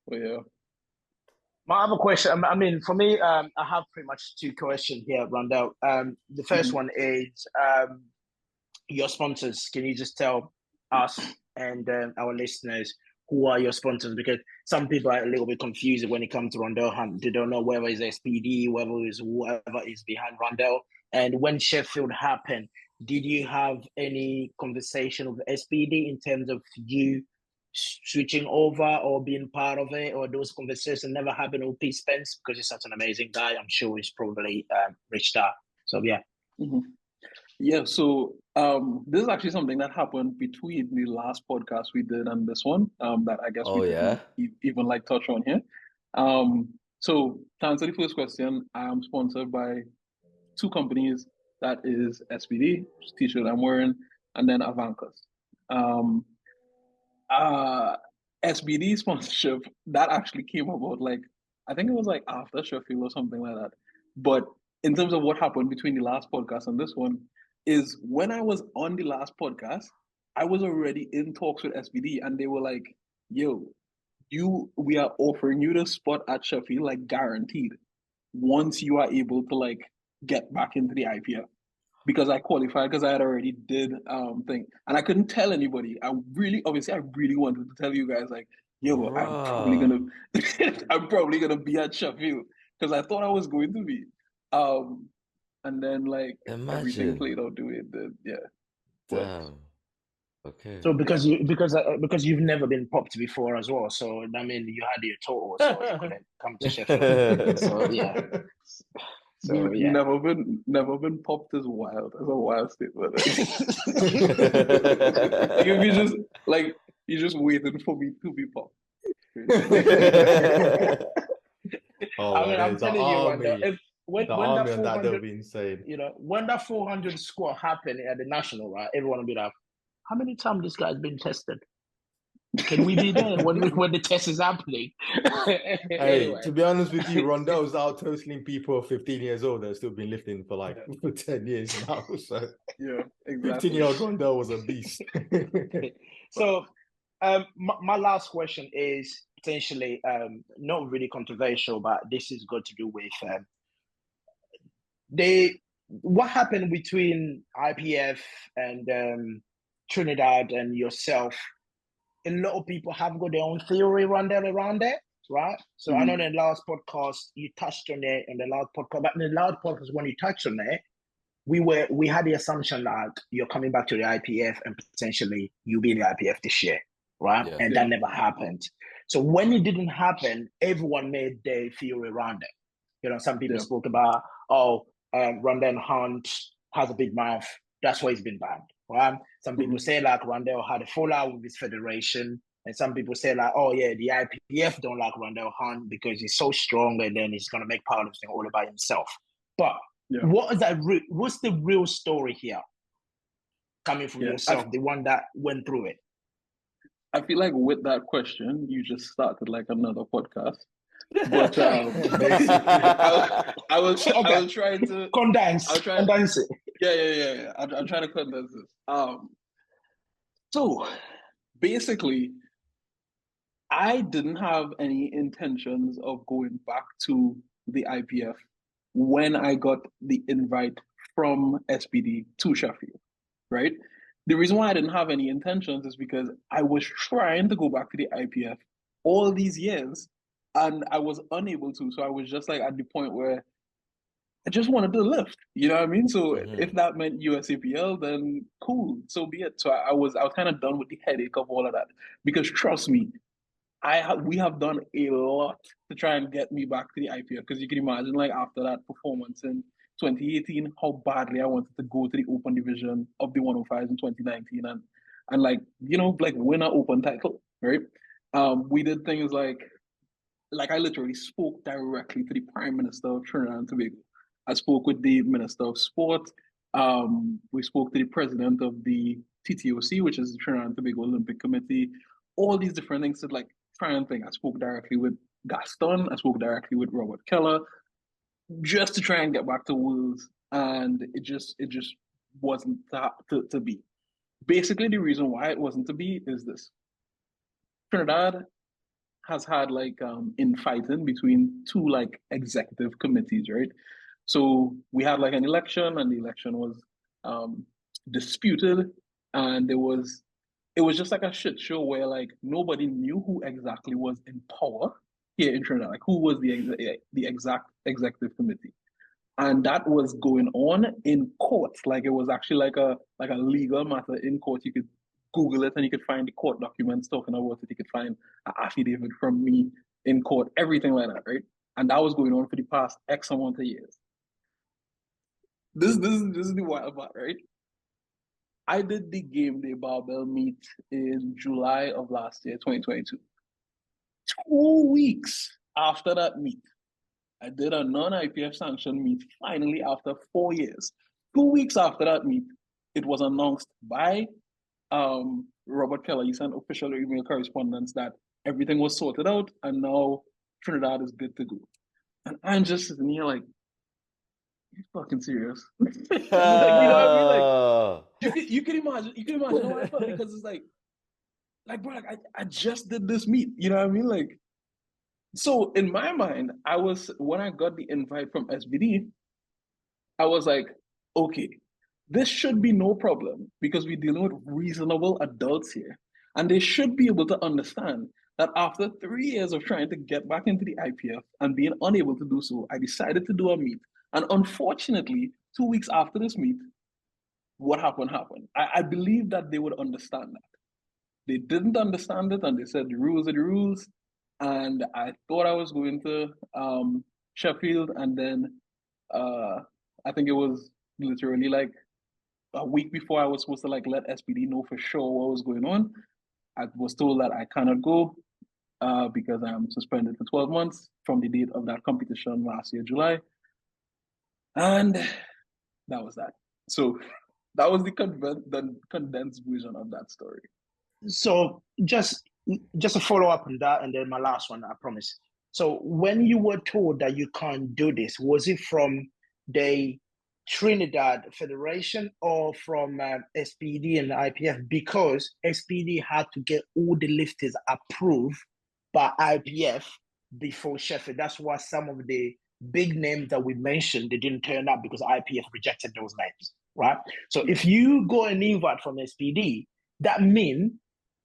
Well, yeah. My other question, I mean, for me, I have pretty much two questions here, Rondel. The first one is your sponsors. Can you just tell us and our listeners who are your sponsors? Because some people are a little bit confused when it comes to Rondel Hunte. They don't know whether it's SPD, whether it's whoever is behind Rondel. And when Sheffield happened, did you have any conversation with SPD in terms of you switching over or being part of it, or those conversations never happened with Pete Spence because he's such an amazing guy? I'm sure he's probably reached out. So yeah. Yeah, so this is actually something that happened between the last podcast we did and this one, that I guess we didn't even like touch on here. So to answer the first question, I am sponsored by two companies. That is SPD, t-shirt I'm wearing, and then Avancos. SPD sponsorship, that actually came about like, I think it was like after Sheffield or something like that. But in terms of what happened between the last podcast and this one, is when I was on the last podcast, I was already in talks with SBD, and they were like, "Yo, we are offering you the spot at Sheffield, like guaranteed, once you are able to like get back into the IPF." Because I qualified, because I had already did thing, and I couldn't tell anybody. I really wanted to tell you guys, like, yo, I'm probably gonna I'm probably gonna be at Sheffield, because I thought I was going to be. And then like everything played out the way it did. Yeah. Damn. Okay. So because you've never been popped before as well, so I mean you had your total, so you couldn't come to Sheffield. So yeah. So yeah. Never been popped is wild. That's a wild statement. You're just waiting for me to be popped. I mean, I'm telling you, when that 400, that'll be insane. You know, when that 400 squat happened at the national, right? Everyone will be like, "How many times this guy's been tested? Can we be there when the test is happening?" Hey, anyway. To be honest with you, Rondel's out totaling people 15 years old that have still been lifting for like 10 years now. So yeah, exactly. 15-year-old Rondel was a beast. So my last question is potentially not really controversial, but this is got to do with what happened between IPF and Trinidad and yourself. A lot of people have got their own theory around that, right? So I know in the last podcast you touched on it, in the last podcast, but in the last podcast when you touched on it, we had the assumption that you're coming back to the IPF and potentially you'll be in the IPF this year, right? Yeah. And that never happened. So when it didn't happen, everyone made their theory around it. You know, some people spoke about, Rondel Hunte has a big mouth, that's why he's been banned, right? Some people say like Rondel had a fallout with his federation, and some people say like, oh yeah, the IPF don't like Rondel Hunte because he's so strong, and then he's gonna make powerlifting all about himself. But what's the real story here coming from yourself, the one that went through it? I feel like with that question, you just started like another podcast. But I will try to condense it. Yeah. I'm trying to condense this. So basically, I didn't have any intentions of going back to the IPF when I got the invite from SBD to Sheffield, right? The reason why I didn't have any intentions is because I was trying to go back to the IPF all these years, and I was unable to. So I was just like at the point where I just wanted to lift, you know what I mean? So if that meant USAPL, then cool, so be it. So I was kind of done with the headache of all of that, because trust me, we have done a lot to try and get me back to the IPF, because you can imagine, like, after that performance in 2018, how badly I wanted to go to the open division of the 105s in 2019 and like, you know, like win an open title, right? We did things like I literally spoke directly to the Prime Minister of Trinidad and Tobago. I spoke with the Minister of Sport. We spoke to the president of the TTOC, which is the Trinidad and Tobago Olympic Committee. All these different things to like try and think. I spoke directly with Gaston. I spoke directly with Robert Keller, just to try and get back to Worlds, and it just wasn't to be. Basically, the reason why it wasn't to be is this: Trinidad has had like infighting between two like executive committees, right? So we had like an election, and the election was disputed, and it was just like a shit show where like nobody knew who exactly was in power here in Trinidad, like who was the exact executive committee, and that was going on in court. Like it was actually like a legal matter in court. You could Google it and you could find the court documents talking about it. You could find an affidavit from me in court, everything like that, right? And that was going on for the past X amount of years. This is the wild part, right? I did the game day barbell meet in July of last year, 2022. 2 weeks after that meet, I did a non-IPF sanctioned meet finally after 4 years. 2 weeks after that meet, it was announced by Robert Keller. He sent official email correspondence that everything was sorted out and now Trinidad is good to go. And I'm just sitting here like, you fucking serious? Like, you know what I mean? Like, you can imagine how I felt, because it's like bro, like I just did this meet, you know what I mean? Like, so in my mind, when I got the invite from SBD, I was like, okay, this should be no problem because we're dealing with reasonable adults here. And they should be able to understand that after 3 years of trying to get back into the IPF and being unable to do so, I decided to do a meet. And unfortunately, 2 weeks after this meet, what happened happened. I believe that they would understand that. They didn't understand it, and they said the rules are the rules. And I thought I was going to Sheffield, and then I think it was literally like a week before I was supposed to like let SBD know for sure what was going on. I was told that I cannot go because I'm suspended for 12 months from the date of that competition last year, July. And that was that. So that was the condensed version of that story. So just a follow up on that, and then my last one, I promise. So when you were told that you can't do this, was it from the Trinidad Federation or from SPD and IPF? Because SPD had to get all the lifters approved by IPF before Sheffield. That's why some of the big names that we mentioned, they didn't turn up because IPF rejected those names, right? So if you go an invite from SPD, that means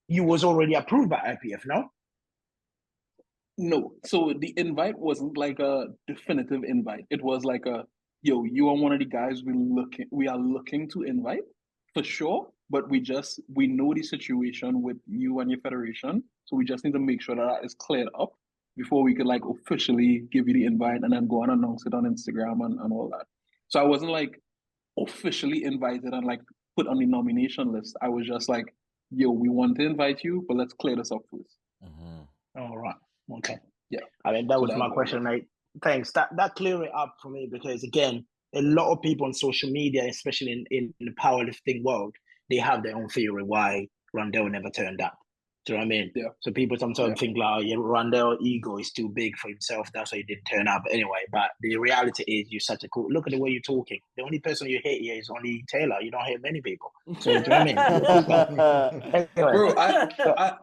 you was already approved by IPF, no? No. So the invite wasn't like a definitive invite. It was like a, yo, you are one of the guys we are looking to invite for sure, but we know the situation with you and your federation, so we just need to make sure that is cleared up before we could like officially give you the invite and then go and announce it on Instagram and all that. So I wasn't like officially invited and like put on the nomination list. I was just like, yo, we want to invite you, but let's clear this up first. All right. Okay. Yeah. I mean, that was my question, mate. Thanks. That cleared it up for me, because again, a lot of people on social media, especially in the powerlifting world, they have their own theory why Rondel never turned up. Do you know what I mean? Yeah. So people sometimes think like, oh, yeah, Rondel ego is too big for himself. That's why he didn't turn up. Anyway, but the reality is, you're such a cool. Look at the way you're talking. The only person you hate here is only Taylor. You don't hate many people. So do you know what I mean? Anyway. Bro,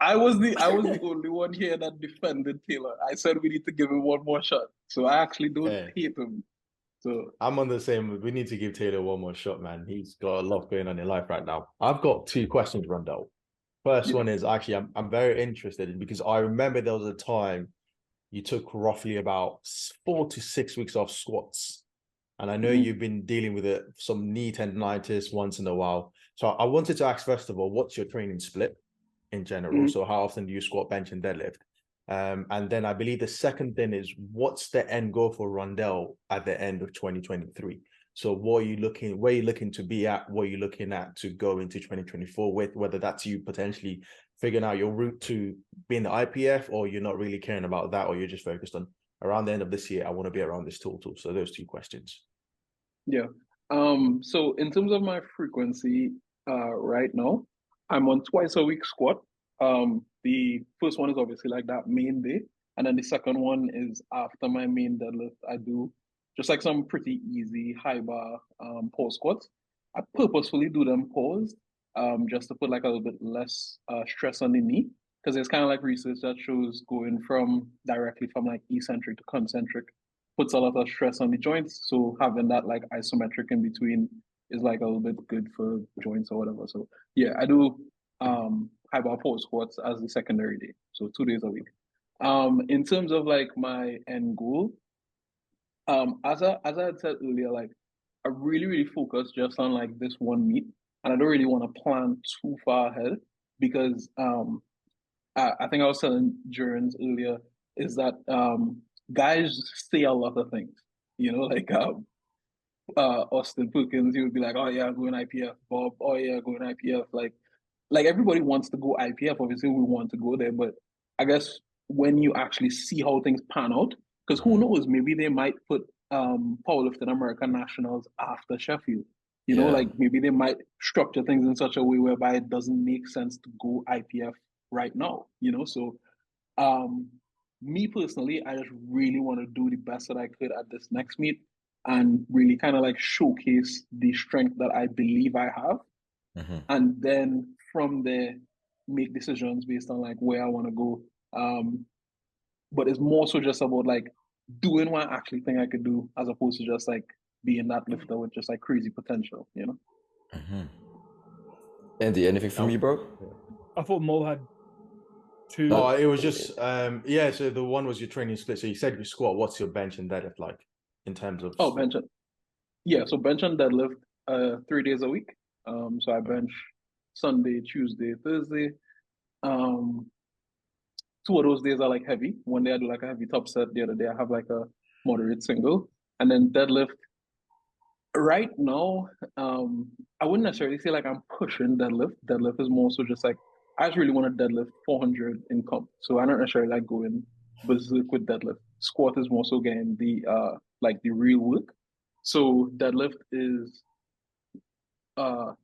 I was the only one here that defended Taylor. I said we need to give him one more shot. So I actually don't hate him. So I'm on the same. We need to give Taylor one more shot, man. He's got a lot going on in life right now. I've got 2 questions, Rondel. First one is actually I'm very interested in, because I remember there was a time you took roughly about 4 to 6 weeks off squats. And I know you've been dealing with some knee tendonitis once in a while. So I wanted to ask, first of all, what's your training split in general? So how often do you squat, bench, and deadlift? And then I believe the second thing is, what's the end goal for Rondel at the end of 2023? So where are you looking to be at? What are you looking at to go into 2024 with, whether that's you potentially figuring out your route to being the IPF, or you're not really caring about that, or you're just focused on around the end of this year, I want to be around this total. So those 2 questions. Yeah. So in terms of my frequency, right now, I'm on twice a week squat. The first one is obviously like that main day, and then the second one is after my main deadlift. I do just like some pretty easy high bar pause squats. I purposefully do them paused, just to put like a little bit less stress on the knee, because there's kind of like research that shows going directly from like eccentric to concentric puts a lot of stress on the joints. So having that like isometric in between is like a little bit good for joints or whatever. So yeah, I do high bar pause squats as the secondary day. So 2 days a week. In terms of like my end goal, as I had said earlier, like I really focus just on like this one meet, and I don't really want to plan too far ahead, because I think I was telling Jurens earlier is that guys say a lot of things, like Austin Perkins, he would be like, oh yeah, going IPF. Bob, oh yeah, going IPF. Like everybody wants to go IPF. Obviously, we want to go there, but I guess when you actually see how things pan out, because who knows, maybe they might put powerlifting American nationals after Sheffield. Like maybe they might structure things in such a way whereby it doesn't make sense to go IPF right now. So me personally, I just really want to do the best that I could at this next meet. and really kind of like showcase the strength that I believe I have. And then from there, make decisions based on like where I want to go. But it's more so just about like doing what I actually think I could do, as opposed to just like being that lifter with just like crazy potential, you know? Andy, anything from you, bro? I thought Mo had two. No, it was just yeah. So the one was your training split. So you said you squat. What's your bench and deadlift like in terms of? Oh, bench. Yeah, so bench and deadlift 3 days a week. So I bench Sunday, Tuesday, Thursday. 2 of those days are like heavy. One day I do like a heavy top set. The other day I have like a moderate single. And then deadlift. Right now, I wouldn't necessarily say like I'm pushing deadlift. Deadlift is more so just like I just really want to deadlift 400 in comp. So I don't necessarily like going berserk with deadlift. Squat is more so getting the like the real work. So deadlift is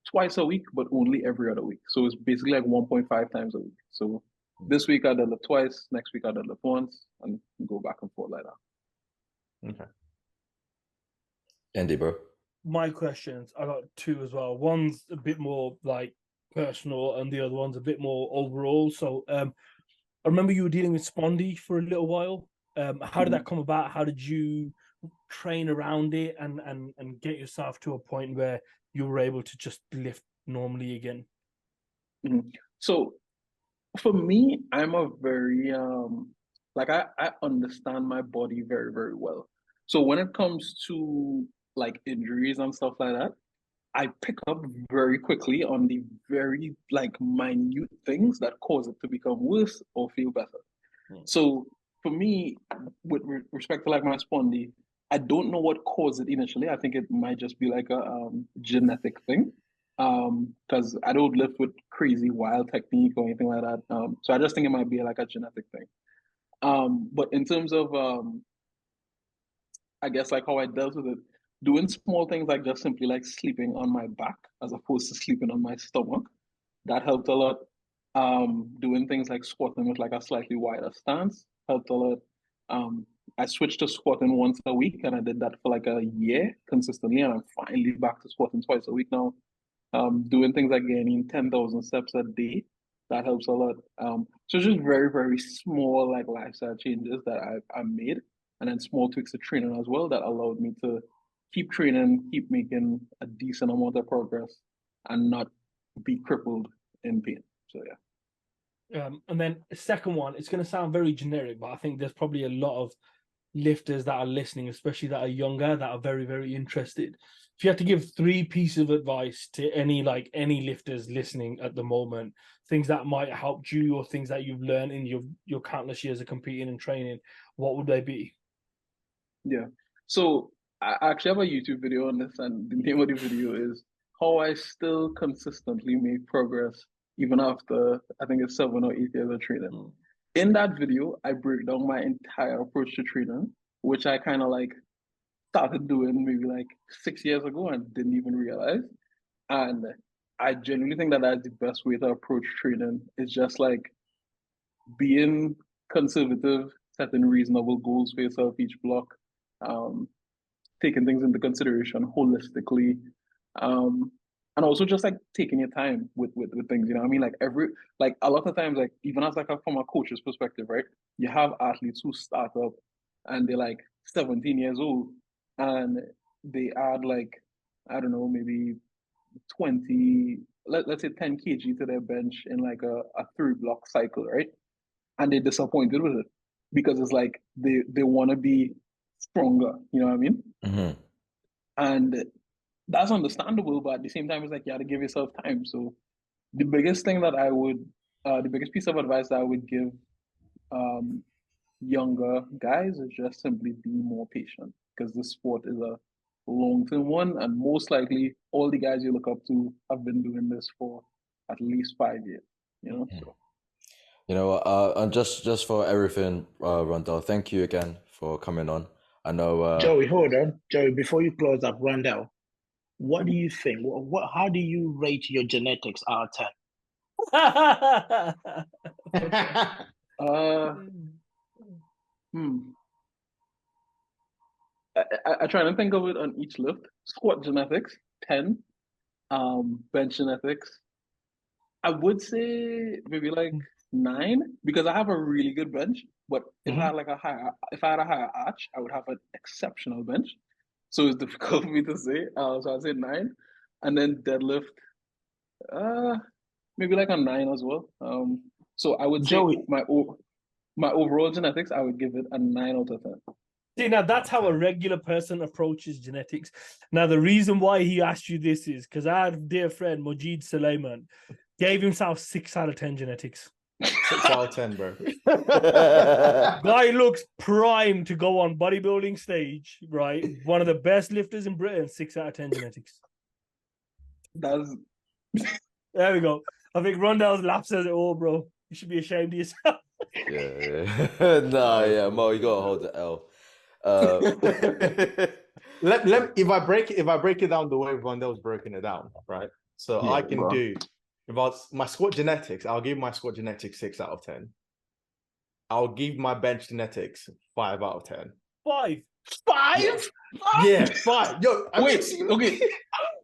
twice a week, but only every other week. So it's basically like 1.5 times a week. So this week I deadlift twice, next week I deadlift once, and go back and forth like that. Okay. Andy, bro. My questions, I got two as well. One's a bit more like personal, and the other one's a bit more overall. So I remember you were dealing with spondy for a little while. How did that come about? How did you train around it and get yourself to a point where you were able to just lift normally again? So for me, I'm a very like I understand my body very, very well. So when it comes to like injuries and stuff like that, I pick up very quickly on the very like minute things that cause it to become worse or feel better. So for me, with respect to like my spondy, I don't know what caused it initially. I think it might just be like a genetic thing. Because I don't lift with crazy wild technique or anything like that. So I just think it might be like a genetic thing. But in terms of I guess like how I dealt with it, doing small things like just simply like sleeping on my back as opposed to sleeping on my stomach, that helped a lot. Doing things like squatting with like a slightly wider stance helped a lot. I switched to squatting once a week, and I did that for like a year consistently, and I'm finally back to squatting twice a week now. Doing things like getting 10,000 steps a day, that helps a lot. So just very, very small like lifestyle changes that I made, and then small tweaks to training as well that allowed me to keep training, keep making a decent amount of progress, and not be crippled in pain. So yeah. And then the second one, it's going to sound very generic, but I think there's probably a lot of lifters that are listening, especially that are younger, that are very, very interested. If you had to give 3 pieces of advice to any lifters listening at the moment, things that might help you or things that you've learned in your countless years of competing and training, what would they be? Yeah. So I actually have a YouTube video on this, and the name of the video is how I still consistently make progress even after I think it's 7 or 8 years of training. In that video, I break down my entire approach to training, which I kind of like started doing maybe like 6 years ago and didn't even realize. And I genuinely think that that's the best way to approach training, is just like being conservative, setting reasonable goals for yourself each block, taking things into consideration holistically, and also just like taking your time with things. You know what I mean? Like a lot of times, like even as like from a coach's perspective, right? You have athletes who start up and they're like 17 years old, and they add like, I don't know, maybe 20, let's say 10 kg to their bench in like a 3 block cycle, right? And they're disappointed with it because it's like they want to be stronger, you know what I mean? And that's understandable, but at the same time, it's like you got to give yourself time. So the biggest thing that the biggest piece of advice that I would give younger guys is just simply be more patient, because this sport is a long-term one, and most likely all the guys you look up to have been doing this for at least 5 years, you know? You know, and just for everything, Rondel, thank you again for coming on. I know Joey, hold on. Joey, before you close up, Rondel, what do you think? How do you rate your genetics out of 10? I try to think of it on each lift. Squat genetics, 10. Bench genetics, I would say maybe like 9 because I have a really good bench. But if I had like if I had a higher arch, I would have an exceptional bench. So it's difficult for me to say. So I'd say 9, and then deadlift, maybe like a 9 as well. So I would say Joey, my overall genetics, I would give it a 9 out of 10. See, now that's how a regular person approaches genetics. Now, the reason why he asked you this is because I had a dear friend, Majid Suleiman, gave himself 6 out of 10 genetics. 6 out of 10, bro. Guy looks primed to go on bodybuilding stage, right? One of the best lifters in Britain, 6 out of 10 genetics. That's There we go. I think Rondel's laugh says it all, bro. You should be ashamed of yourself. Yeah. Nah, yeah, Mo, you gotta hold the L. If I break it down the way Rondel's broken it down, right? So I can do about my squat genetics. I'll give my squat genetics 6 out of 10. I'll give my bench genetics 5 out of 10. 5. Yeah, 5. Yo, wait, okay.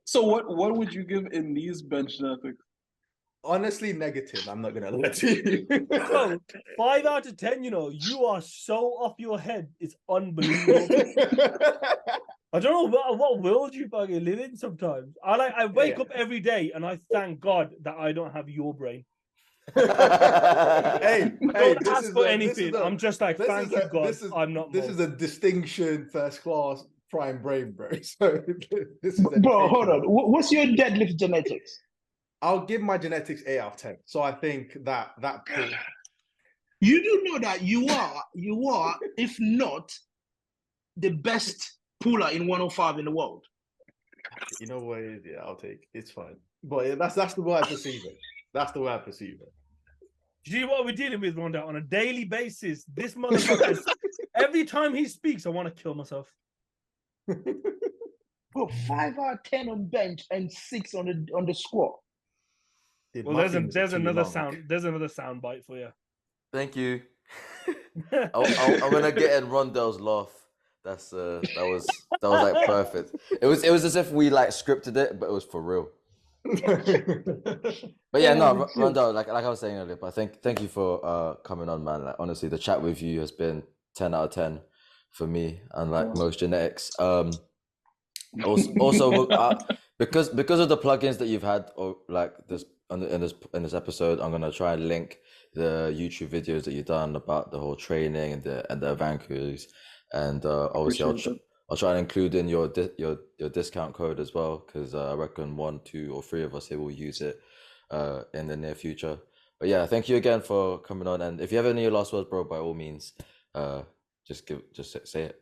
So what would you give in these bench genetics? Honestly, negative. I'm not gonna let you. Bro, 5 out of 10, you know, you are so off your head. It's unbelievable. I don't know what world you fucking live in sometimes. I wake up every day and I thank God that I don't have your brain. hey, Don't ask for anything. I'm just like, thank you, God. I'm not. This is a distinction, first class, prime brain, bro. So this is bro. Hold on. What's your deadlift genetics? I'll give my genetics 8 out of 10. So I think that you do know that you are, if not the best puller in 105 in the world. You know what it is, yeah, I'll take. It's fine. But that's the way I perceive it. That's the way I perceive it. Do you know what we're dealing with, Rondel? On a daily basis, this motherfucker, every time he speaks, I want to kill myself. Bro, 5 out of 10 on bench and 6 on the squat. Dude, well, there's another sound. There's another sound bite for you. Thank you. I'm gonna get in Rondel's laugh. That was like perfect. It was as if we like scripted it, but it was for real. But yeah, no, Rondel, like I was saying earlier, but thank you for coming on, man. Like honestly, the chat with you has been 10 out of 10 for me, unlike most genetics. Also because of the plugins that you've had, or like this in this episode, I'm gonna try and link the YouTube videos that you've done about the whole training and the Vancouver's, and obviously I'll try and include in your discount code as well, because I reckon 1, 2, or 3 of us here will use it in the near future. But yeah, thank you again for coming on. And if you have any last words, bro, by all means, just say it.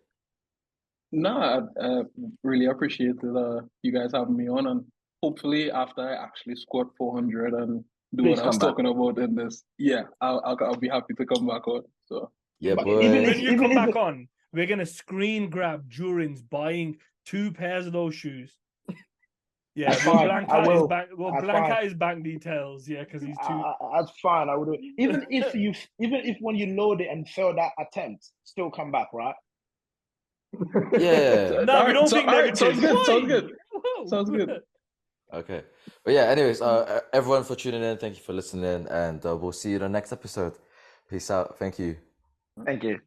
No, I really appreciate you guys having me on, and hopefully after I actually squat 400 and do what I was talking about in this, I'll be happy to come back on. So yeah, boy. When you come back on, we're gonna screen grab Durin's buying 2 pairs of those shoes. Yeah, we'll blank out his bank details. Yeah, because he's too. That's fine. I would even if when you load it and fail that attempt, still come back, right? Yeah. No, we don't think negative. Sounds good. Okay. But yeah, anyways, everyone for tuning in, thank you for listening, and we'll see you in the next episode. Peace out. Thank you. Thank you.